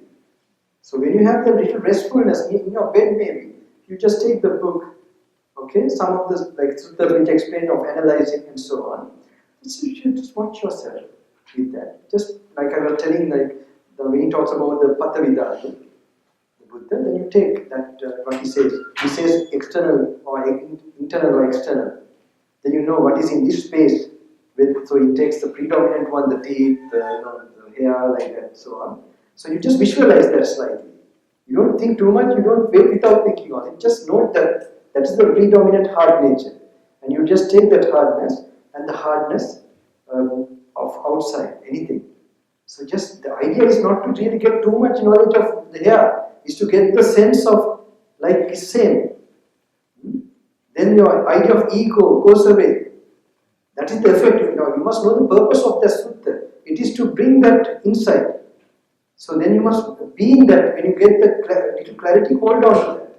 So when you have the little restfulness in your bed maybe, you just take the book, okay, some of the like suttas which explain of analyzing and so on. You should just watch yourself with that. Just like I was telling, like when he talks about the Patavida, the Buddha, then you take that what he says. He says external or internal or external. Then you know what is in this space. So he takes the predominant one, the teeth, the hair, like that, so on. So you just visualize that slightly. You don't think too much. You don't wait without thinking on it. Just note that that is the predominant hard nature, and you just take that hardness and the hardness of outside anything. So just the idea is not to really get too much knowledge of the hair. Is to get the sense of like it's same. Then your idea of ego goes away. That is the effect. You must know the purpose of the sutta. It is to bring that insight. So then you must be in that. When you get the little clarity, hold on to that.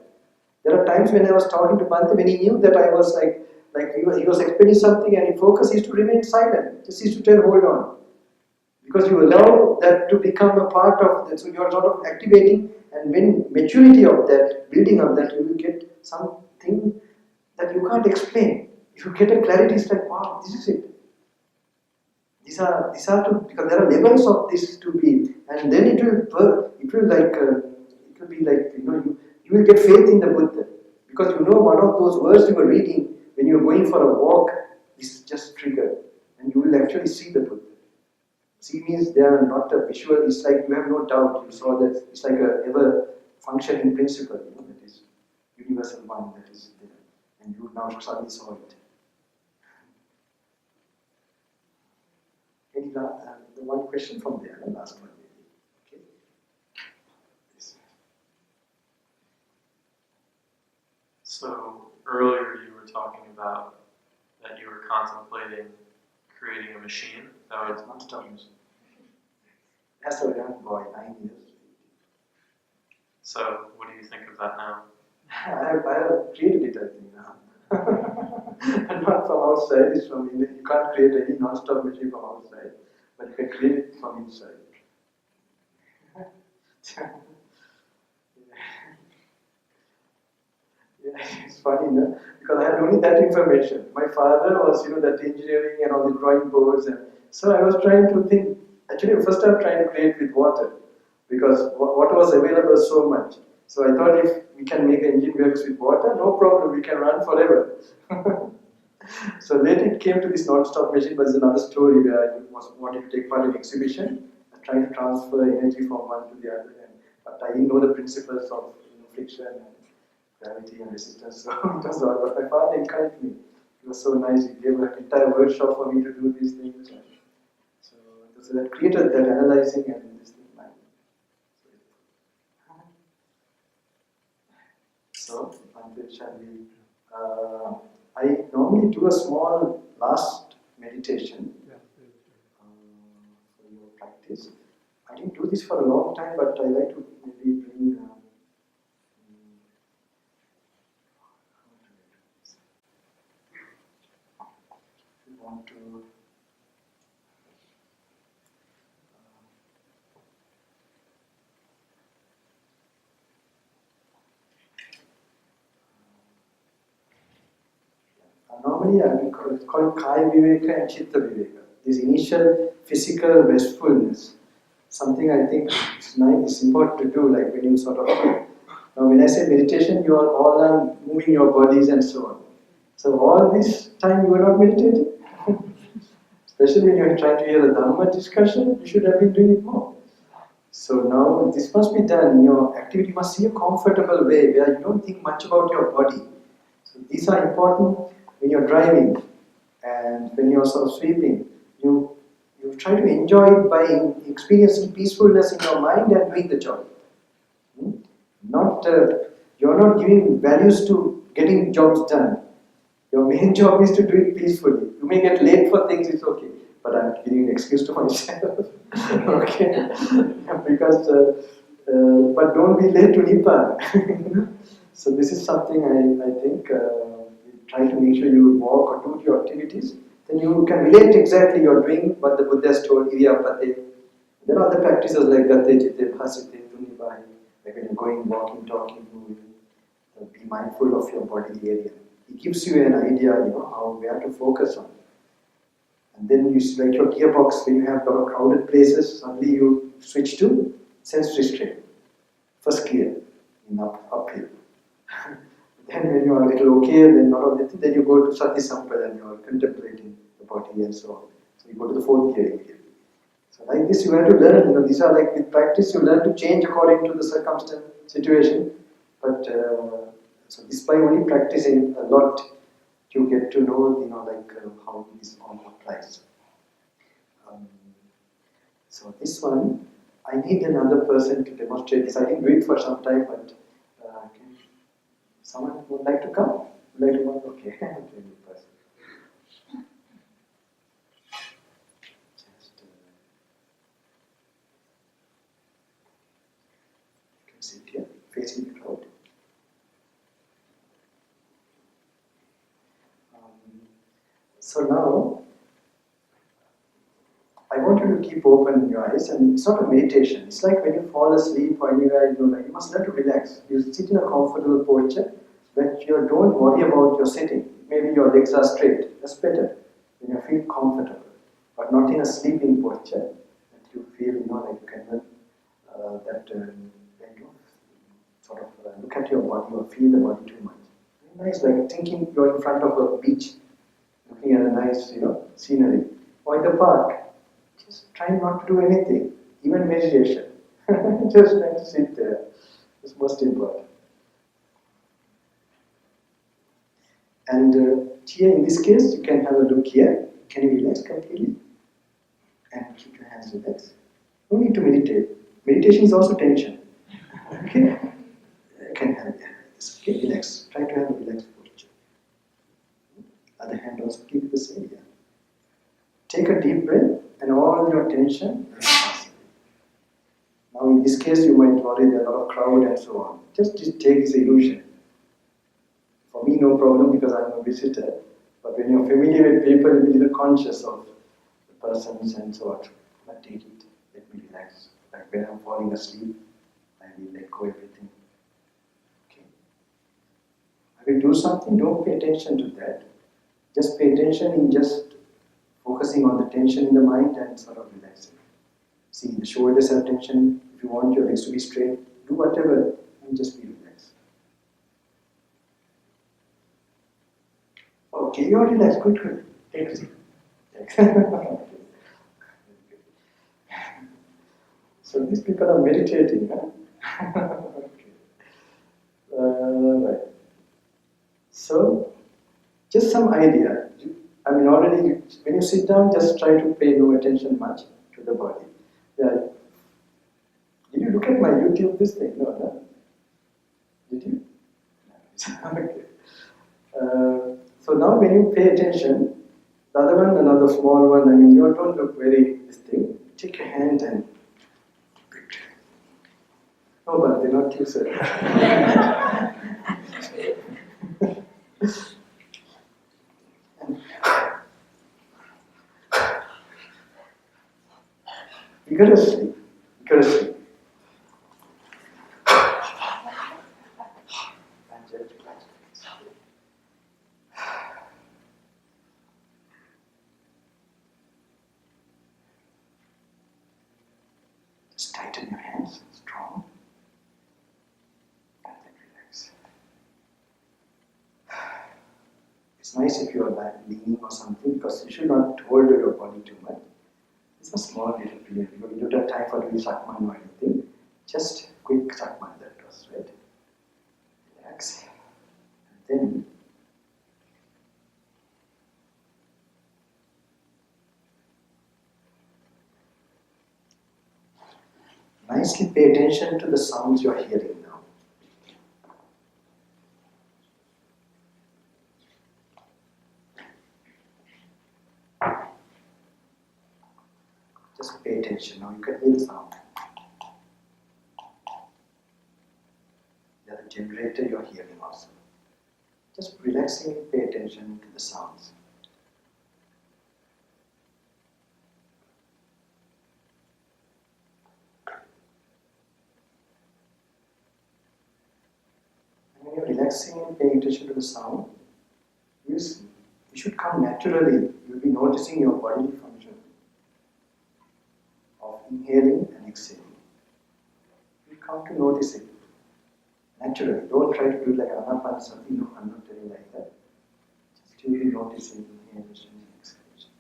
There are times when I was talking to Bhante, when he knew that I was like he was explaining something and he focus is to remain silent. Just is to tell, hold on. Because you allow that to become a part of that. So you are sort of activating, and when maturity of that, building of that, you will get something that you can't explain. If you get a clarity, it's like, wow, this is it. These are because there are levels of this to be, and then it will be like you will get faith in the Buddha, because one of those words you were reading when you were going for a walk is just triggered, and you will actually see the Buddha. See means they are not a visual. It's like you have no doubt. You saw that. It's like a ever functioning principle. That is universal one that is there, and you now suddenly saw it. Any the one question from there, the last one maybe. Okay. Yes. So earlier you were talking about that you were contemplating creating a machine that would non-stop music. As a young boy, 9 years. So what do you think of that now? I have created it, I think, now. And not from outside, it's from India. You can't create any non-stop machine from outside, but you can create it from inside. Yeah, it's funny, no? Because I had only that information. My father was, that engineering and all the drawing boards, and so I was trying to think. Actually, first I was trying to create with water, because water was available so much. So I thought if we can make engine works with water, no problem, we can run forever. So later it came to this non-stop machine, but it's another story where I wanted to take part in an exhibition, trying to transfer energy from one to the other, but I didn't know the principles of friction and gravity and resistance. So it was all. But my father encouraged me. It was so nice. He gave an entire workshop for me to do these things. So that created that analyzing and this thing. So, shall we? I normally do a small last meditation for your practice. I didn't do this for a long time, but I like to maybe bring. If you want to. Normally, I call it Kaya Viveka and Chitta Viveka. This initial physical restfulness, something I think is nice, it's important to do. Like when you sort of now, when I say meditation, you are all moving your bodies and so on. So all this time you are not meditating, especially when you are trying to hear the dhamma discussion. You should have been doing it more. So now this must be done in your activity. You must see a comfortable way where you don't think much about your body. So these are important. When you're driving and when you're sort of sweeping, you try to enjoy it by experiencing peacefulness in your mind and doing the job. You're not giving values to getting jobs done. Your main job is to do it peacefully. You may get late for things, it's okay. But I'm giving an excuse to myself. Okay? Because, but don't be late to Nibbana. So this is something I think. Try to make sure you walk or do your activities then you can relate exactly you're doing what the Buddha has told, Iriyapate. There are other practices like Gate, Jite, Bhasite, Tunibahi, like when you're going, walking, talking, moving. Be mindful of your body area. It gives you an idea, how where to focus on. And then you like your gearbox, when you have a lot of crowded places, suddenly you switch to self-restraint. First gear, in uphill. Then when you are a little okay, then you go to Sati Sampad and you are contemplating the body and so on. So you go to the fourth gear immediately. So like this you have to learn, these are like with practice you learn to change according to the circumstance, situation. But so this by only practicing a lot, you get to know, how this all applies. So this one, I need another person to demonstrate this. I didn't do it for some time, but someone would like to come? Would like to come? Okay, person. Just you can sit here, facing the crowd. So now, I want you to keep open your eyes, and it's not a meditation. It's like when you fall asleep or anywhere, you must learn to relax. You sit in a comfortable posture, but you don't worry about your sitting. Maybe your legs are straight. That's better when you feel comfortable, but not in a sleeping posture. That you feel, like you can sort of look at your body or feel the body too much. Very nice, like thinking you're in front of a beach, looking at a nice, scenery, or in the park. Just try not to do anything, even meditation. Just try to sit there. It's most important. And here, in this case, you can have a look here. Can you relax completely? And keep your hands relaxed. No need to meditate. Meditation is also tension. Okay? You can have this. Okay, relax. Try to have a relaxed posture. Other hand also keep the same here. Take a deep breath and all your tension. Now in this case you might worry there are a lot of crowd and so on. Just take this illusion. For me no problem because I'm a visitor. But when you're familiar with people, you'll be a little conscious of the persons and so on. But take it. Let me relax. Like when I'm falling asleep, I will let go everything. Okay. I will do something, don't pay attention to that. Just pay attention in just focusing on the tension in the mind and sort of relaxing. See, the shoulders have tension. If you want your legs to be straight, do whatever and just be relaxed. Okay, you're relaxed. Good. Take a seat. So these people are meditating, huh? Okay. Right. So, just some idea. Already when you sit down, just try to pay no attention much to the body. Yeah. Did you look at my YouTube this thing? No? Did you? Okay. So now when you pay attention, the other one, another small one, you don't look very this thing. Take your hand and no, but they're not too certain. Vigorously. Just tighten your hands, strong, and then relax. It's nice if you are like leaning or something because you should not hold your body too much. It's a small little period because you don't have time for doing sakman or anything. Just quick sakman that was, right? Relax. And then nicely pay attention to the sounds you are hearing now. Just pay attention. Now you can hear the sound. The other generator you are hearing also. Just relaxingly pay attention to the sounds. relaxing and paying attention to the sound, you should come naturally. You'll be noticing your bodily function of inhaling and exhaling. You come to notice it naturally. Don't try to do like anapanasati. No, I'm not telling like that. Just you'll be noticing inhalation and exhalation.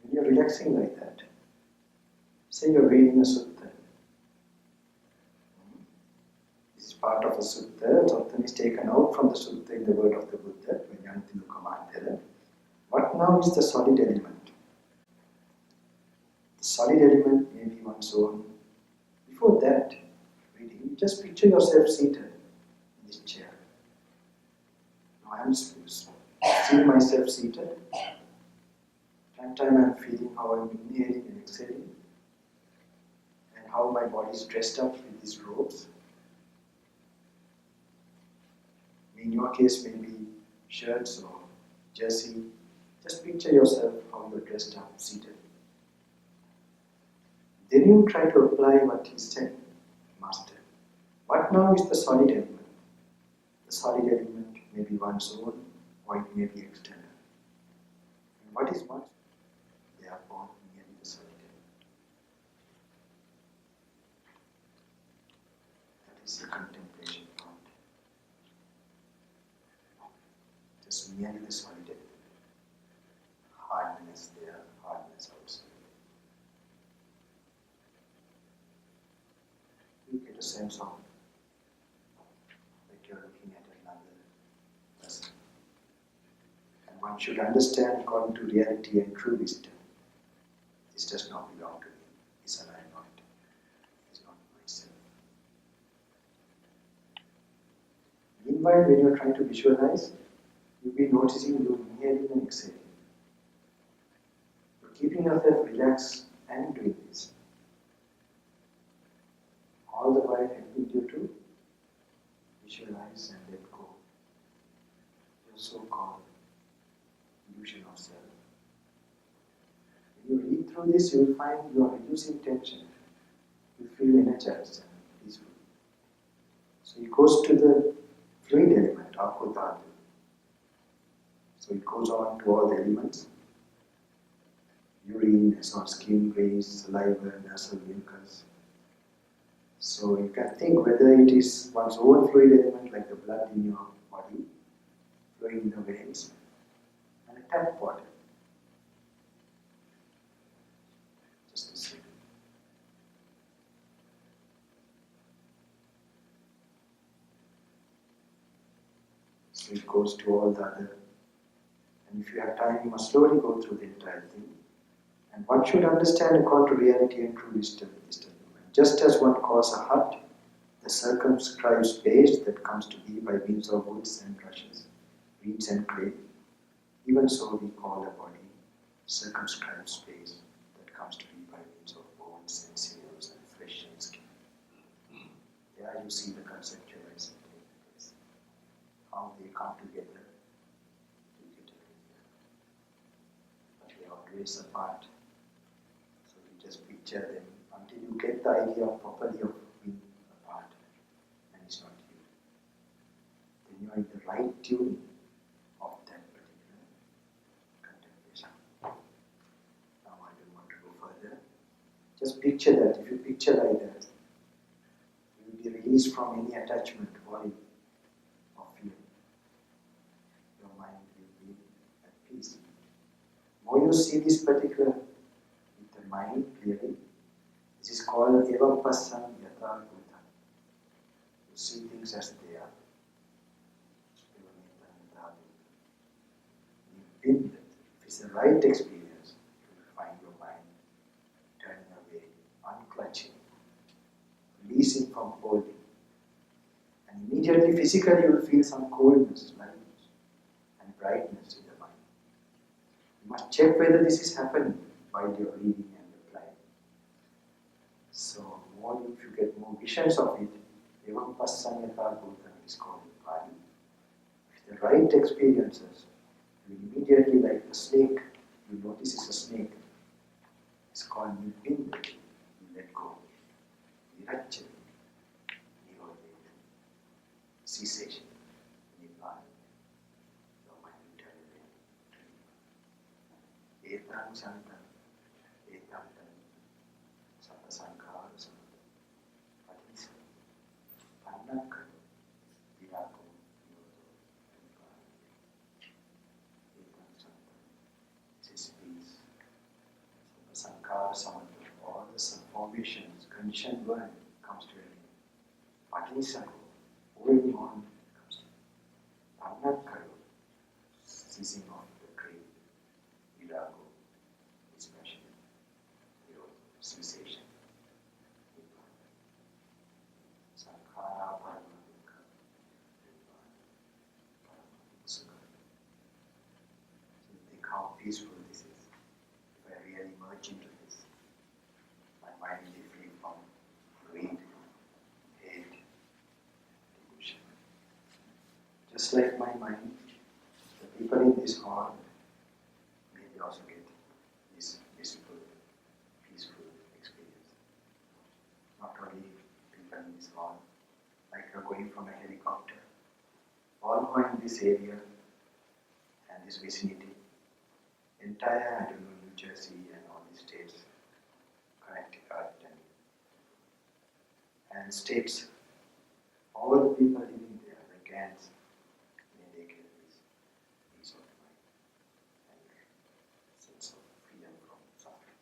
When you're relaxing like that, say you're reading a sutta. This is part of a sutta. Something is taken out from the sutta in the word of the Buddha. What now is the solid element? The solid element may be one's own. Before that, reading, just picture yourself seated in this chair. Now I am seeing myself seated. Time to time I am feeling how I am inhaling and exhaling, and how my body is dressed up with these robes. In your case, maybe shirts or jersey. Just picture yourself how you're dressed up, seated. Then you try to apply what he said, Master. What now is the solid element? The solid element may be one's own, or it may be external. And what is one's? They are both merely the solid element. That is the contemplation part. Just merely the solid element. Hardness there, hardness outside. You get a sense of like you're looking at another person. And one should understand according to reality and true wisdom. This does not belong to me. This and I am not. It is not myself. Meanwhile, when you're trying to visualize, you'll be noticing you inhaling and exhaling. Keeping yourself relaxed and doing this. All the while helping you to visualize and let go. Your so-called illusion of self. When you read through this, you will find you are reducing tension. You feel energized and peaceful. So it goes to the fluid element, apodhatu. So it goes on to all the elements. Urine, or skin, grace, saliva, nasal mucus. So you can think whether it is one's own fluid element like the blood in your body, flowing in the veins, and a tap water. Just a second. So it goes to all the other. And if you have time, you must slowly go through the entire thing. And one should understand according to reality and true wisdom. Just as one calls a hut the circumscribed space that comes to be by means of woods and rushes, reeds and clay, even so we call a body circumscribed space that comes to be by means of bones and sinews and flesh and skin. There you see the conceptualizing taking place. How they come together to get everything. But they are always apart. Just picture them until you get the idea properly of being apart, and it's not you. Then you are in the right tuning of that particular contemplation. Now I don't want to go further. Just picture that. If you picture like that, you will be released from any attachment, worry, or fear. Your mind will be at peace. The more you see this particular mind clearly, this is called evam passam yatha bhuta. You see things as they are. If it's the right experience, you will find your mind turning away, unclutching, releasing from holding. And immediately physically you will feel some coldness, lightness, and brightness in the mind. You must check whether this is happening while you are reading. So, if you get more visions of it, evam passanyata bhutam is called in Pali. With the right experiences, you immediately, like the snake, you notice it's a snake. It's called Nipinda, let go. Nirachana, Nirodha, cessation, Nibbana, the mind eternally. Etam Santam, Etam Tam, Sapasankara Samata, Patisa, Panaka, Virako, Nirodha, Nibbana. Etam Santam, this peace. Sankara Samanta, all the formations, conditioned world comes to an end. Patisako, holding on comes to an end. Pannakaro, ceasing of the grave. Virago, dispassion. Cessation. Sankara Paramadika, Sukha. So think how peaceful this is. If I really merge into this, my mind will be free from greed, hate, delusion. Just like my mind, the people in this hall may also get this blissful, peaceful experience. Not only people in this hall, like you're going from a helicopter, all who are in this area and this vicinity, entire, I don't know, New Jersey and all these states, Connecticut and states, all the people living there, like ants, may they get this peace of mind and sense of freedom from suffering.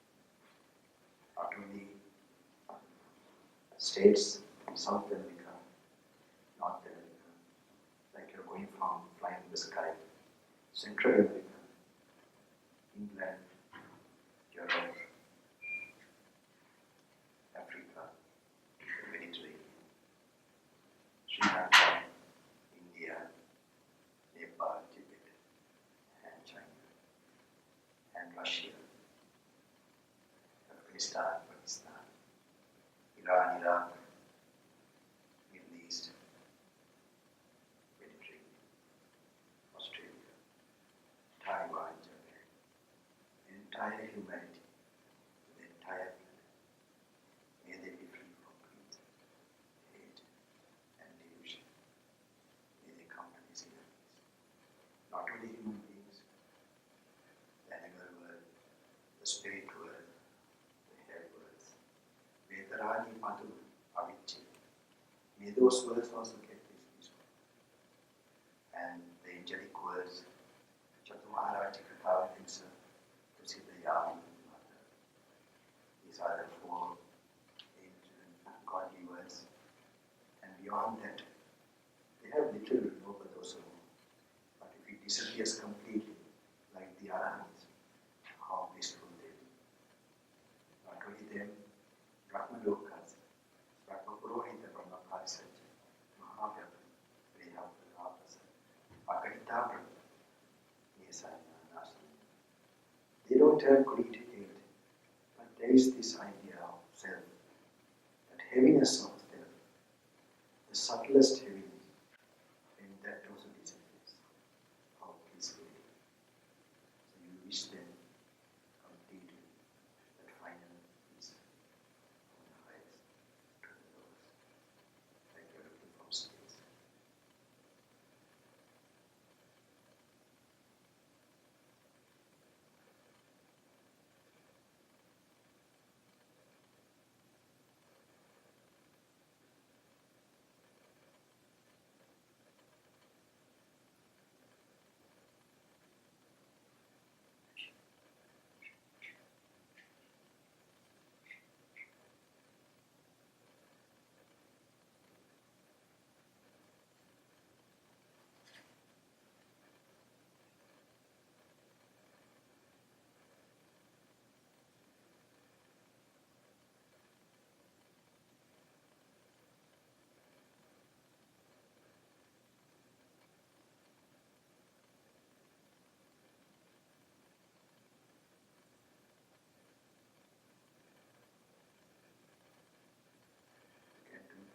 Not only states, South America, North America, like you're going from flying in the sky, Central America, England, Europe, Africa, the Mediterranean, Sri Lanka, India, Nepal, Tibet, and China, and Russia, Afghanistan, Pakistan, Iran, Iraq, Middle East, Mediterranean, Australia, Taiwan, Japan, entire humanity, the entire planet, may they be free from greed, hate, and delusion. May they come to this inner peace. Not only human beings, the animal world, the spirit world, the hair worlds, Vedarani Padu, Avicci, may those worlds also get this peaceful. And the angelic worlds, Chatumaharaja Katha Hinsa, Tusidayam, these are the four ancient godly worlds. And beyond that, they have little Lopadosa. But if it disappears completely, like the Arahants, how peaceful they will. Not only them, Brahmalokas, Brahma Purohita, Brahma Parisaja, Mahavyaga, Vrihapasa, Agadita Brahma, Nesanya, Nasana. They don't have greed, hate, but there is this idea of self, that heaviness of self, the subtlest heaviness, and that also disappears. How peacefully. So you wish them completely that final peace from the highest to the lowest, like you're looking from space.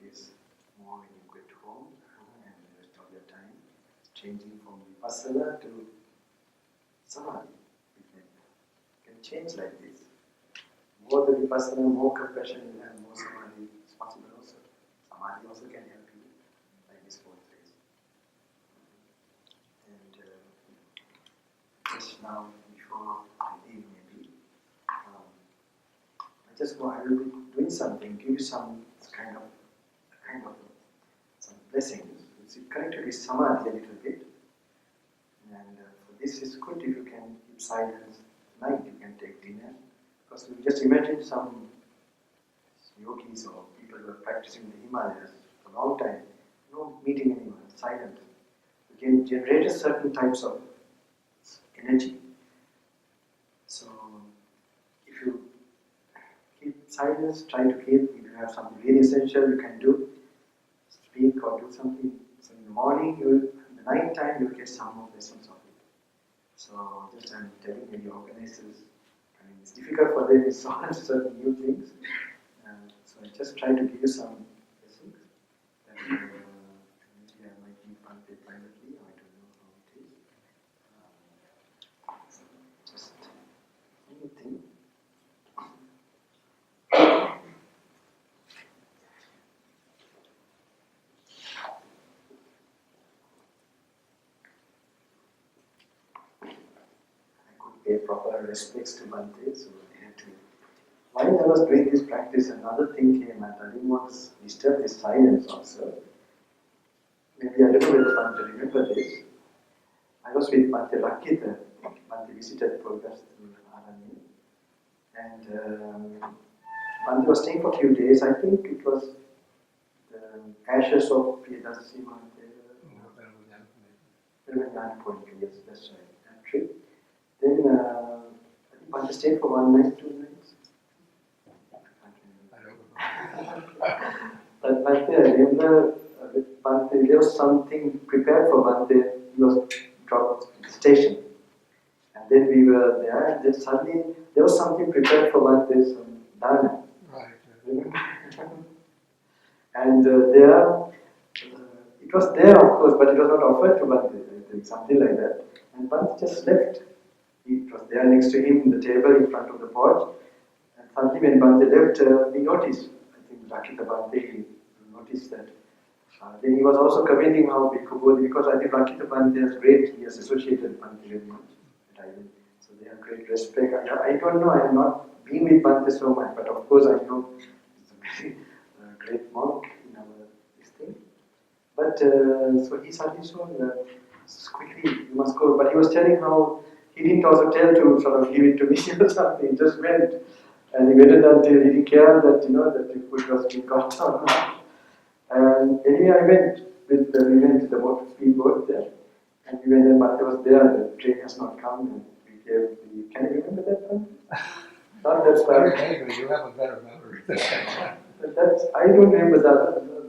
Is more when you get home and the rest of your time, changing from vipassana to samadhi. You can change like this. more the vipassana, more compassion, and more samadhi is possible also. Samadhi also can help you by this fourth phase. And just now, before I leave maybe, I will be doing something, give you some kind of some blessings. It's connected with samadhi a little bit. And for this, it's good if you can keep silence tonight. You can take dinner. Because you just imagine some yogis or people who are practicing the Himalayas for a long time, no meeting anyone, silent. You can generate certain types of energy. So, if you keep silence, try to keep, if you have something really essential you can do, speak or do something. So in the morning, in the night time, you will get some of the essence of it. So just I'm telling the organizers, I mean it's difficult for them to solve certain new things. So I just try to give you some blessings. That maybe I might meet Bhante privately, I don't know how it is. So just anything. Pay proper respects to Bhante, so I had to. While I was doing this practice, another thing came, and I didn't want to disturb his silence also. Maybe I don't know whether Bhante remember this. I was with Bhante Rakita. Bhante visited Purgas in Arani. And Bhante was staying for a few days. I think it was the ashes of Priyadasi yes, that's right. That trip. Then I think Bhante stayed for 1 night, 2 nights. But Bhante, I remember with Bhante, there was something prepared for Bhante. He was dropped at the station. And then we were there, and then suddenly there was something prepared for Bhante, some dana. Right. And it was there, of course, but it was not offered to Bhante, I think, something like that. And Bhante just left. It was there next to him in the table in front of the porch. And suddenly when Bhante left, we noticed, I think Rakita Bhante, he noticed that. Then he was also commenting how Bhikkhu Bodhi, because I think Rakita Bhante he has associated Bhante very much. So they have great respect. I don't know, I have not been with Bhante so much, but of course I know he's a very great monk in our this thing. But so he suddenly saw that quickly you must go. But he was telling how he didn't also tell to sort of give it to me or something. He just went, and he waited until he didn't care that that the food was being got or not. And anyway, I went we went to the speedboat there, and we went and Bhante was there. The train has not come, and we gave the. Can you remember that one? Not that part. Maybe you have a better memory. That's I don't remember the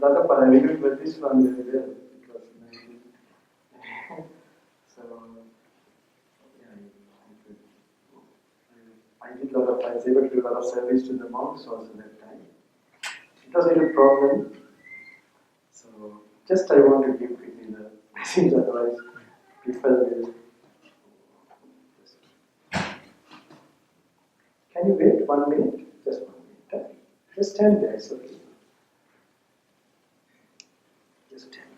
other part. I remember this one very well because so yeah, I did a lot of. I was able to do a lot of service to the monks also that time. It was a little problem. So just I want to give quickly the message, otherwise people will. Can you wait 1 minute? Just 1 minute. Just stand there, it's okay. Just stand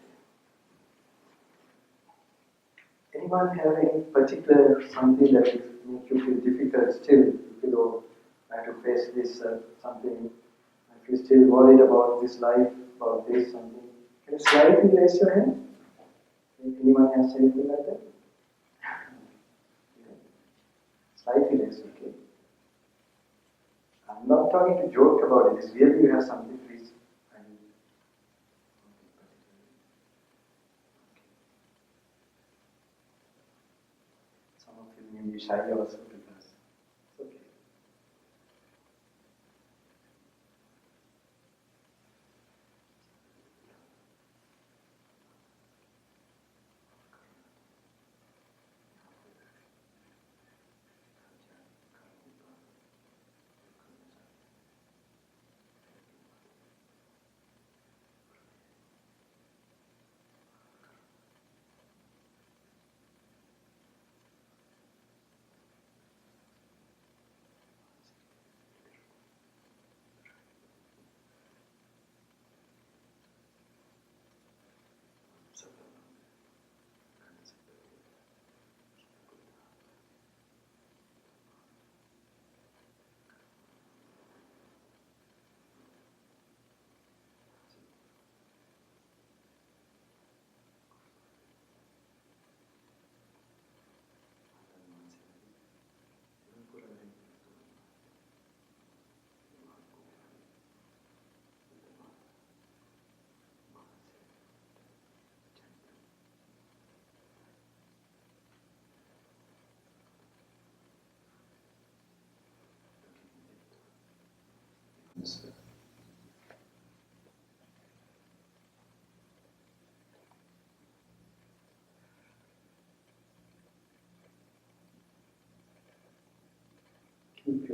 there. Anyone have any particular something that makes you feel difficult still, if you don't have to face this something, if you're still worried about this life, about this something? Can you slightly raise your hand? If anyone has anything like that? Yeah. Slightly raise, okay. I'm not talking to joke about it. It's really you have something, please. Some of you may be shy also because it's okay.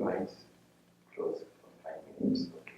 your eyes closed for 5 minutes. Okay.